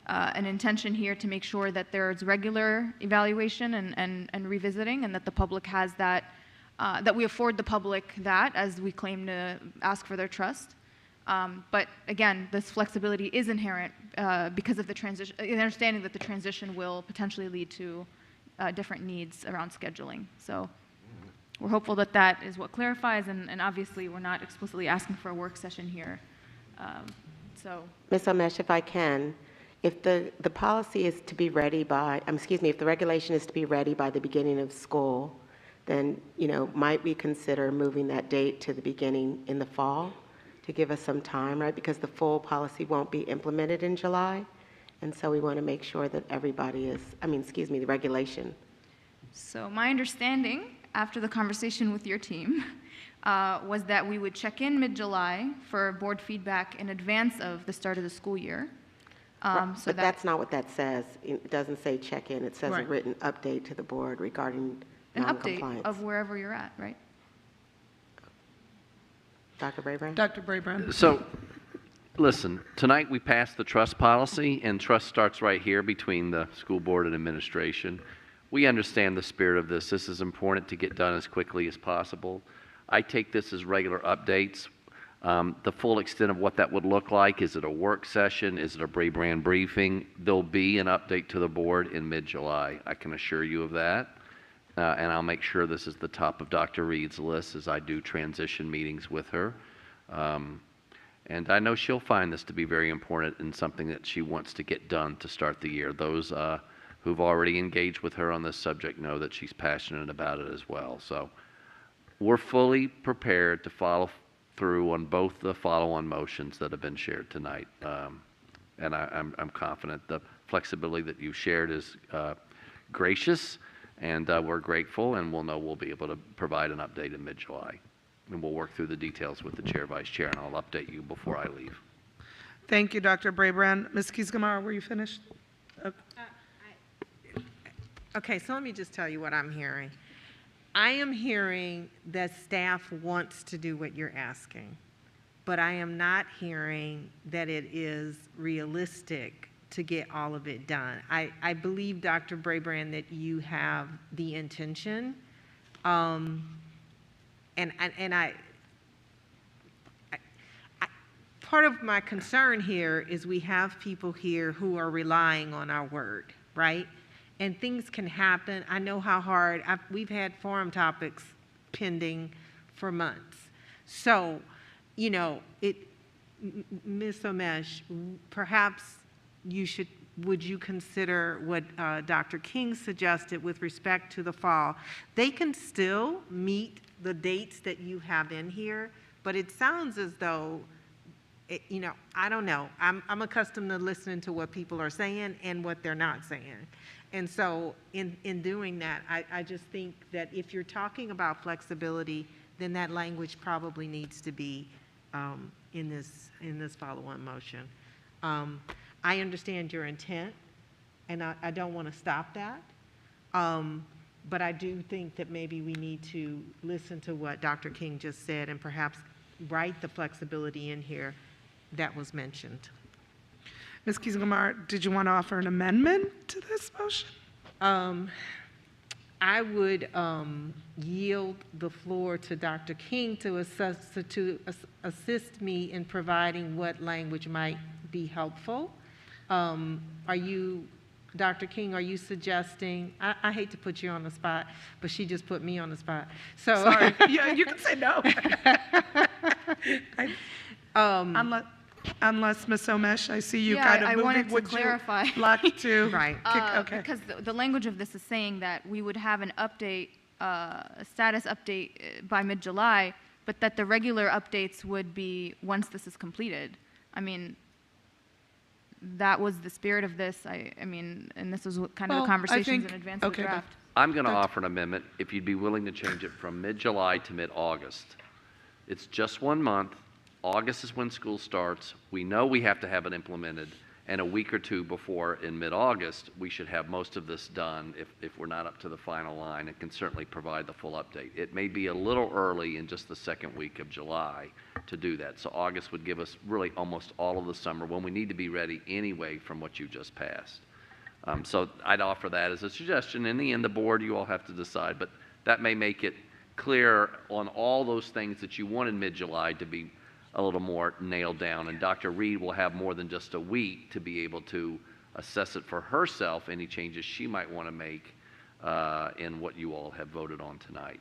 an intention here to make sure that there's regular evaluation and revisiting, and that the public has that, that we afford the public that as we claim to ask for their trust. But again, this flexibility is inherent because of the transition, understanding that the transition will potentially lead to different needs around scheduling. So we're hopeful that that is what clarifies, and obviously we're not explicitly asking for a work session here. Ms. Omesh, if I can, if the policy is to be ready by, if the regulation is to be ready by the beginning of school, then, you know, might we consider moving that date to the beginning in the fall to give us some time, right? Because the full policy won't be implemented in July. And so we want to make sure that everybody is, the regulation. So my understanding after the conversation with your team was that we would check in mid-July for board feedback in advance of the start of the school year. But that's not what that says. It doesn't say check in. It says a Right. written update to the board regarding An update non-compliance. of wherever you're at, right? Dr. Braybrand? Dr. Braybrand. So, listen, tonight we passed the trust policy, and trust starts right here between the school board and administration. We understand the spirit of this. This is important to get done as quickly as possible. I take this as regular updates. The full extent of what that would look like, is it a work session? Is it a Braybrand briefing? There'll be an update to the board in mid-July. I can assure you of that. And I'll make sure this is the top of Dr. Reed's list as I do transition meetings with her. And I know she'll find this to be very important and something that she wants to get done to start the year. Those who've already engaged with her on this subject know that she's passionate about it as well. So we're fully prepared to follow through on both the follow-on motions that have been shared tonight. And I'm confident the flexibility that you shared is gracious And we're grateful, and we'll know we'll be able to provide an update in mid-July. And we'll work through the details with the chair, vice chair, and I'll update you before I leave. Thank you, Dr. Brabrand. Ms. Keys-Gamarra, were you finished? Okay. Okay, so let me just tell you what I'm hearing. I am hearing that staff wants to do what you're asking, but I am not hearing that it is realistic to get all of it done. I believe, Dr. Brabrand, that you have the intention, and part of my concern here is we have people here who are relying on our word, right? And things can happen. I know how hard, we've had forum topics pending for months. So, you know, Ms. Omesh, perhaps would you consider what Dr. King suggested with respect to the fall? They can still meet the dates that you have in here, but it sounds as though, you know, I don't know. I'm accustomed to listening to what people are saying and what they're not saying. And so in doing that, I just think that if you're talking about flexibility, then that language probably needs to be in this follow-on motion. I understand your intent, and I don't want to stop that. But I do think that maybe we need to listen to what Dr. King just said and perhaps write the flexibility in here that was mentioned. Ms. Keys-Gamarra, did you want to offer an amendment to this motion? I would yield the floor to Dr. King to assist me in providing what language might be helpful. Are you, Dr. King, are you suggesting, I hate to put you on the spot, but she just put me on the spot. So sorry, yeah, you can say no. Unless Ms. Omesh, I see you kind of moving. I wanted to Would clarify. you like to? Right. Okay. Because the language of this is saying that we would have an update, a status update by mid-July, but that the regular updates would be once this is completed. I mean, that was the spirit of this. I mean, and this was kind of the conversations in advance of the draft. I'm going to offer an amendment if you'd be willing to change it from mid-July to mid-August. It's just 1 month. August is when school starts. We know we have to have it implemented, and a week or two before in mid-August, we should have most of this done if we're not up to the final line, and can certainly provide the full update. It may be a little early in just the second week of July to do that. So August would give us really almost all of the summer when we need to be ready anyway from what you just passed. So I'd offer that as a suggestion. In the end, the board, you all have to decide, but that may make it clear on all those things that you want in mid-July to be a little more nailed down, and Dr. Reed will have more than just a week to be able to assess it for herself, any changes she might want to make in what you all have voted on tonight.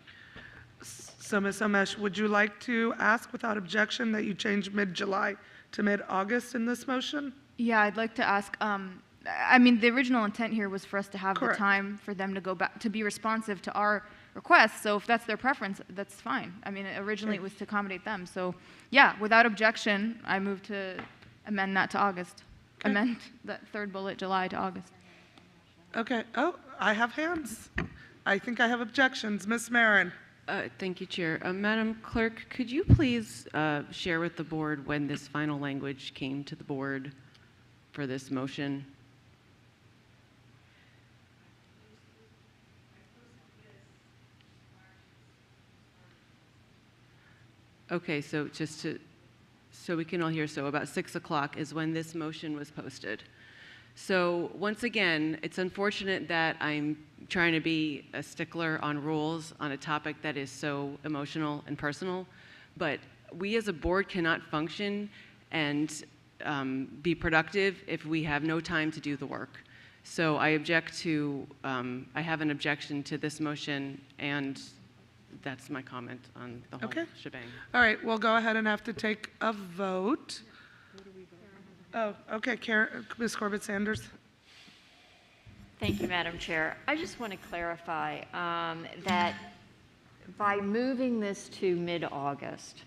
So, Ms. Omesh, would you like to ask without objection that you change mid-July to mid-August in this motion? Yeah, I'd like to ask, I mean, the original intent here was for us to have Correct. the time for them to go back, to be responsive to our requests. So if that's their preference, that's fine. I mean, originally it was to accommodate them. So yeah, without objection, I move to amend that to August. Okay. Amend that third bullet, July to August. Okay. Oh, I have hands. I think I have objections. Ms. Marin. Thank you, Chair. Madam Clerk, could you please share with the board when this final language came to the board for this motion? Okay, so so we can all hear, so about 6 o'clock is when this motion was posted. So once again, it's unfortunate that I'm trying to be a stickler on rules on a topic that is so emotional and personal, but we as a board cannot function and be productive if we have no time to do the work. So I object to, I have an objection to this motion, and that's my comment on the whole shebang. All right, we'll go ahead and have to take a vote. Oh, okay, Ms. Corbett-Sanders. Thank you, Madam Chair. I just want to clarify that by moving this to mid-August,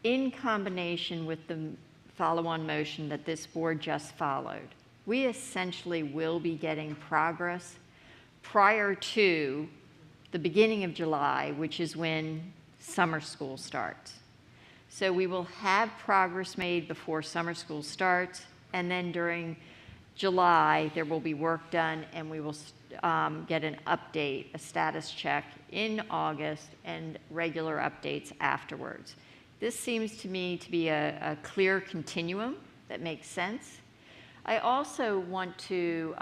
in combination with the follow-on motion that this board just followed, we essentially will be getting progress prior to the beginning of July, which is when summer school starts. So we will have progress made before summer school starts, and then during July, there will be work done, and we will get an update, a status check in August, and regular updates afterwards. This seems to me to be a clear continuum that makes sense. I also want to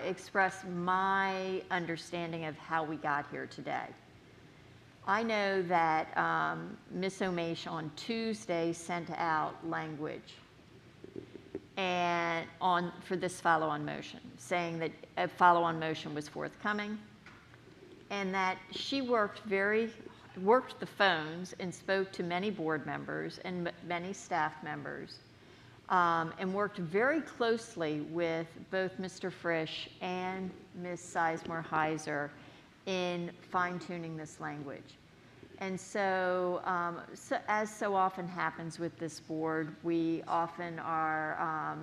express my understanding of how we got here today. I know that Ms. Omesh on Tuesday sent out language and for this follow-on motion, saying that a follow-on motion was forthcoming, and that she worked the phones and spoke to many board members and many staff members, and worked very closely with both Mr. Frisch and Ms. Sizemore-Heiser in fine-tuning this language. And so, as so often happens with this board, we often are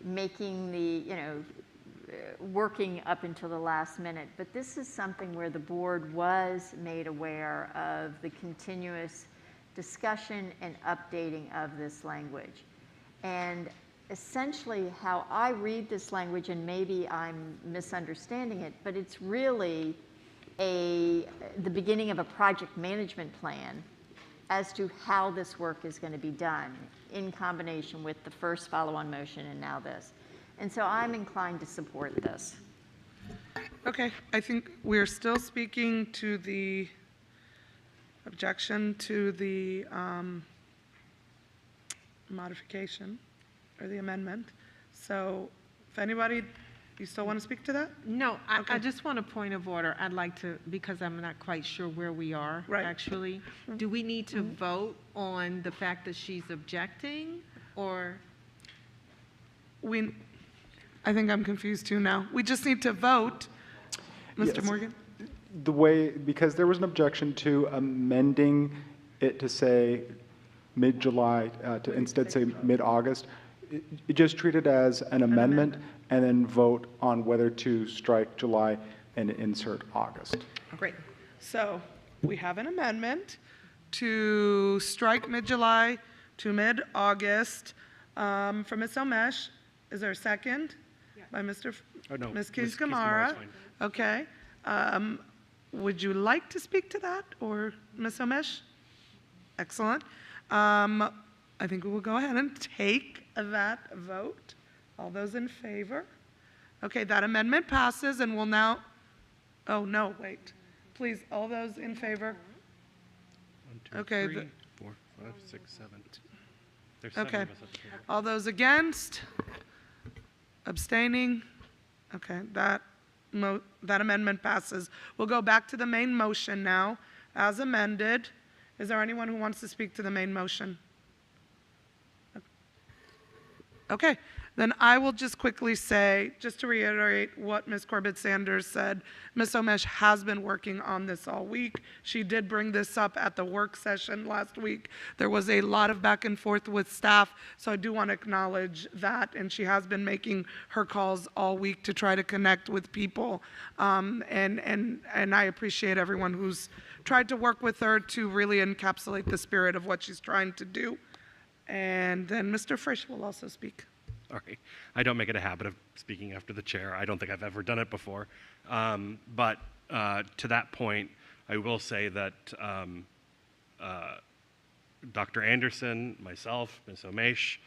making working up until the last minute. But this is something where the board was made aware of the continuous discussion and updating of this language. And essentially how I read this language, and maybe I'm misunderstanding it, but it's really the beginning of a project management plan as to how this work is going to be done in combination with the first follow-on motion and now this. And so I'm inclined to support this. Okay, I think we're still speaking to the objection to the modification or the amendment. So if anybody, you still want to speak to that? No, I just want a point of order. I'd like to, because I'm not quite sure where we are, actually. Do we need to vote on the fact that she's objecting, or? I think I'm confused too now. We just need to vote. Mr. Yes. Morgan? The way, because there was an objection to amending it to say mid-July, to instead say mid-August, you just treat it as an amendment and then vote on whether to strike July and insert August. Great. So we have an amendment to strike mid-July to mid-August from Ms. Omesh. Is there a second? By Mr. No, Ms. Ms. Keys-Gamarra. Keys-Gamarra's fine. Okay. Would you like to speak to that, or Ms. Omesh? Excellent. I think we will go ahead and take that vote. All those in favor? Okay, that amendment passes, and we'll now, oh, no, wait. Please, all those in favor? 1, 2, Okay, 3, 4, 5, 6, 7. There's 7 Okay. of us at the table. All those against? Abstaining? Okay, that amendment passes. We'll go back to the main motion now, as amended. Is there anyone who wants to speak to the main motion? Okay, then I will just quickly say, just to reiterate what Ms. Corbett-Sanders said, Ms. Omesh has been working on this all week. She did bring this up at the work session last week. There was a lot of back and forth with staff, so I do want to acknowledge that, and she has been making her calls all week to try to connect with people, and I appreciate everyone who's tried to work with her to really encapsulate the spirit of what she's trying to do. And then Mr. Frisch will also speak. Sorry, I don't make it a habit of speaking after the chair. I don't think I've ever done it before. But to that point, I will say that Dr. Anderson, myself, Ms. Omesh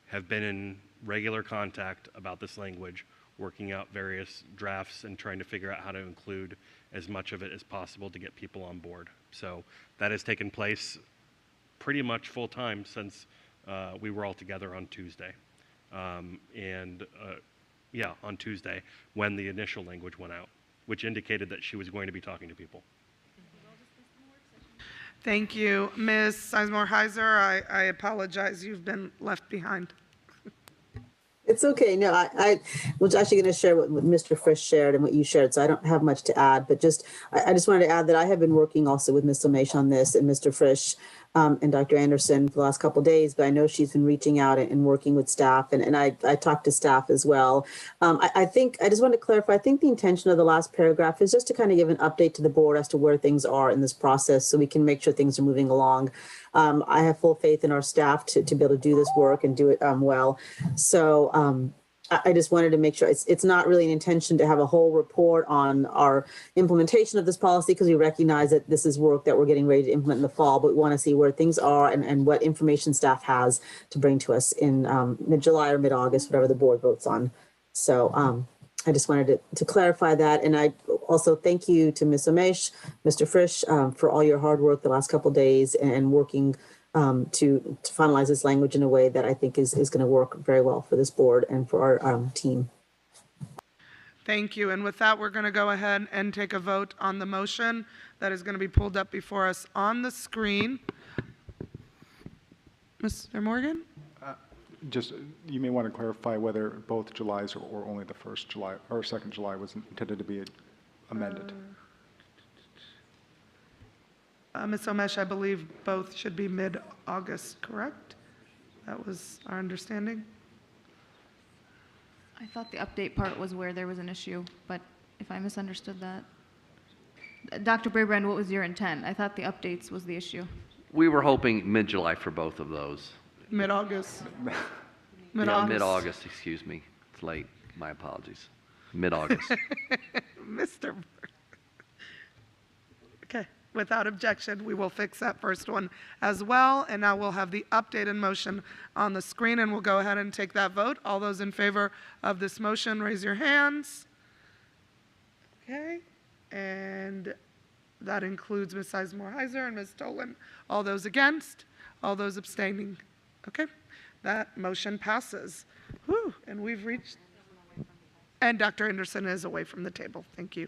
have been in regular contact about this language, working out various drafts and trying to figure out how to include as much of it as possible to get people on board. So that has taken place pretty much full time since we were all together on Tuesday. On Tuesday when the initial language went out, which indicated that she was going to be talking to people. Thank you. Ms. Sizemore-Heiser, I apologize. You've been left behind. It's okay. No, I was actually going to share what Mr. Frisch shared and what you shared, so I don't have much to add, but I just wanted to add that I have been working also with Ms. Omesh on this and Mr. Frisch and Dr. Anderson for the last couple of days, but I know she's been reaching out and working with staff, and I talked to staff as well. I think, I just want to clarify, I think the intention of the last paragraph is just to kind of give an update to the board as to where things are in this process so we can make sure things are moving along. I have full faith in our staff to be able to do this work and do it well. So I just wanted to make sure it's not really an intention to have a whole report on our implementation of this policy, because we recognize that this is work that we're getting ready to implement in the fall, but we want to see where things are and what information staff has to bring to us in mid-July or mid-August, whatever the board votes on. So I just wanted to clarify that. And I also thank you to Ms. Omesh, Mr. Frisch, for all your hard work the last couple of days and working to finalize this language in a way that I think is going to work very well for this board and for our team. Thank you. And with that, we're going to go ahead and take a vote on the motion that is going to be pulled up before us on the screen. Mr. Morgan? Just, you may want to clarify whether both Julys or only the 1st July or 2nd July was intended to be amended. Ms. Omesh, I believe both should be mid-August, correct? That was our understanding. I thought the update part was where there was an issue, but if I misunderstood that. Dr. Braybrand, what was your intent? I thought the updates was the issue. We were hoping mid-July for both of those. Mid-August. Yeah, mid-August, excuse me. It's late. My apologies. Mid-August. Mr. Okay, without objection, we will fix that first one as well. And now we'll have the updated motion on the screen, and we'll go ahead and take that vote. All those in favor of this motion, raise your hands. Okay, and that includes Ms. Sizemore-Heiser and Ms. Tolan. All those against? All those abstaining? Okay, that motion passes. Whew, and we've reached, and Dr. Anderson is away from the table. Thank you.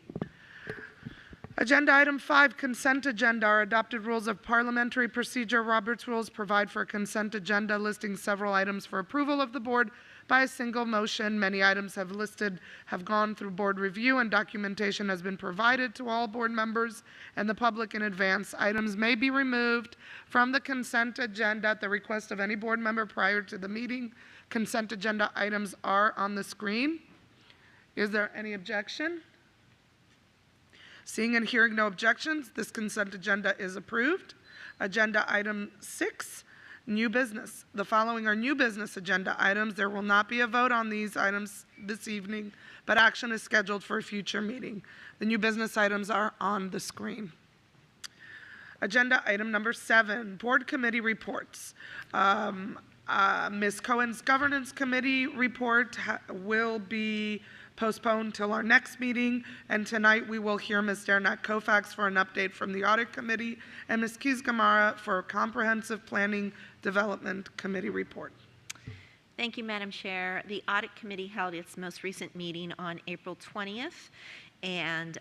Agenda item 5, consent agenda. Our adopted rules of parliamentary procedure, Robert's rules, provide for a consent agenda listing several items for approval of the board by a single motion. Many items have gone through board review, and documentation has been provided to all board members and the public in advance. Items may be removed from the consent agenda at the request of any board member prior to the meeting. Consent agenda items are on the screen. Is there any objection? Seeing and hearing no objections, this consent agenda is approved. Agenda item 6, new business. The following are new business agenda items. There will not be a vote on these items this evening, but action is scheduled for a future meeting. The new business items are on the screen. Agenda item number 7, board committee reports. Ms. Cohen's governance committee report will be postponed till our next meeting, and tonight we will hear Ms. Dernak Koufax for an update from the audit committee and Ms. Keys-Gamarra for a comprehensive planning development committee report. Thank you, Madam Chair. The audit committee held its most recent meeting on April 20th, and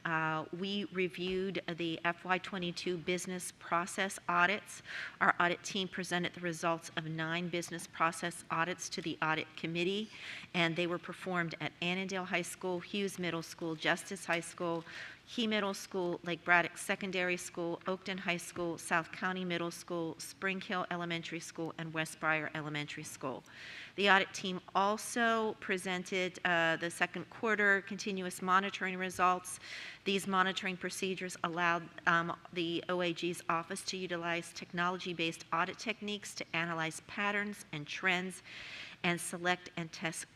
we reviewed the FY22 business process audits. Our audit team presented the results of 9 business process audits to the audit committee, and they were performed at Annandale High School, Hughes Middle School, Justice High School, Key Middle School, Lake Braddock Secondary School, Oakton High School, South County Middle School, Spring Hill Elementary School, and West Briar Elementary School. The audit team also presented the second quarter continuous monitoring results. These monitoring procedures allowed the OAG's office to utilize technology-based audit techniques to analyze patterns and trends and select and test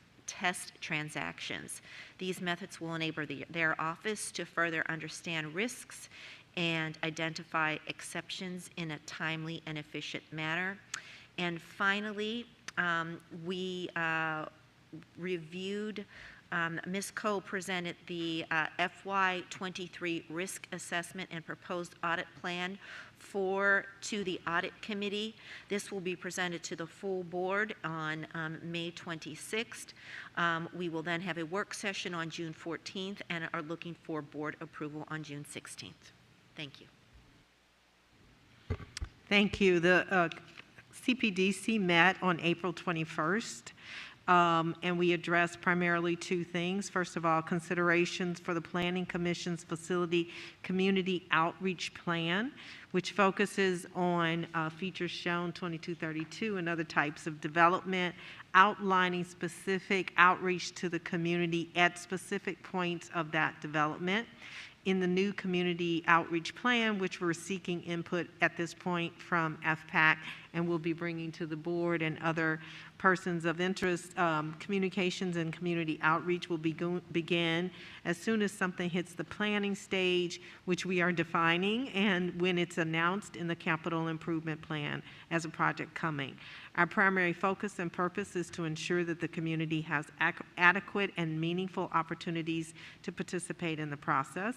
transactions. These methods will enable their office to further understand risks and identify exceptions in a timely and efficient manner. And finally, we reviewed, Ms. Cole presented the FY23 risk assessment and proposed audit plan to the audit committee. This will be presented to the full board on May 26th. We will then have a work session on June 14th and are looking for board approval on June 16th. Thank you. Thank you. The CPDC met on April 21st. and we addressed primarily two things. First of all, considerations for the Planning Commission's Facility Community Outreach Plan, which focuses on features shown 2232 and other types of development, outlining specific outreach to the community at specific points of that development. In the new community outreach plan, which we're seeking input at this point from FPAC, and we'll be bringing to the board and other persons of interest, communications and community outreach will begin as soon as something hits the planning stage, which we are defining, and when it's announced in the capital improvement plan as a project coming. Our primary focus and purpose is to ensure that the community has adequate and meaningful opportunities to participate in the process.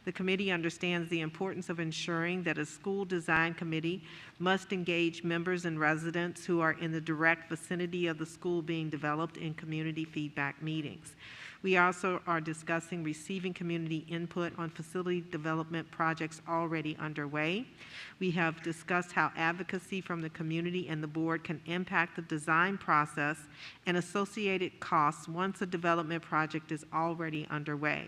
The committee understands the importance of ensuring that a school design committee must engage members and residents who are in the direct vicinity of the school being developed in community feedback meetings. We also are discussing receiving community input on facility development projects already underway. We have discussed how advocacy from the community and the board can impact the design process and associated costs once a development project is already underway.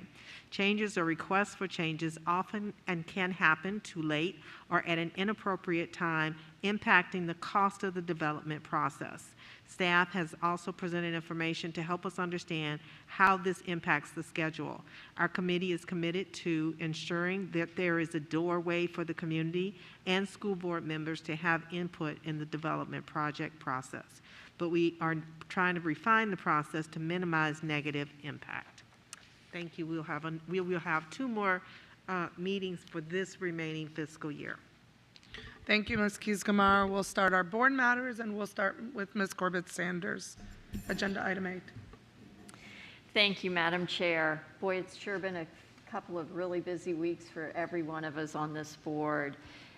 Changes or requests for changes often and can happen too late or at an inappropriate time, impacting the cost of the development process. Staff has also presented information to help us understand how this impacts the schedule. Our committee is committed to ensuring that there is a doorway for the community and school board members to have input in the development project process. But we are trying to refine the process to minimize negative impact. Thank you. We will have two more meetings for this remaining fiscal year. Thank you, Ms. Keys-Gamarra. We'll start our board matters, and we'll start with Ms. Corbett-Sanders. Agenda item 8. Thank you, Madam Chair. Boy, it's sure been a couple of really busy weeks for every one of us on this board.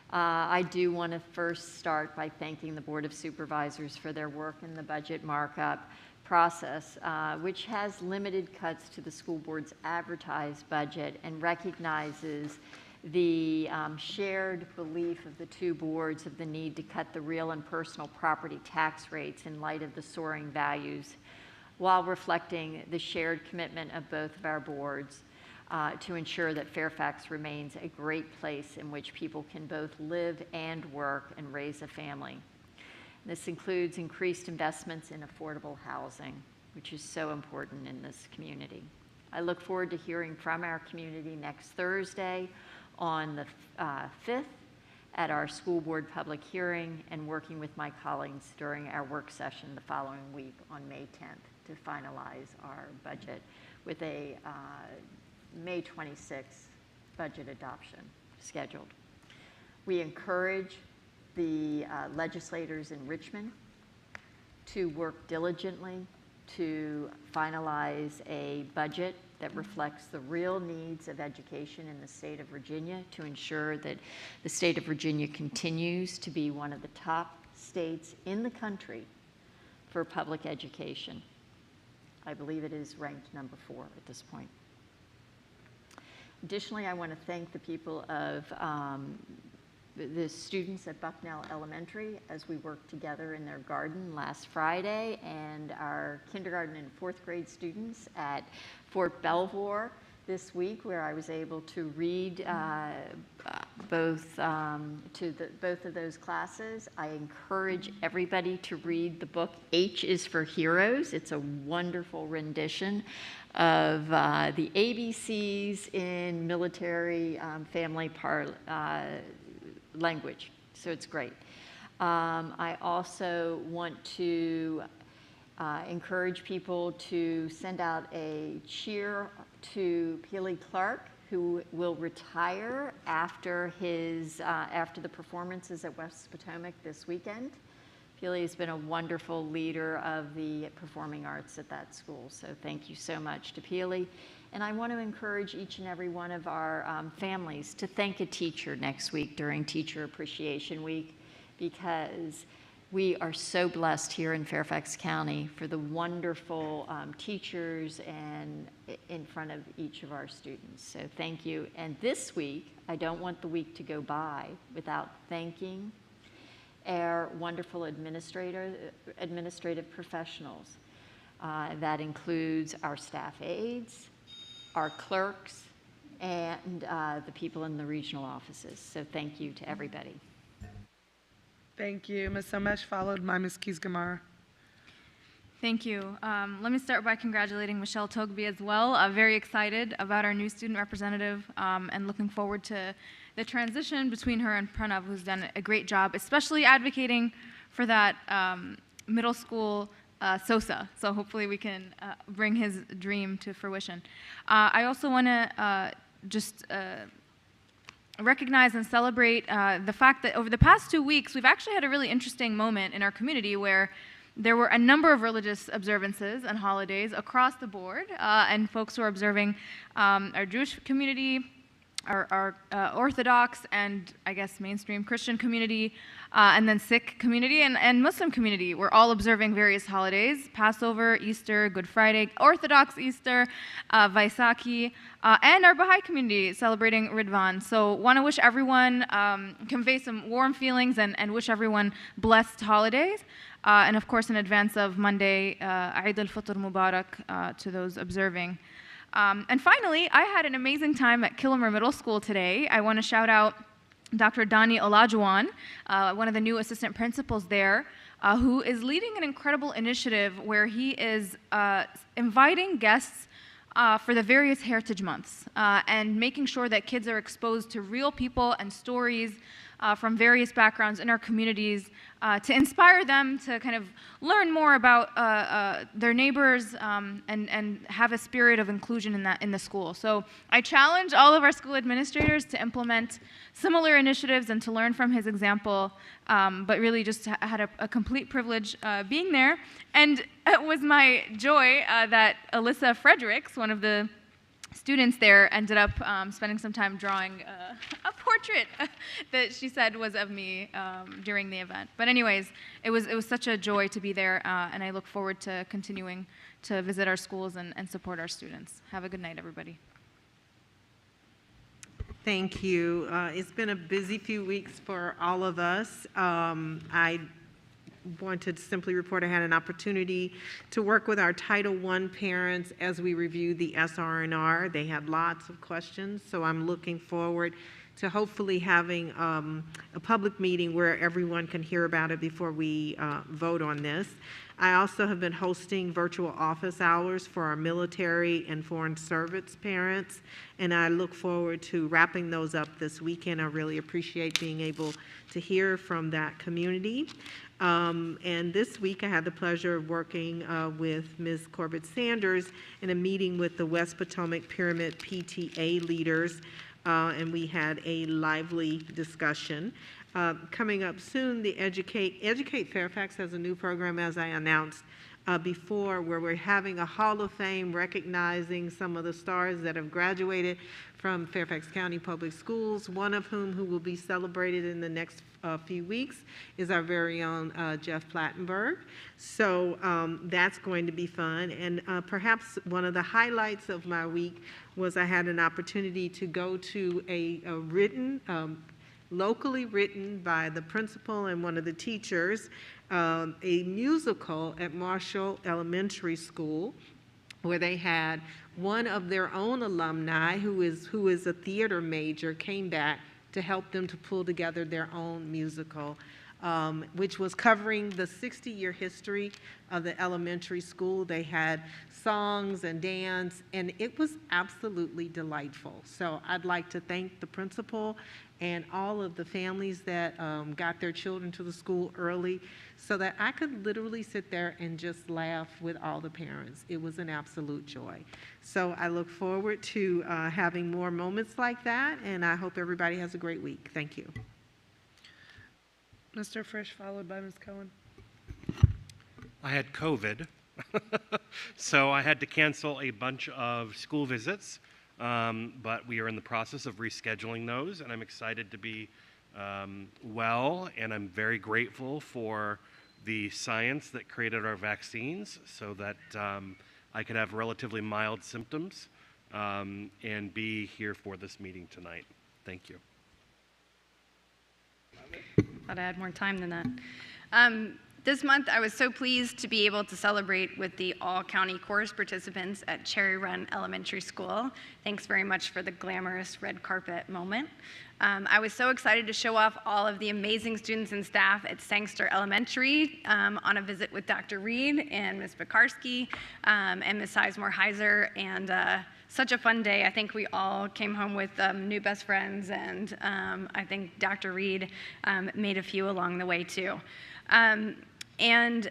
I do want to first start by thanking the Board of Supervisors for their work in the budget markup process, which has limited cuts to the school board's advertised budget and recognizes the shared belief of the two boards of the need to cut the real and personal property tax rates in light of the soaring values, while reflecting the shared commitment of both of our boards to ensure that Fairfax remains a great place in which people can both live and work and raise a family. This includes increased investments in affordable housing, which is so important in this community. I look forward to hearing from our community next Thursday on the 5th at our school board public hearing, and working with my colleagues during our work session the following week on May 10th to finalize our budget with a May 26th budget adoption scheduled. We encourage the legislators in Richmond to work diligently to finalize a budget that reflects the real needs of education in the state of Virginia, to ensure that the state of Virginia continues to be one of the top states in the country for public education. I believe it is ranked number 4 at this point. Additionally, I want to thank the people of the students at Bucknell Elementary as we worked together in their garden last Friday, and our kindergarten and 4th grade students at Fort Belvoir this week, where I was able to read both of those classes. I encourage everybody to read the book H is for Heroes. It's a wonderful rendition of the ABCs in military family language, so it's great. I also want to encourage people to send out a cheer to Peely Clark, who will retire after the performances at West Potomac this weekend. Peely has been a wonderful leader of the performing arts at that school, so thank you so much to Peely. And I want to encourage each and every one of our families to thank a teacher next week during Teacher Appreciation Week, because we are so blessed here in Fairfax County for the wonderful teachers and in front of each of our students. So thank you. And this week, I don't want the week to go by without thanking our wonderful administrative professionals. That includes our staff aides, our clerks, and the people in the regional offices. So thank you to everybody. Thank you. Ms. Somesh, followed by Ms. Keys-Gamarra. Thank you. Let me start by congratulating Michelle Togby as well. Very excited about our new student representative and looking forward to the transition between her and Pranav, who's done a great job, especially advocating for that middle school SOSA. So hopefully we can bring his dream to fruition. I also want to just recognize and celebrate the fact that over the past 2 weeks, we've actually had a really interesting moment in our community where there were a number of religious observances and holidays across the board, and folks who are observing our Jewish community, our Orthodox and I guess mainstream Christian community, and then Sikh community and Muslim community. We're all observing various holidays: Passover, Easter, Good Friday, Orthodox Easter, Vaisakhi, and our Baha'i community celebrating Ridvan. So want to wish everyone, convey some warm feelings and wish everyone blessed holidays. And of course, in advance of Monday, Eid al-Fitr Mubarak to those observing. And finally, I had an amazing time at Kilmer Middle School today. I want to shout out Dr. Dani Olajuwon, one of the new assistant principals there, who is leading an incredible initiative where he is inviting guests for the various heritage months and making sure that kids are exposed to real people and stories from various backgrounds in our communities to inspire them to kind of learn more about their neighbors and have a spirit of inclusion in the school. So I challenge all of our school administrators to implement similar initiatives and to learn from his example, but really just had a complete privilege being there. And it was my joy that Alyssa Fredericks, one of the students there, ended up spending some time drawing a portrait that she said was of me during the event. But anyways, it was such a joy to be there, and I look forward to continuing to visit our schools and support our students. Have a good night, everybody. Thank you. It's been a busy few weeks for all of us. I wanted to simply report I had an opportunity to work with our Title I parents as we reviewed the SR&R. They had lots of questions, so I'm looking forward to hopefully having a public meeting where everyone can hear about it before we vote on this. I also have been hosting virtual office hours for our military and foreign service parents, and I look forward to wrapping those up this weekend. I really appreciate being able to hear from that community. And this week I had the pleasure of working with Ms. Corbett Sanders in a meeting with the West Potomac Pyramid PTA leaders, and we had a lively discussion. Coming up soon, the Educate Fairfax has a new program, as I announced before, where we're having a Hall of Fame recognizing some of the stars that have graduated from Fairfax County Public Schools, one of whom who will be celebrated in the next few weeks is our very own Jeff Plattenberg. So that's going to be fun. And perhaps one of the highlights of my week was I had an opportunity to go to a written, locally written by the principal and one of the teachers, a musical at Marshall Elementary School, where they had one of their own alumni who is a theater major came back to help them to pull together their own musical, which was covering the 60-year history of the elementary school. They had songs and dance, and it was absolutely delightful. So I'd like to thank the principal and all of the families that got their children to the school early so that I could literally sit there and just laugh with all the parents. It was an absolute joy. So I look forward to having more moments like that, and I hope everybody has a great week. Thank you. Mr. Frisch, followed by Ms. Cohen. I had COVID, so I had to cancel a bunch of school visits, but we are in the process of rescheduling those, and I'm excited to be well, and I'm very grateful for the science that created our vaccines so that I could have relatively mild symptoms and be here for this meeting tonight. Thank you. Thought I had more time than that. This month, I was so pleased to be able to celebrate with the all-county chorus participants at Cherry Run Elementary School. Thanks very much for the glamorous red carpet moment. I was so excited to show off all of the amazing students and staff at Sangster Elementary on a visit with Dr. Reed and Ms. Pekarsky and Ms. Sizemore-Heiser, and such a fun day. I think we all came home with new best friends, and I think Dr. Reed made a few along the way too. And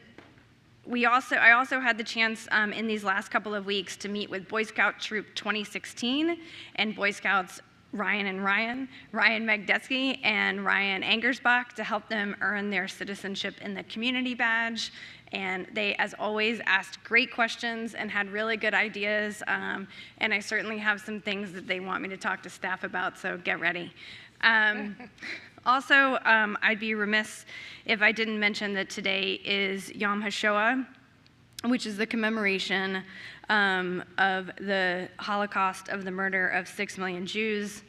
I also had the chance in these last couple of weeks to meet with Boy Scout Troop 2016 and Boy Scouts Ryan Magdeski and Ryan Angersbach to help them earn their Citizenship in the Community badge. And they, as always, asked great questions and had really good ideas. And I certainly have some things that they want me to talk to staff about, so get ready. Also, I'd be remiss if I didn't mention that today is Yom HaShoah, which is the commemoration of the Holocaust, of the murder of 6 million Jews,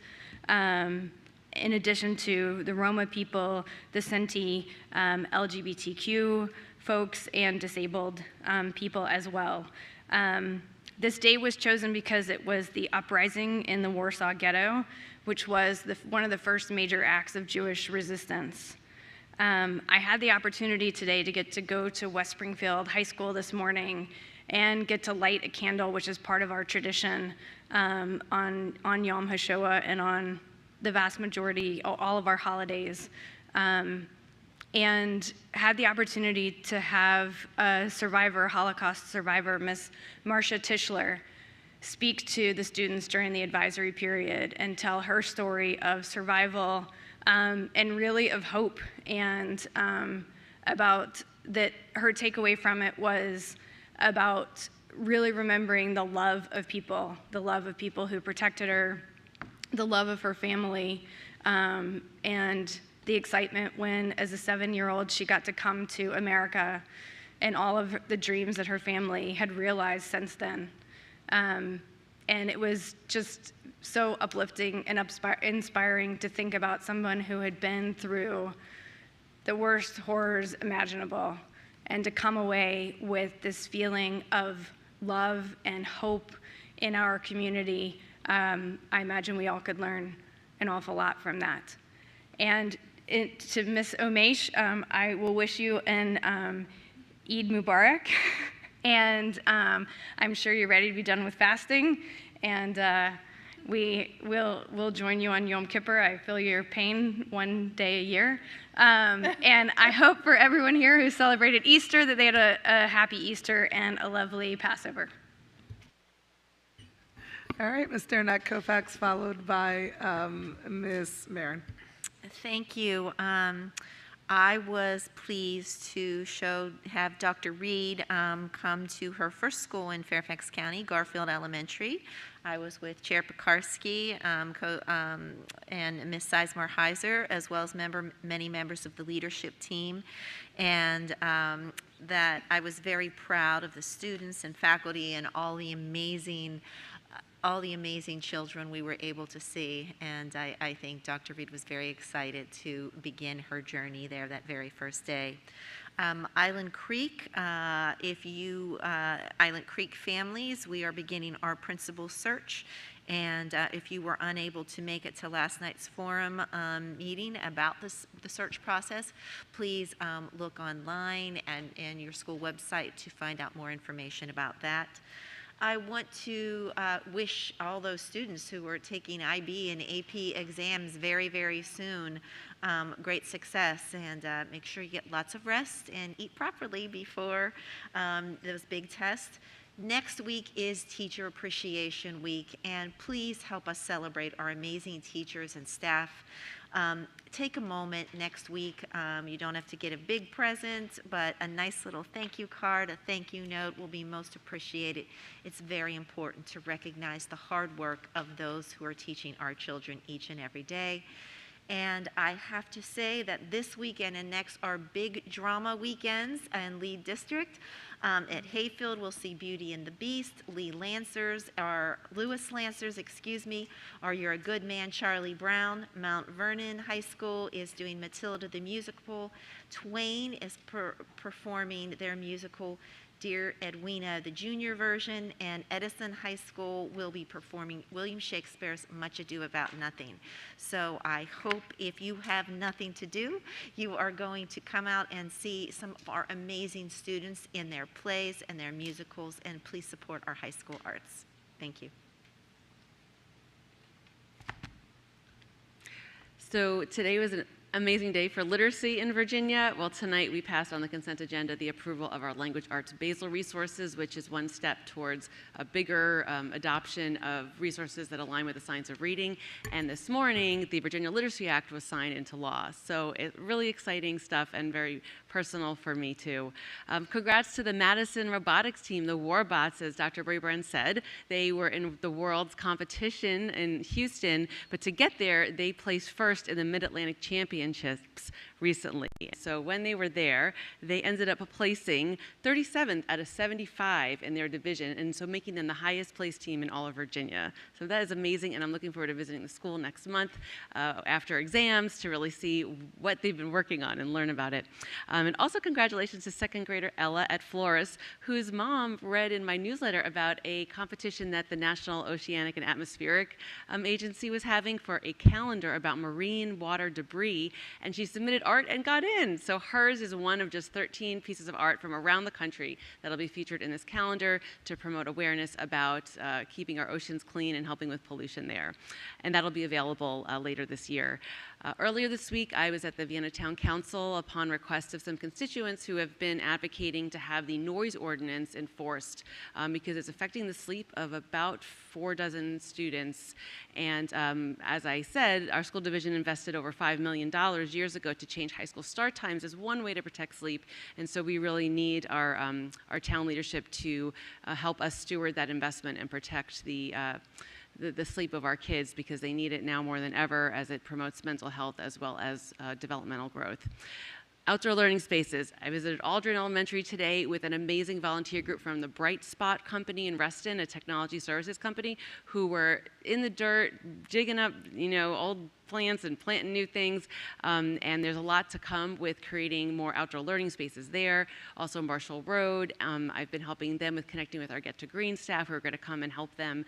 in addition to the Roma people, the Sinti, LGBTQ folks, and disabled people as well. This day was chosen because it was the uprising in the Warsaw Ghetto, which was one of the first major acts of Jewish resistance. I had the opportunity today to get to go to West Springfield High School this morning and get to light a candle, which is part of our tradition on Yom HaShoah and on the vast majority, all of our holidays. And had the opportunity to have a survivor, Holocaust survivor, Miss Marcia Tischler, speak to the students during the advisory period and tell her story of survival and really of hope, and about that her takeaway from it was about really remembering the love of people who protected her, the love of her family, and the excitement when, as a 7-year-old, she got to come to America and all of the dreams that her family had realized since then. And it was just so uplifting and inspiring to think about someone who had been through the worst horrors imaginable and to come away with this feeling of love and hope in our community. I imagine we all could learn an awful lot from that. And to Ms. Omesh, I will wish you an Eid Mubarak. And I'm sure you're ready to be done with fasting. And we'll join you on Yom Kippur. I feel your pain one day a year. And I hope for everyone here who celebrated Easter that they had a happy Easter and a lovely Passover. All right, Ms. Derenak Koufax, followed by Ms. Marin. Thank you. I was pleased to have Dr. Reed come to her first school in Fairfax County, Garfield Elementary. I was with Chair Pekarsky and Ms. Sizemore-Heiser, as well as many members of the leadership team, and that I was very proud of the students and faculty and all the amazing children we were able to see, and I think Dr. Reed was very excited to begin her journey there that very first day. Island Creek, Island Creek families, we are beginning our principal search, and if you were unable to make it to last night's forum meeting about the search process, please look online and your school website to find out more information about that. I want to wish all those students who are taking IB and AP exams very, very soon great success, and make sure you get lots of rest and eat properly before those big tests. Next week is Teacher Appreciation Week, and please help us celebrate our amazing teachers and staff. Take a moment next week. You don't have to get a big present, but a nice little thank you card, a thank you note will be most appreciated. It's very important to recognize the hard work of those who are teaching our children each and every day. And I have to say that this weekend and next are big drama weekends in Lee District. At Hayfield, we'll see Beauty and the Beast. Lewis Lancers, are You're a Good Man, Charlie Brown. Mount Vernon High School is doing Matilda the Musical. Twain is performing their musical Dear Edwina, the junior version, and Edison High School will be performing William Shakespeare's Much Ado About Nothing. So I hope if you have nothing to do, you are going to come out and see some of our amazing students in their plays and their musicals, and please support our high school arts. Thank you. So today was an amazing day for literacy in Virginia. Well, tonight we passed on the consent agenda the approval of our language arts basal resources, which is one step towards a bigger adoption of resources that align with the science of reading. And this morning, the Virginia Literacy Act was signed into law. So it's really exciting stuff and very personal for me too. Congrats to the Madison robotics team, the Warbots, as Dr. Braybrand said. They were in the world's competition in Houston, but to get there, they placed first in the Mid-Atlantic Championships recently. So when they were there, they ended up placing 37th out of 75 in their division, and so making them the highest placed team in all of Virginia. So that is amazing, and I'm looking forward to visiting the school next month after exams to really see what they've been working on and learn about it. And also congratulations to second grader Ella at Flores, whose mom read in my newsletter about a competition that the National Oceanic and Atmospheric Agency was having for a calendar about marine water debris, and she submitted art and got in. So hers is one of just 13 pieces of art from around the country that'll be featured in this calendar to promote awareness about keeping our oceans clean and helping with pollution there. And that'll be available later this year. Earlier this week, I was at the Vienna Town Council upon request of some constituents who have been advocating to have the noise ordinance enforced because it's affecting the sleep of about 4 dozen students. And as I said, our school division invested over $5 million years ago to change high school start times as one way to protect sleep. And so we really need our town leadership to help us steward that investment and protect the sleep of our kids, because they need it now more than ever as it promotes mental health as well as developmental growth. Outdoor learning spaces. I visited Aldrin Elementary today with an amazing volunteer group from the Bright Spot Company in Reston, a technology services company, who were in the dirt, digging up, old plants and planting new things. And there's a lot to come with creating more outdoor learning spaces there. Also Marshall Road, I've been helping them with connecting with our Get to Green staff who are going to come and help them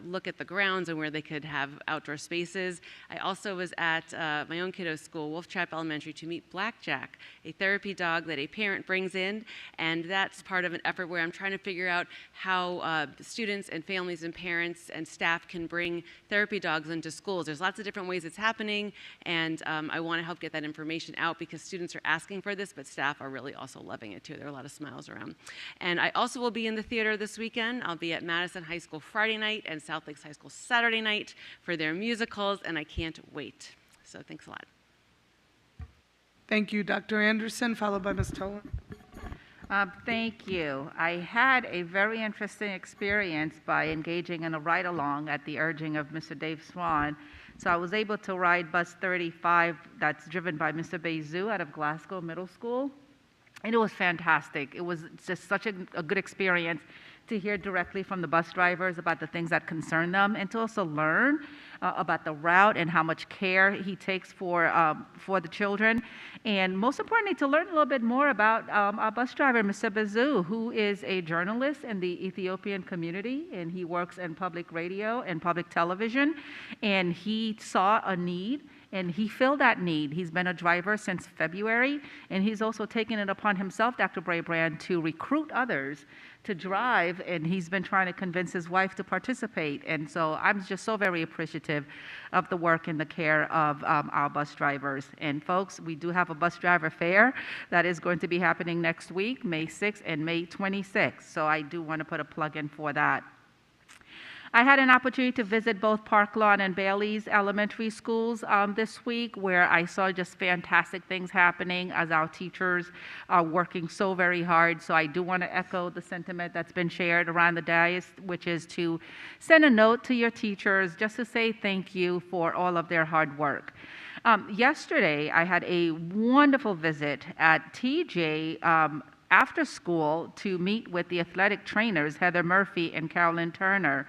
look at the grounds and where they could have outdoor spaces. I also was at my own kiddo's school, Wolf Trap Elementary, to meet Blackjack, a therapy dog that a parent brings in. And that's part of an effort where I'm trying to figure out how students and families and parents and staff can bring therapy dogs into schools. There's lots of different ways it's happening, and I want to help get that information out because students are asking for this, but staff are really also loving it too. There are a lot of smiles around. And I also will be in the theater this weekend. I'll be at Madison High School Friday night and South Lakes High School Saturday night for their musicals, and I can't wait. So thanks a lot. Thank you, Dr. Anderson, followed by Ms. Tolan. Thank you. I had a very interesting experience by engaging in a ride-along at the urging of Mr. Dave Swan. So I was able to ride bus 35 that's driven by Mr. Bezu out of Glasgow Middle School. And it was fantastic. It was just such a good experience to hear directly from the bus drivers about the things that concern them, and to also learn about the route and how much care he takes for the children. And most importantly, to learn a little bit more about our bus driver, Mr. Bezu, who is a journalist in the Ethiopian community, and he works in public radio and public television. And he saw a need, and he filled that need. He's been a driver since February, and he's also taken it upon himself, Dr. Braybrand, to recruit others to drive, and he's been trying to convince his wife to participate. And so I'm just so very appreciative of the work and the care of our bus drivers. And folks, we do have a bus driver fair that is going to be happening next week, May 6th and May 26th. So I do want to put a plug in for that. I had an opportunity to visit both Park Lawn and Bailey's elementary schools this week, where I saw just fantastic things happening as our teachers are working so very hard. So I do want to echo the sentiment that's been shared around the dais, which is to send a note to your teachers just to say thank you for all of their hard work. Yesterday, I had a wonderful visit at TJ after school to meet with the athletic trainers, Heather Murphy and Carolyn Turner.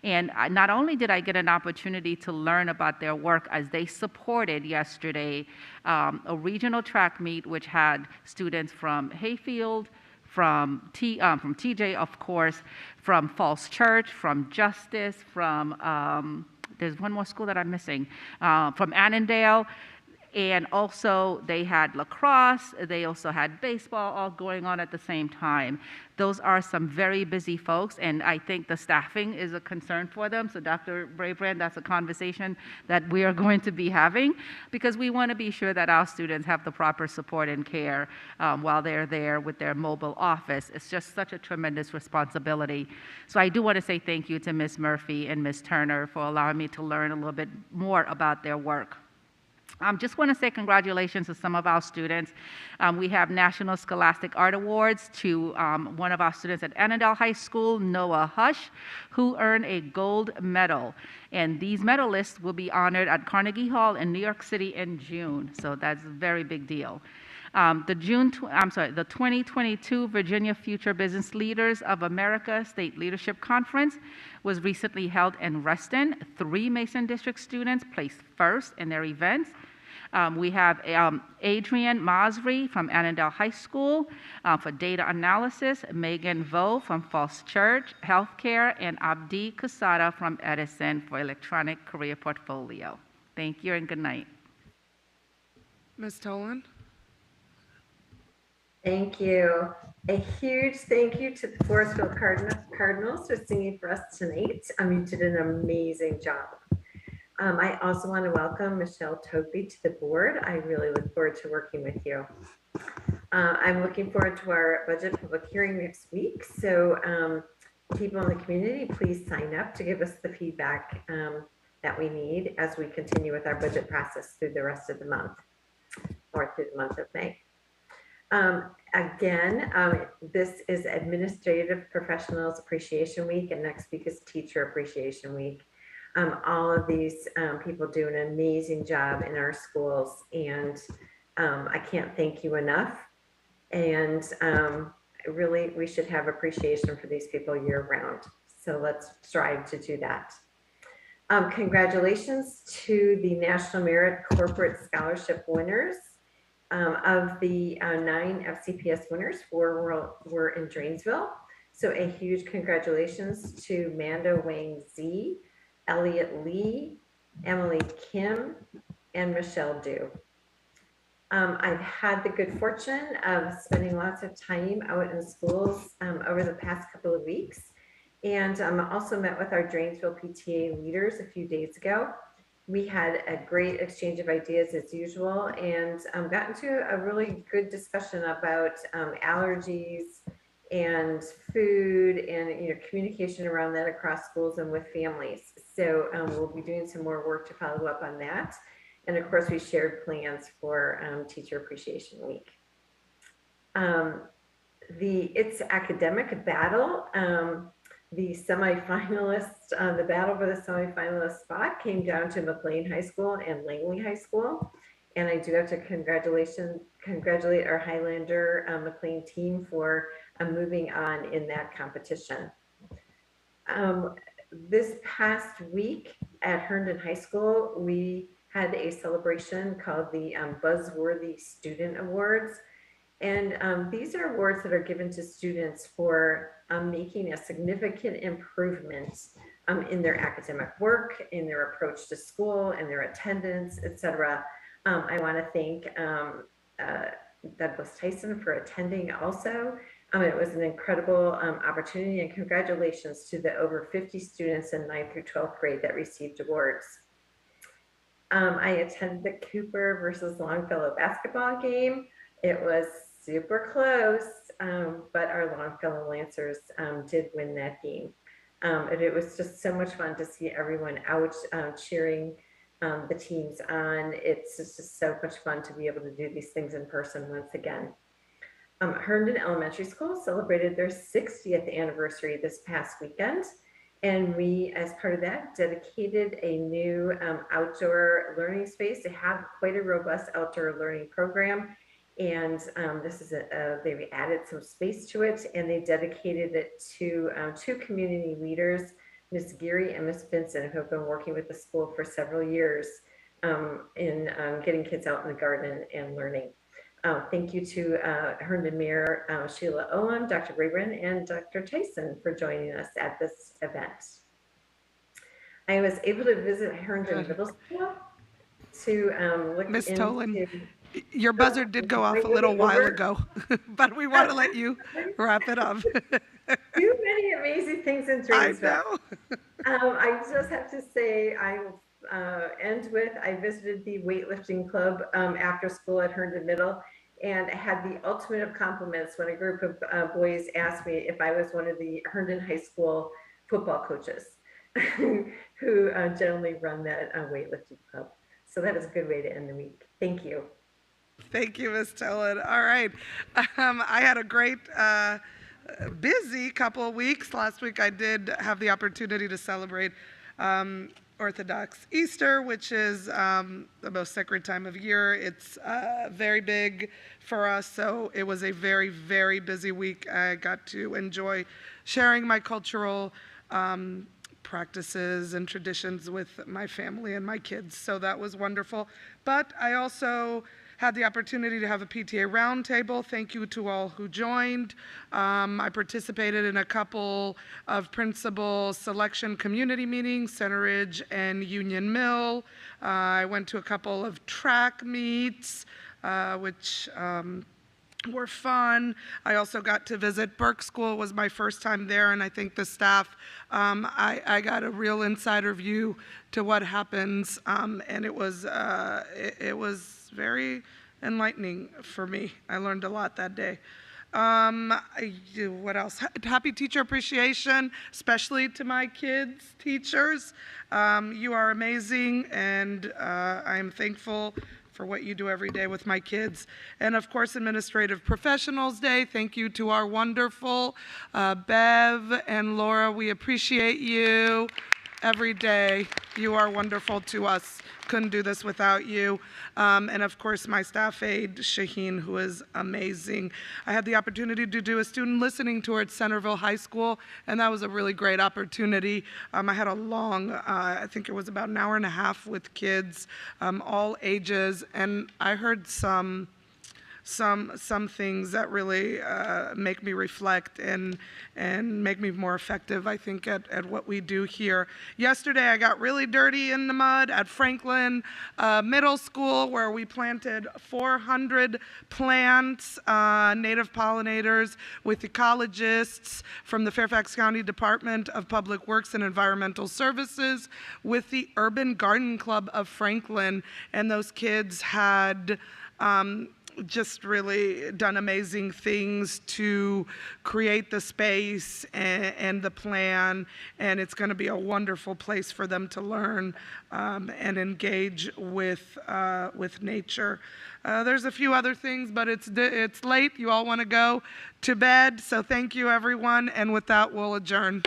And not only did I get an opportunity to learn about their work as they supported yesterday a regional track meet, which had students from Hayfield, from TJ, of course, from Falls Church, from Justice, from there's one more school that I'm missing, from Annandale. And also they had lacrosse, they also had baseball all going on at the same time. Those are some very busy folks, and I think the staffing is a concern for them. So Dr. Braybrand, that's a conversation that we are going to be having, because we want to be sure that our students have the proper support and care while they're there with their mobile office. It's just such a tremendous responsibility. So I do want to say thank you to Ms. Murphy and Ms. Turner for allowing me to learn a little bit more about their work. Just want to say congratulations to some of our students. We have National Scholastic Art Awards to one of our students at Annandale High School, Noah Hush, who earned a gold medal. And these medalists will be honored at Carnegie Hall in New York City in June. So that's a very big deal. The 2022 Virginia Future Business Leaders of America State Leadership Conference was recently held in Reston. 3 Mason District students placed first in their events. We have Adrian Masri from Annandale High School for data analysis, Megan Vo from Falls Church Healthcare, and Abdi Kusada from Edison for electronic career portfolio. Thank you and good night. Ms. Tolan? Thank you. A huge thank you to the Forestville Cardinals for singing for us tonight. You did an amazing job. I also want to welcome Michelle Toby to the board. I really look forward to working with you. I'm looking forward to our budget public hearing next week. So people in the community, please sign up to give us the feedback that we need as we continue with our budget process through the rest of the month or through the month of May. This is Administrative Professionals Appreciation Week, and next week is Teacher Appreciation Week. All of these people do an amazing job in our schools, and I can't thank you enough. And really, we should have appreciation for these people year round. So let's strive to do that. Congratulations to the National Merit Corporate Scholarship winners. Of the 9 FCPS winners, 4 were in Drainsville. So a huge congratulations to Manda Wang Z, Elliot Lee, Emily Kim, and Michelle Du. I've had the good fortune of spending lots of time out in schools over the past couple of weeks. And also met with our Drainsville PTA leaders a few days ago. We had a great exchange of ideas as usual, and got into a really good discussion about allergies and food and communication around that across schools and with families. So we'll be doing some more work to follow up on that. And of course, we shared plans for Teacher Appreciation Week. It's academic battle. The semifinalists, the battle for the semifinalist spot came down to McLean High School and Langley High School. And I do have to congratulate our Highlander McLean team for moving on in that competition. This past week at Herndon High School, we had a celebration called the Buzzworthy Student Awards. And these are awards that are given to students for making a significant improvement in their academic work, in their approach to school, and their attendance, etc. I want to thank Douglas Tyson for attending also. It was an incredible opportunity, and congratulations to the over 50 students in 9th through 12th grade that received awards. I attended the Cooper versus Longfellow basketball game. It was super close, but our Longfellow Lancers did win that game. And it was just so much fun to see everyone out cheering the teams on. It's just so much fun to be able to do these things in person once again. Herndon Elementary School celebrated their 60th anniversary this past weekend. And we, as part of that, dedicated a new outdoor learning space to have quite a robust outdoor learning program. And this is they've added some space to it, and they dedicated it to two community leaders, Ms. Geary and Ms. Vincent, who have been working with the school for several years in getting kids out in the garden and learning. Thank you to Herndon Mayor Sheila Owen, Dr. Brabran, and Dr. Tyson for joining us at this event. I was able to visit Herndon Middle School to look Ms. into... Tolan, your buzzer did go off a little while ago, but we want to let you wrap it up. Too many amazing things in Dreamsville. I know. I just have to say, I will end with, I visited the weightlifting club after school at Herndon Middle, and I had the ultimate of compliments when a group of boys asked me if I was one of the Herndon High School football coaches who generally run that weightlifting club. So that is a good way to end the week. Thank you. Thank you, Ms. Tolan. All right. I had a great busy couple of weeks. Last week I did have the opportunity to celebrate Orthodox Easter, which is the most sacred time of year. It's very big for us, so it was a very, very busy week. I got to enjoy sharing my cultural practices and traditions with my family and my kids, so that was wonderful. But I also had the opportunity to have a PTA roundtable. Thank you to all who joined. I participated in a couple of principal selection community meetings, Center Ridge and Union Mill. I went to a couple of track meets, which were fun. I also got to visit Burke School. It was my first time there, and I think the staff, I got a real insider view to what happens, and it was very enlightening for me. I learned a lot that day. What else? Happy Teacher Appreciation, especially to my kids' teachers. You are amazing, and I am thankful for what you do every day with my kids. And of course, Administrative Professionals Day. Thank you to our wonderful Bev and Laura. We appreciate you every day. You are wonderful to us. Couldn't do this without you. And of course, my staff aide, Shaheen, who is amazing. I had the opportunity to do a student listening tour at Centerville High School, and that was a really great opportunity. I had a long, I think it was about an hour and a half with kids, all ages, and I heard some things that really make me reflect and make me more effective, I think, at what we do here. Yesterday, I got really dirty in the mud at Franklin Middle School, where we planted 400 plants, native pollinators, with ecologists from the Fairfax County Department of Public Works and Environmental Services, with the Urban Garden Club of Franklin, and those kids had just really done amazing things to create the space and the plan, and it's going to be a wonderful place for them to learn and engage with nature. There's a few other things, but it's late. You all want to go to bed, so thank you, everyone, and with that, we'll adjourn.